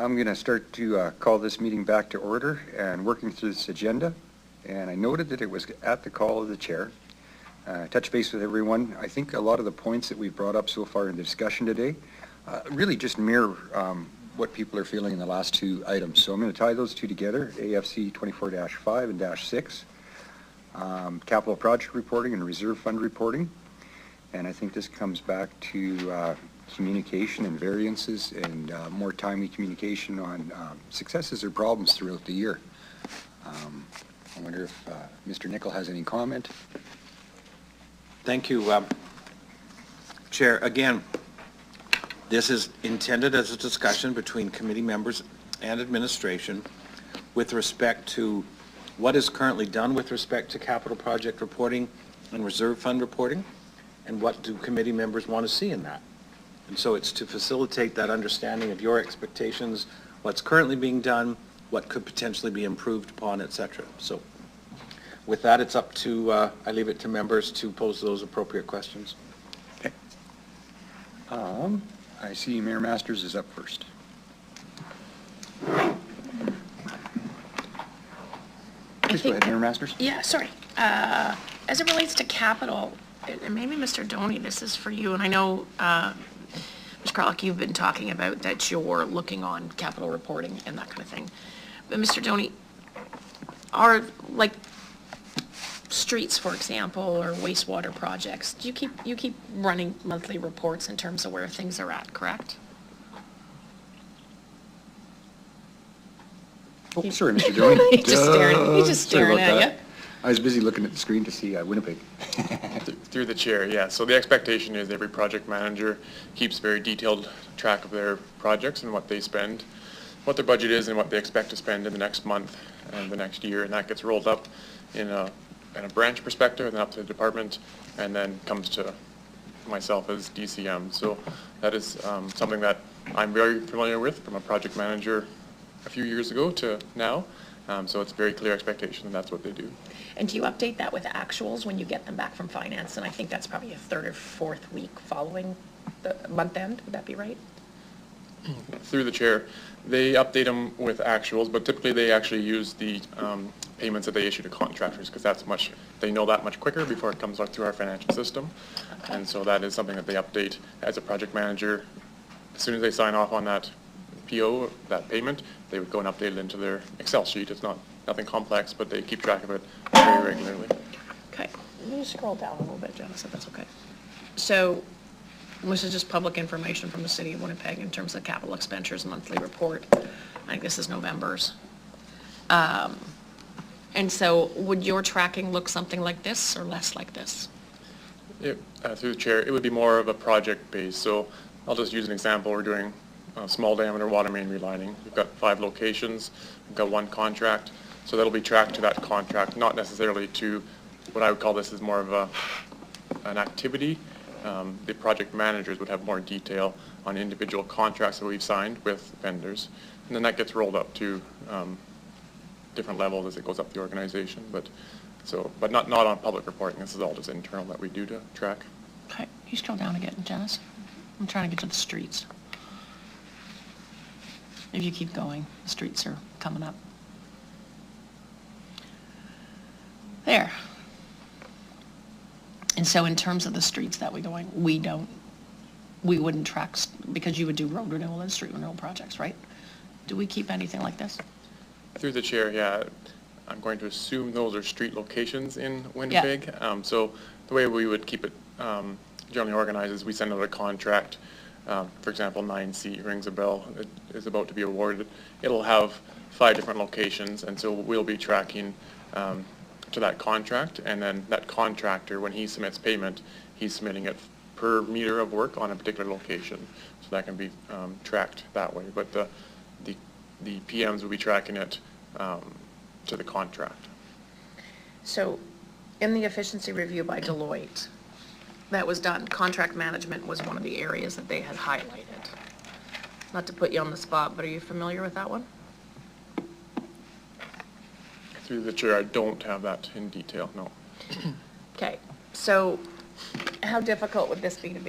I'm going to start to call this meeting back to order and working through this agenda. And I noted that it was at the call of the chair. Touch base with everyone. I think a lot of the points that we've brought up so far in the discussion today really just mirror what people are feeling in the last two items. So I'm going to tie those two together, AFC 24-5 and -6, capital project reporting and reserve fund reporting. And I think this comes back to communication and variances and more timely communication on successes or problems throughout the year. I wonder if Mr. Nickel has any comment. Thank you, Chair. Again, this is intended as a discussion between committee members and administration with respect to what is currently done with respect to capital project reporting and reserve fund reporting, and what do committee members want to see in that. And so it's to facilitate that understanding of your expectations, what's currently being done, what could potentially be improved upon, et cetera. So with that, it's up to, I leave it to members to pose those appropriate questions. Okay. I see Mayor Masters is up first. Please go ahead, Mayor Masters. Yeah, sorry. As it relates to capital, and maybe Mr. Doney, this is for you, and I know, Ms. Carlock, you've been talking about that you're looking on capital reporting and that kind of thing. But Mr. Doney, are, like, streets, for example, or wastewater projects, do you keep running monthly reports in terms of where things are at, correct? Oh, sorry, Mr. Doney. He's just staring at you. I was busy looking at the screen to see Winnipeg. Through the chair, yeah. So the expectation is every project manager keeps very detailed track of their projects and what they spend, what their budget is and what they expect to spend in the next month and the next year, and that gets rolled up in a branch perspective and then up to the department and then comes to myself as DCM. So that is something that I'm very familiar with from a project manager a few years ago to now. So it's a very clear expectation, and that's what they do. And do you update that with actuals when you get them back from finance? And I think that's probably a third or fourth week following the month end. Would that be right? Through the chair, they update them with actuals, but typically they actually use the payments that they issue to contractors because that's they know that much quicker before it comes out through our financial system. Okay. And so that is something that they update as a project manager. As soon as they sign off on that PO, that payment, they would go and update it into their Excel sheet. It's nothing complex, but they keep track of it very regularly. Okay. Let me scroll down a little bit, Janice, if that's okay. So this is just public information from the city of Winnipeg in terms of capital expenditures monthly report. I think this is November's. And so would your tracking look something like this or less like this? Through the chair, it would be more of a project base. So I'll just use an example. We're doing small diameter water main relining. We've got 5 locations. We've got 1 contract. So that'll be tracked to that contract, not necessarily to what I would call this is more of an activity. The project managers would have more detail on individual contracts that we've signed with vendors. And then that gets rolled up to different levels as it goes up the organization. But not on public reporting. This is all just internal that we do to track. Okay. You scroll down again, Janice. I'm trying to get to the streets. If you keep going, the streets are coming up. There. And so in terms of the streets that we're going, we wouldn't track, because you would do road renewal and street renewal projects, right? Do we keep anything like this? Through the chair, yeah. I'm going to assume those are street locations in Winnipeg. Yeah. So the way we would keep it generally organized is we send out a contract. For example, 9C rings a bell. It is about to be awarded. It'll have 5 different locations, and so we'll be tracking to that contract, and then that contractor, when he submits payment, he's submitting it per meter of work on a particular location. So that can be tracked that way. But the PMs will be tracking it to the contract. So in the efficiency review by Deloitte that was done, contract management was one of the areas that they had highlighted. Not to put you on the spot, but are you familiar with that one? Through the chair, I don't have that in detail, no. Okay, so how difficult would this be to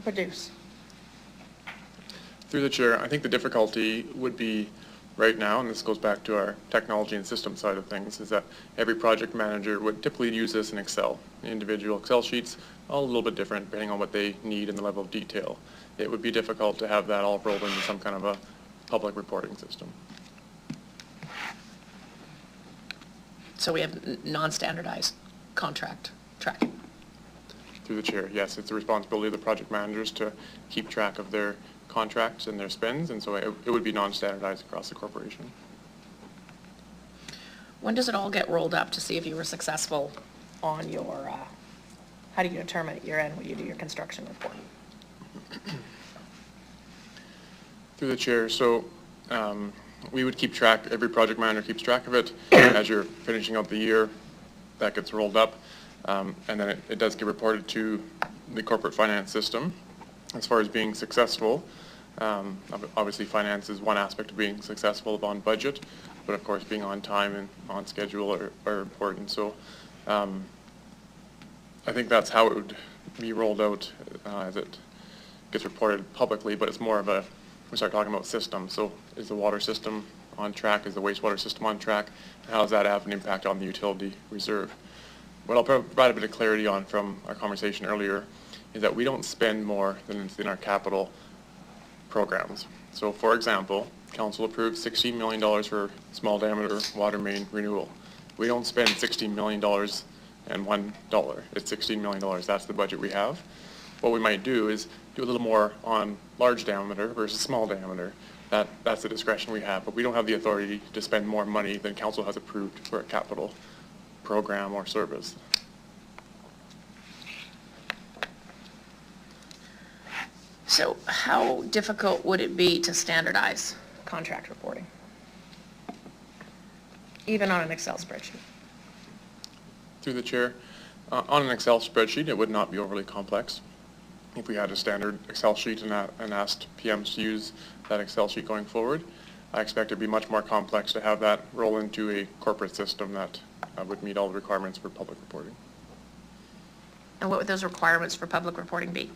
produce? Through the chair, I think the difficulty would be right now, and this goes back to our technology and system side of things, is that every project manager would typically use this in Excel. Individual Excel sheets, all a little bit different depending on what they need and the level of detail. It would be difficult to have that all rolled into some kind of a public reporting system. So we have non-standardized contract tracking. Through the chair, yes, it's the responsibility of the project managers to keep track of their contracts and their spends, and so it would be non-standardized across the corporation. When does it all get rolled up to see if you were successful on your, how do you determine at your end when you do your construction report? Through the chair, so we would keep track, every project manager keeps track of it. As you're finishing out the year, that gets rolled up, and then it does get reported to the corporate finance system. As far as being successful, obviously finance is one aspect of being successful on budget, but of course being on time and on schedule are important. So I think that's how it would be rolled out as it gets reported publicly, but it's more of a, we start talking about systems. So is the water system on track? Is the wastewater system on track? And how does that have an impact on the utility reserve? What I'll provide a bit of clarity on from our conversation earlier is that we don't spend more than is in our capital programs. So for example, council approved $16 million for small diameter water main renewal. We don't spend $16 million and $1. It's $16 million. That's the budget we have. What we might do is do a little more on large diameter versus small diameter. That's the discretion we have, but we don't have the authority to spend more money than council has approved for a capital program or service. So how difficult would it be to standardize contract reporting? Even on an Excel spreadsheet? Through the chair, on an Excel spreadsheet, it would not be overly complex. If we had a standard Excel sheet and asked PMs to use that Excel sheet going forward, I expect it would be much more complex to have that roll into a corporate system that would meet all the requirements for public reporting. And what would those requirements for public reporting be?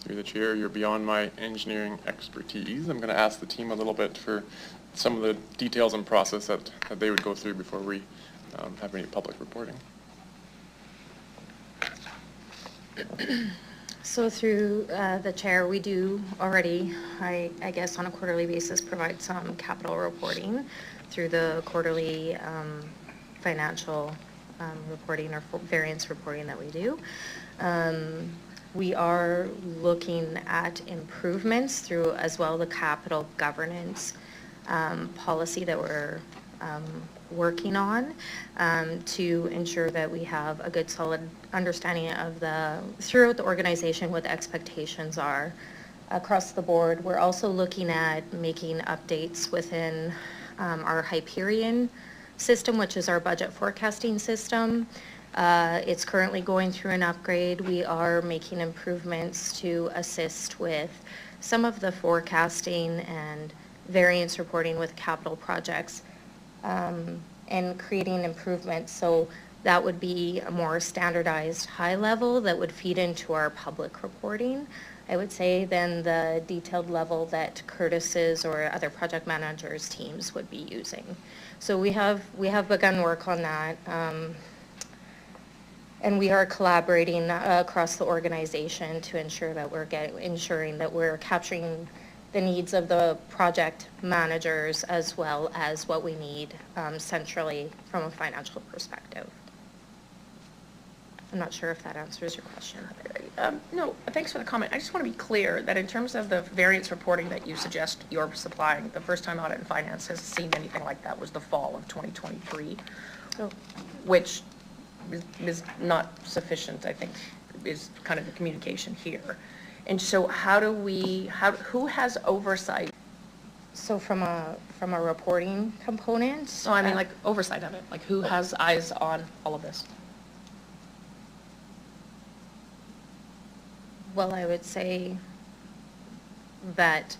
Through the chair, you're beyond my engineering expertise. I'm going to ask the team a little bit for some of the details and process that they would go through before we have any public reporting. So through the chair, we do already, I guess on a quarterly basis, provide some capital reporting through the quarterly financial reporting or variance reporting that we do. We are looking at improvements through as well the capital governance policy that we're working on to ensure that we have a good solid understanding of throughout the organization what the expectations are across the board. We're also looking at making updates within our Hyperion system, which is our budget forecasting system. It's currently going through an upgrade. We are making improvements to assist with some of the forecasting and variance reporting with capital projects and creating improvements. So that would be a more standardized high level that would feed into our public reporting, I would say, than the detailed level that Curtis's or other project managers' teams would be using. So we have begun work on that. And we are collaborating across the organization to ensure that ensuring that we're capturing the needs of the project managers as well as what we need centrally from a financial perspective. I'm not sure if that answers your question. No, thanks for the comment. I just want to be clear that in terms of the variance reporting that you suggest you're supplying, the first time Audit and Finance has seen anything like that was the fall of 2023, which is not sufficient, I think, is kind of the communication here. And so who has oversight? So from a reporting component? So I mean like oversight of it, like who has eyes on all of this? Well, I would say that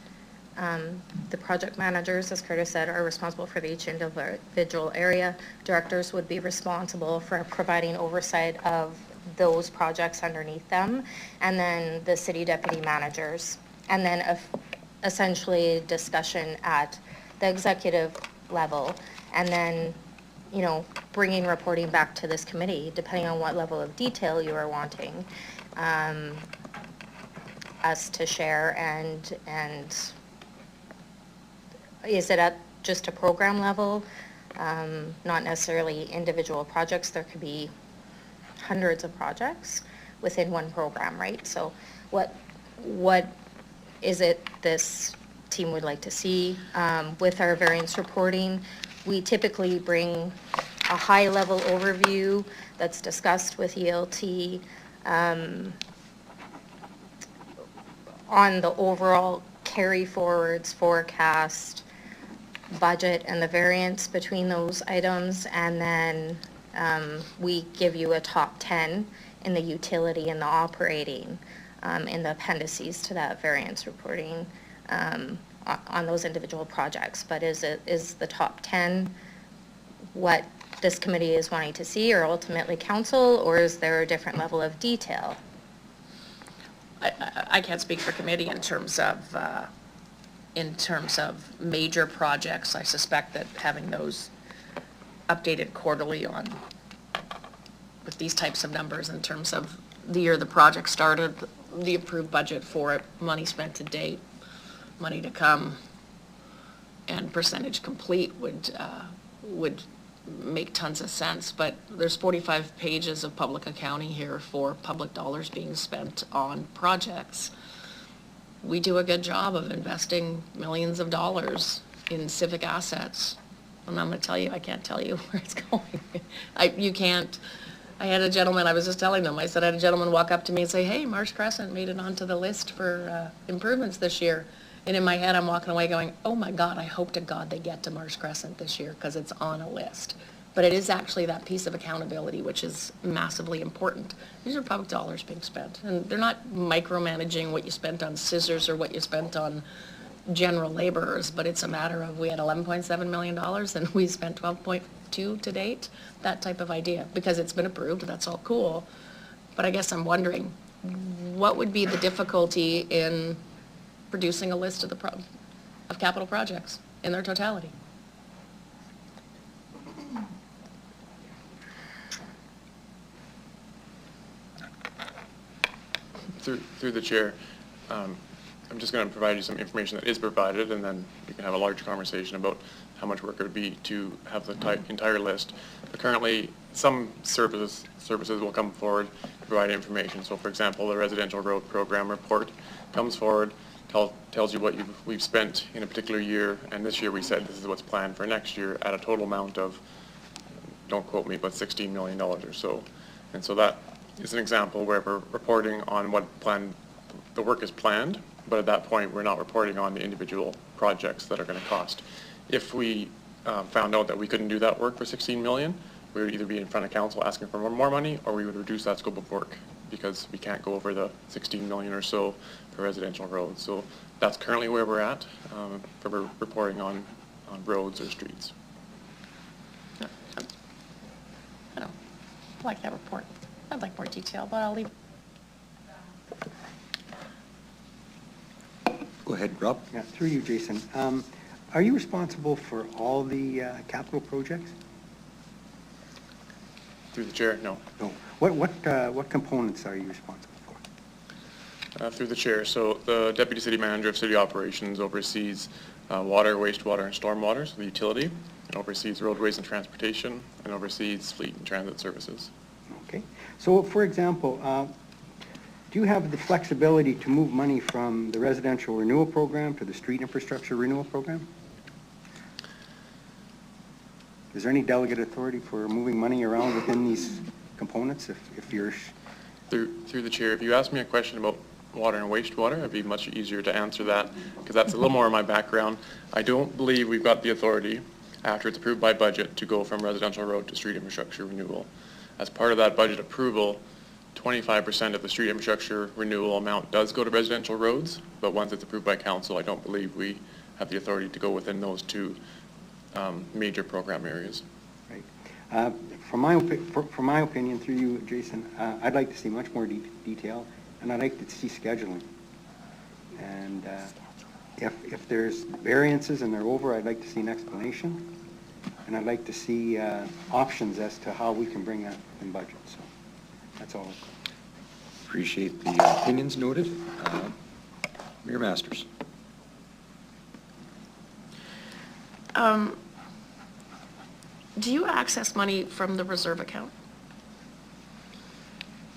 the project managers, as Curtis said, are responsible for each individual area. Directors would be responsible for providing oversight of those projects underneath them, and then the city deputy managers. And then essentially discussion at the executive level, and then, you know, bringing reporting back to this committee, depending on what level of detail you are wanting us to share, and is it at just a program level? Not necessarily individual projects. There could be hundreds of projects within one program, right? So what is it this team would like to see? With our variance reporting, we typically bring a high-level overview that's discussed with ELT on the overall carry forwards, forecast, budget, and the variance between those items, and then we give you a top 10 in the utility and the operating in the appendices to that variance reporting on those individual projects. But is the top 10 what this committee is wanting to see, or ultimately council, or is there a different level of detail? I can't speak for committee in terms of major projects. I suspect that having those updated quarterly with these types of numbers in terms of the year the project started, the approved budget for it, money spent to date, money to come, and percentage complete would make tons of sense. But there's 45 pages of public accounting here for public dollars being spent on projects. We do a good job of investing millions of dollars in civic assets. And I'm going to tell you, I can't tell you where it's going. You can't. I had a gentleman, I was just telling them, I said I had a gentleman walk up to me and say, hey, Marsh Crescent made it onto the list for improvements this year. And in my head, I'm walking away going, oh my God, I hope to God they get to Marsh Crescent this year because it's on a list. But it is actually that piece of accountability, which is massively important. These are public dollars being spent, and they're not micromanaging what you spent on scissors or what you spent on general laborers, but it's a matter of, we had $11.7 million and we spent 12.2 to date, that type of idea, because it's been approved, that's all cool. But I guess I'm wondering, what would be the difficulty in producing a list of of capital projects in their totality? Through the chair, I'm just going to provide you some information that is provided, and then we can have a large conversation about how much work it would be to have the entire list. But currently, some services will come forward to provide information. So, for example, the residential road program report comes forward, tells you what we've spent in a particular year, and this year we said this is what's planned for next year at a total amount of, don't quote me, but $16 million or so. And so that is an example where we're reporting on what the work is planned, but at that point we're not reporting on the individual projects that are going to cost. If we found out that we couldn't do that work for $16 million, we would either be in front of council asking for more money, or we would reduce that scope of work because we can't go over the $16 million or so for residential roads. So that's currently where we're at for reporting on roads or streets. I like that report. I'd like more detail, but I'll leave. Go ahead, Rob. Yeah, through you, Jason. Are you responsible for all the capital projects? Through the chair, no. No. What components are you responsible for? Through the chair. So the Deputy City Manager of City Operations oversees water, wastewater, and stormwater, so the utility, and oversees roadways and transportation, and oversees fleet and transit services. Okay. So, for example, do you have the flexibility to move money from the residential renewal program to the street infrastructure renewal program? Is there any delegate authority for moving money around within these components if you're... Through the chair, if you ask me a question about water and wastewater, it'd be much easier to answer that because that's a little more of my background. I don't believe we've got the authority, after it's approved by budget, to go from residential road to street infrastructure renewal. As part of that budget approval, 25% of the street infrastructure renewal amount does go to residential roads, but once it's approved by council, I don't believe we have the authority to go within those two major program areas. Right. From my opinion, through you, Jason, I'd like to see much more detail, and I'd like to see scheduling. And if there's variances and they're over, I'd like to see an explanation. And I'd like to see options as to how we can bring that in budget, so that's all. Appreciate the opinions noted. Mayor Masters. Do you access money from the reserve account?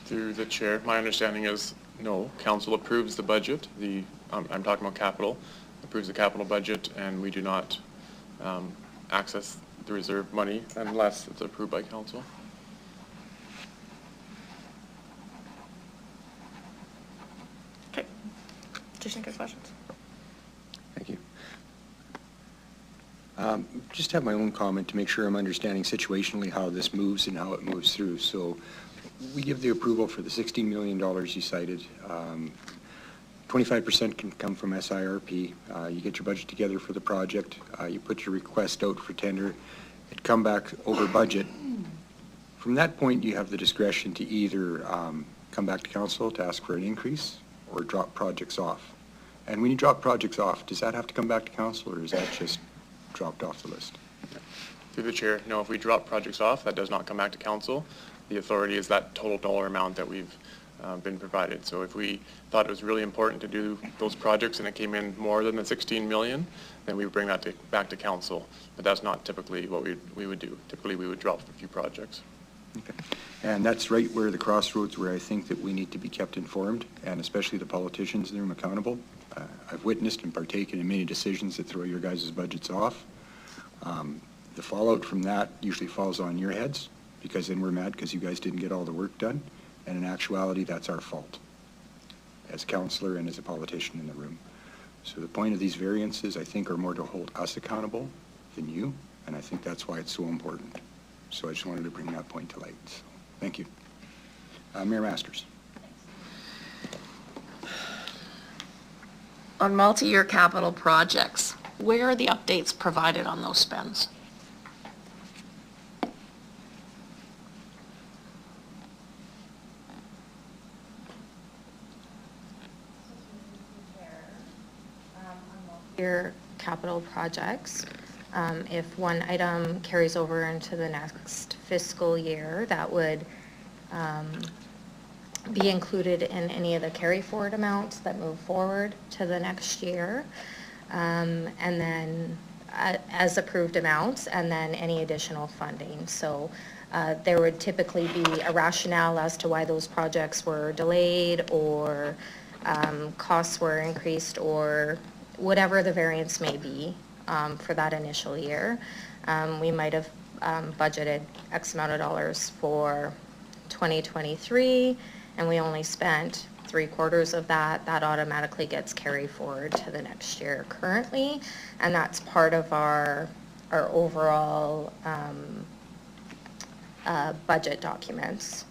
Through the chair, my understanding is no. Council approves the budget, I'm talking about capital, approves the capital budget, and we do not access the reserve money unless it's approved by council. Okay. Just any good questions? Thank you. Just have my own comment to make sure I'm understanding situationally how this moves and how it moves through. So we give the approval for the $16 million you cited. 25% can come from SIRP. You get your budget together for the project. You put your request out for tender. It come back over budget. From that point, you have the discretion to either come back to council to ask for an increase or drop projects off. And when you drop projects off, does that have to come back to council, or is that just dropped off the list? Through the chair, no, if we drop projects off, that does not come back to council. The authority is that total dollar amount that we've been provided. So if we thought it was really important to do those projects and it came in more than the 16 million, then we would bring that back to council. But that's not typically what we would do. Typically, we would drop a few projects. Okay. And that's right where the crossroads where I think that we need to be kept informed, and especially the politicians in the room accountable. I've witnessed and partaken in many decisions that throw your guys' budgets off. The fallout from that usually falls on your heads, because then we're mad because you guys didn't get all the work done. And in actuality, that's our fault as a councillor and as a politician in the room. So the point of these variances, I think, are more to hold us accountable than you, and I think that's why it's so important. So I just wanted to bring that point to light. So, thank you. Mayor Masters. On multi-year capital projects, where are the updates provided on those spends? Your capital projects, if one item carries over into the next fiscal year, that would be included in any of the carry forward amounts that move forward to the next year. And then as approved amounts, and then any additional funding. So there would typically be a rationale as to why those projects were delayed, or costs were increased, or whatever the variance may be for that initial year. We might have budgeted X amount of dollars for 2023, and we only spent 3/4 of that. That automatically gets carried forward to the next year currently, and that's part of our overall budget documents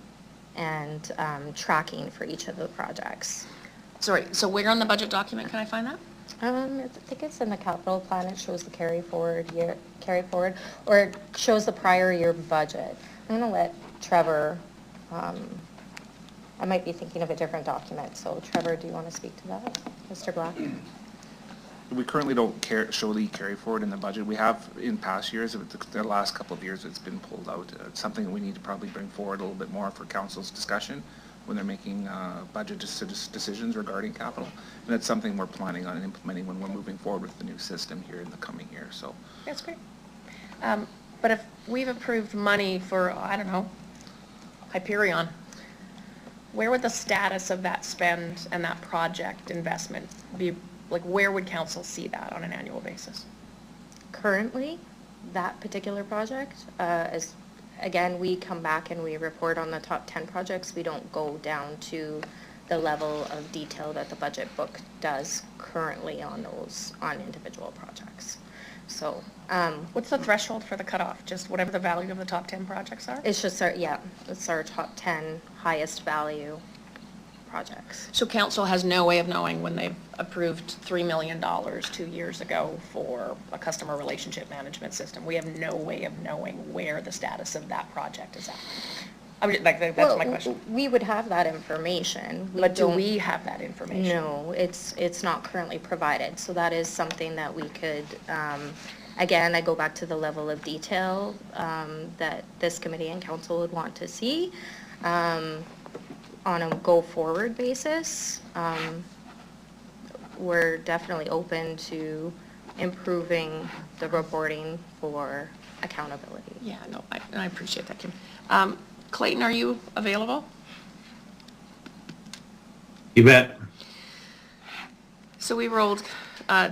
and tracking for each of the projects. Sorry, so where on the budget document can I find that? I think it's in the capital plan. It shows the carry forward, or it shows the prior year budget. I'm gonna let Trevor, I might be thinking of a different document, so Trevor, do you want to speak to that? Mr. Black? We currently don't show the carry forward in the budget. We have in past years, the last couple of years it's been pulled out. It's something that we need to probably bring forward a little bit more for council's discussion when they're making budget decisions regarding capital. And that's something we're planning on implementing when we're moving forward with the new system here in the coming year. So That's great. But if we've approved money for, I don't know, Hyperion, where would the status of that spend and that project investment be? Like, where would council see that on an annual basis? Currently, that particular project is, again, we come back and we report on the top 10 projects. We don't go down to the level of detail that the budget book does currently on individual projects. So, what's the threshold for the cutoff? Just whatever the value of the top 10 projects are? it's just it's our top 10 highest value projects. So council has no way of knowing when they've approved $3 million 2 years ago for a customer relationship management system. We have no way of knowing where the status of that project is at. That's Well, my question. We would have that information. But do don't- we have that information? No, it's not currently provided, so that is something that we could, again, I go back to the level of detail that this committee and council would want to see on a go-forward basis. We're definitely open to improving the reporting for accountability. Yeah, no, I appreciate that, Kim. Clayton, are you available? You bet. So we rolled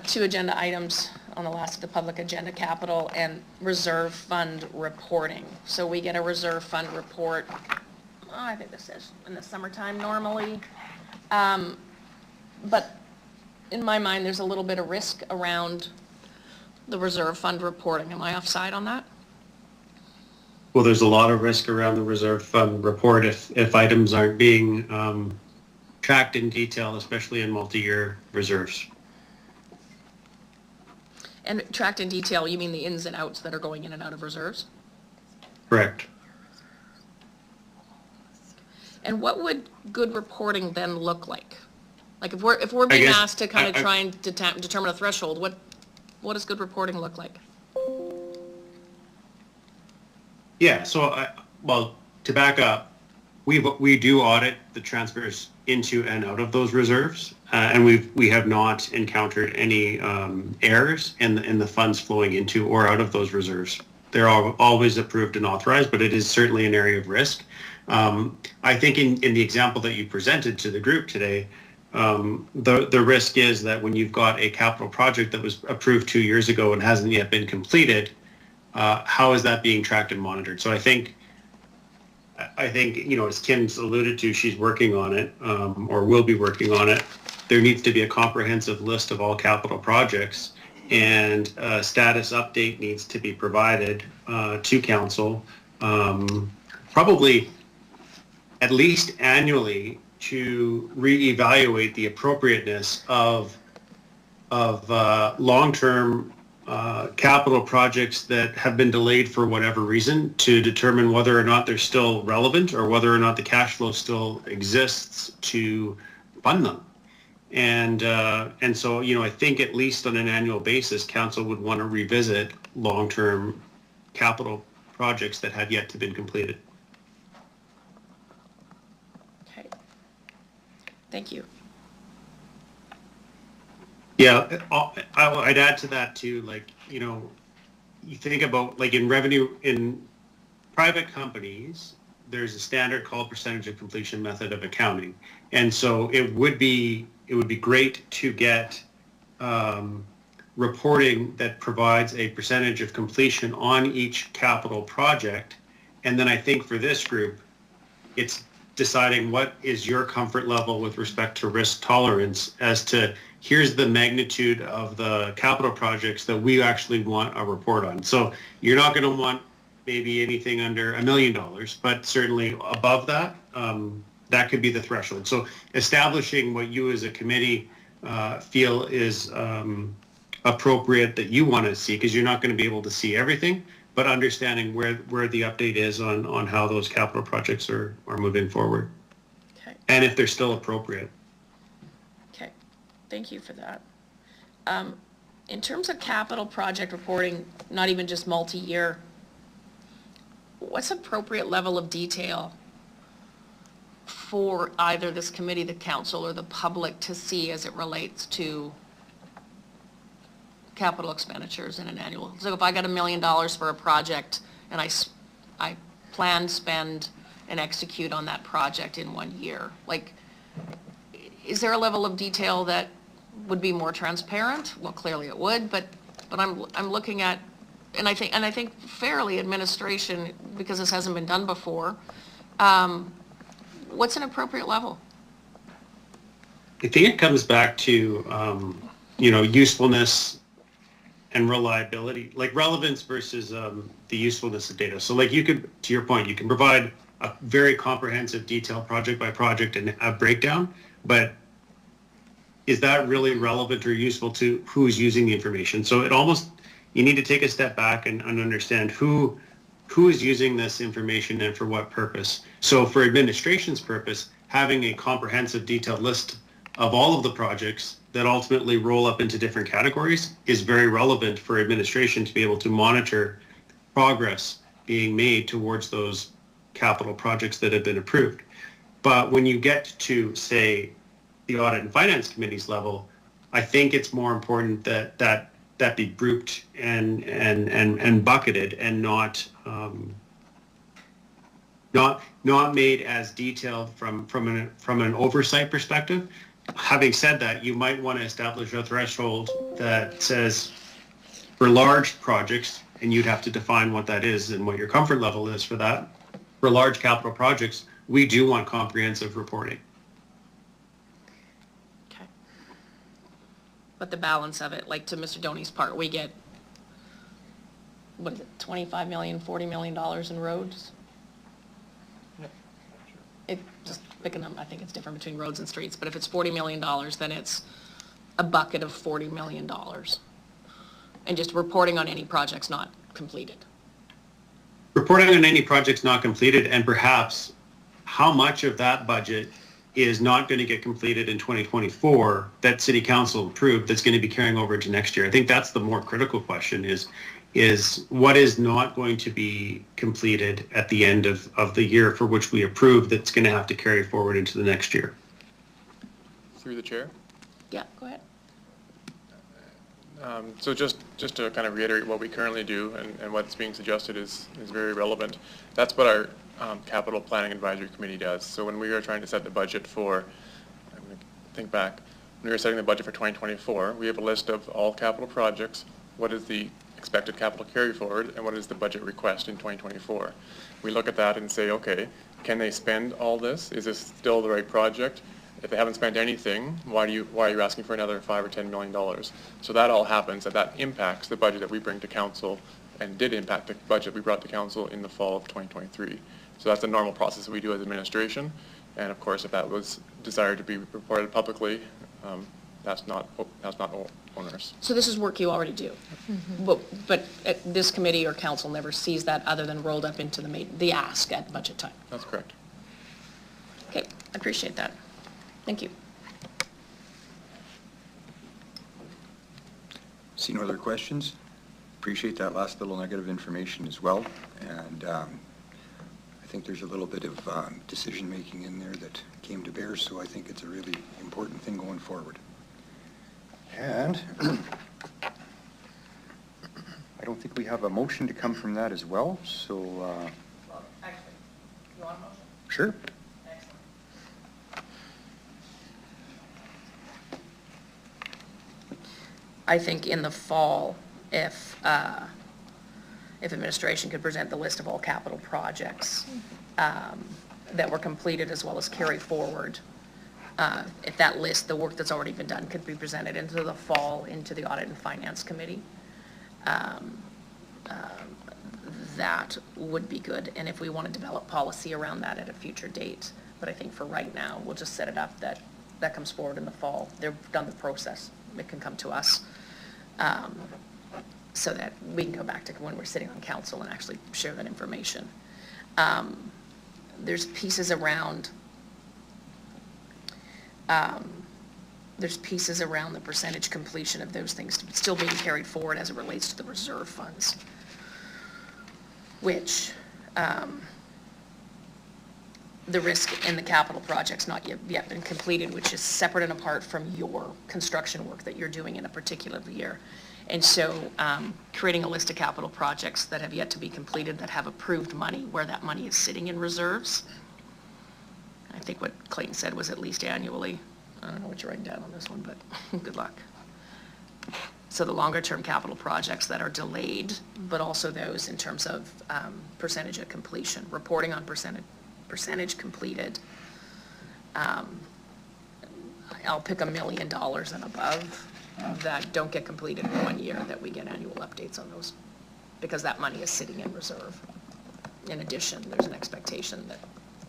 2 agenda items on the last of the public agenda, capital and reserve fund reporting. So we get a reserve fund report, I think this is in the summertime normally. But in my mind, there's a little bit of risk around the reserve fund reporting. Am I offside on that? Well, there's a lot of risk around the reserve fund report if items aren't being tracked in detail, especially in multi-year reserves. And tracked in detail, you mean the ins and outs that are going in and out of reserves? Correct. And what would good reporting then look like? Like if we're being guess asked to kind of try and determine a threshold, what does good reporting look like? Yeah, so well, to back up, we do audit the transfers into and out of those reserves, and we have not encountered any errors in the funds flowing into or out of those reserves. They're always approved and authorized, but it is certainly an area of risk. I think in the example that you presented to the group today, the risk is that when you've got a capital project that was approved 2 years ago and hasn't yet been completed, how is that being tracked and monitored? So I think, as Kim's alluded to, she's working on it, or will be working on it. There needs to be a comprehensive list of all capital projects, and a status update needs to be provided to council, probably at least annually, to reevaluate the appropriateness of long-term capital projects that have been delayed for whatever reason, to determine whether or not they're still relevant or whether or not the cash flow still exists to fund them. And so, I think at least on an annual basis, council would want to revisit long-term capital projects that have yet to be completed. Okay. Thank you. Yeah, I'd add to that too, you think about in revenue in private companies, there's a standard called percentage of completion method of accounting. And so it would be great to get reporting that provides a percentage of completion on each capital project. And then I think for this group, it's deciding what is your comfort level with respect to risk tolerance as to here's the magnitude of the capital projects that we actually want a report on. So you're not going to want maybe anything under $1 million, but certainly above that, that could be the threshold. So establishing what you as a committee feel is appropriate that you want to see, because you're not going to be able to see everything, but understanding where the update is on how those capital projects are moving forward. Okay. And if they're still appropriate. Okay. Thank you for that. In terms of capital project reporting, not even just multi-year, what's appropriate level of detail for either this committee, the council, or the public to see as it relates to capital expenditures in an annual? So if I got $1 million for a project and I plan, spend, and execute on that project in 1 year, is there a level of detail that would be more transparent? Well, clearly it would, but I'm looking at, and I think fairly administration, because this hasn't been done before, what's an appropriate level? I think it comes back to, usefulness and reliability, relevance versus the usefulness of data. So you could, to your point, you can provide a very comprehensive, detailed project by project and a breakdown, but is that really relevant or useful to who's using the information? So you need to take a step back and understand who who is using this information and for what purpose. So for administration's purpose, having a comprehensive detailed list of all of the projects that ultimately roll up into different categories is very relevant for administration to be able to monitor progress being made towards those capital projects that have been approved. But when you get to, say, the Audit and Finance Committee's level, I think it's more important that be grouped and bucketed and not made as detailed from an oversight perspective. Having said that, you might want to establish a threshold that says for large projects, and you'd have to define what that is and what your comfort level is for that. For large capital projects, we do want comprehensive reporting. Okay. But the balance of it, like to Mr. Doney's part, we get, what is it, 25 million, $40 million in roads? It, just picking them, I think it's different between roads and streets, but if it's $40 million, then it's a bucket of $40 million. And just reporting on any projects not completed. Reporting on any projects not completed, and perhaps how much of that budget is not going to get completed in 2024 that City Council approved that's going to be carrying over into next year. I think that's the more critical question is what is not going to be completed at the end of the year for which we approved that's going to have to carry forward into the next year. Through the chair. Yeah, go ahead. So just to kind of reiterate what we currently do and what's being suggested is very relevant. That's what our Capital Planning Advisory Committee does. So when we were trying to set the budget for, I'm going to think back, when we were setting the budget for 2024, we have a list of all capital projects, what is the expected capital carry forward, and what is the budget request in 2024. We look at that and say, okay, can they spend all this? Is this still the right project? If they haven't spent anything, why are you asking for another $5 or $10 million? So that all happens, and that impacts the budget that we bring to council, and did impact the budget we brought to council in the fall of 2023. So that's the normal process that we do as administration, and of course, if that was desired to be reported publicly, that's not onerous. So this is work you already do, but this committee or council never sees that other than rolled up into the ask at budget time. That's correct. Okay, I appreciate that. Thank you. See no other questions? Appreciate that last little nugget of information as well. And I think there's a little bit of decision-making in there that came to bear, so I think it's a really important thing going forward. And I don't think we have a motion to come from that as well, so... Well, actually, you want a motion? Sure. I think in the fall, if administration could present the list of all capital projects that were completed as well as carry forward, if that list, the work that's already been done, could be presented into the fall, into the Audit and Finance Committee, that would be good. And if we want to develop policy around that at a future date, but I think for right now, we'll just set it up that comes forward in the fall. They've done the process. It can come to us. So that we can go back to when we're sitting on council and actually share that information. There's pieces around the percentage completion of those things still being carried forward as it relates to the reserve funds, which the risk in the capital project's not yet been completed, which is separate and apart from your construction work that you're doing in a particular year. And so creating a list of capital projects that have yet to be completed that have approved money, where that money is sitting in reserves. I think what Clayton said was at least annually. I don't know what you're writing down on this one, but good luck. So the longer term capital projects that are delayed, but also those in terms of percentage of completion, reporting on percentage completed. I'll pick $1 million and above that don't get completed in 1 year, that we get annual updates on those, because that money is sitting in reserve. In addition, there's an expectation that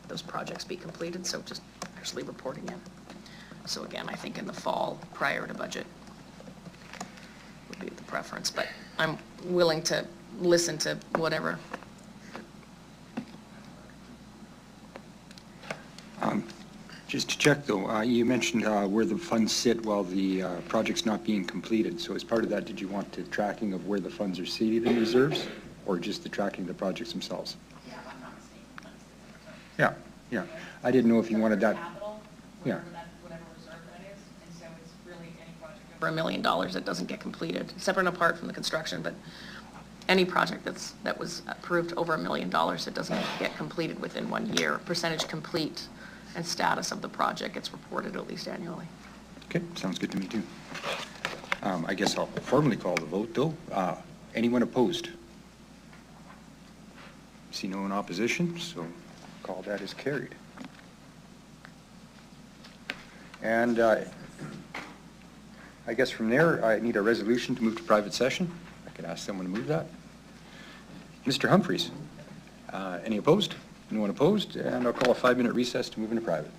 those projects be completed, so just actually reporting in. So again, I think in the fall, prior to budget, would be the preference, but I'm willing to listen to whatever Just to check though, you mentioned where the funds sit while the project's not being completed. So as part of that, did you want the tracking of where the funds are seated in reserves, or just the tracking of the projects themselves? Yeah, if I'm not mistaken. Yeah, yeah. I didn't know if you wanted that. Capital, Yeah. whatever reserve that is, and so it's really any project. For $1 million that doesn't get completed, separate and apart from the construction, but any project that was approved over $1 million that doesn't get completed within 1 year, percentage complete and status of the project gets reported at least annually. Okay, sounds good to me too. I guess I'll formally call the vote though. Anyone opposed? See no in opposition, so call that as carried. And I guess from there, I need a resolution to move to private session. I could ask someone to move that. Mr. Humphreys, any opposed? No one opposed? And I'll call a 5-minute recess to move into private.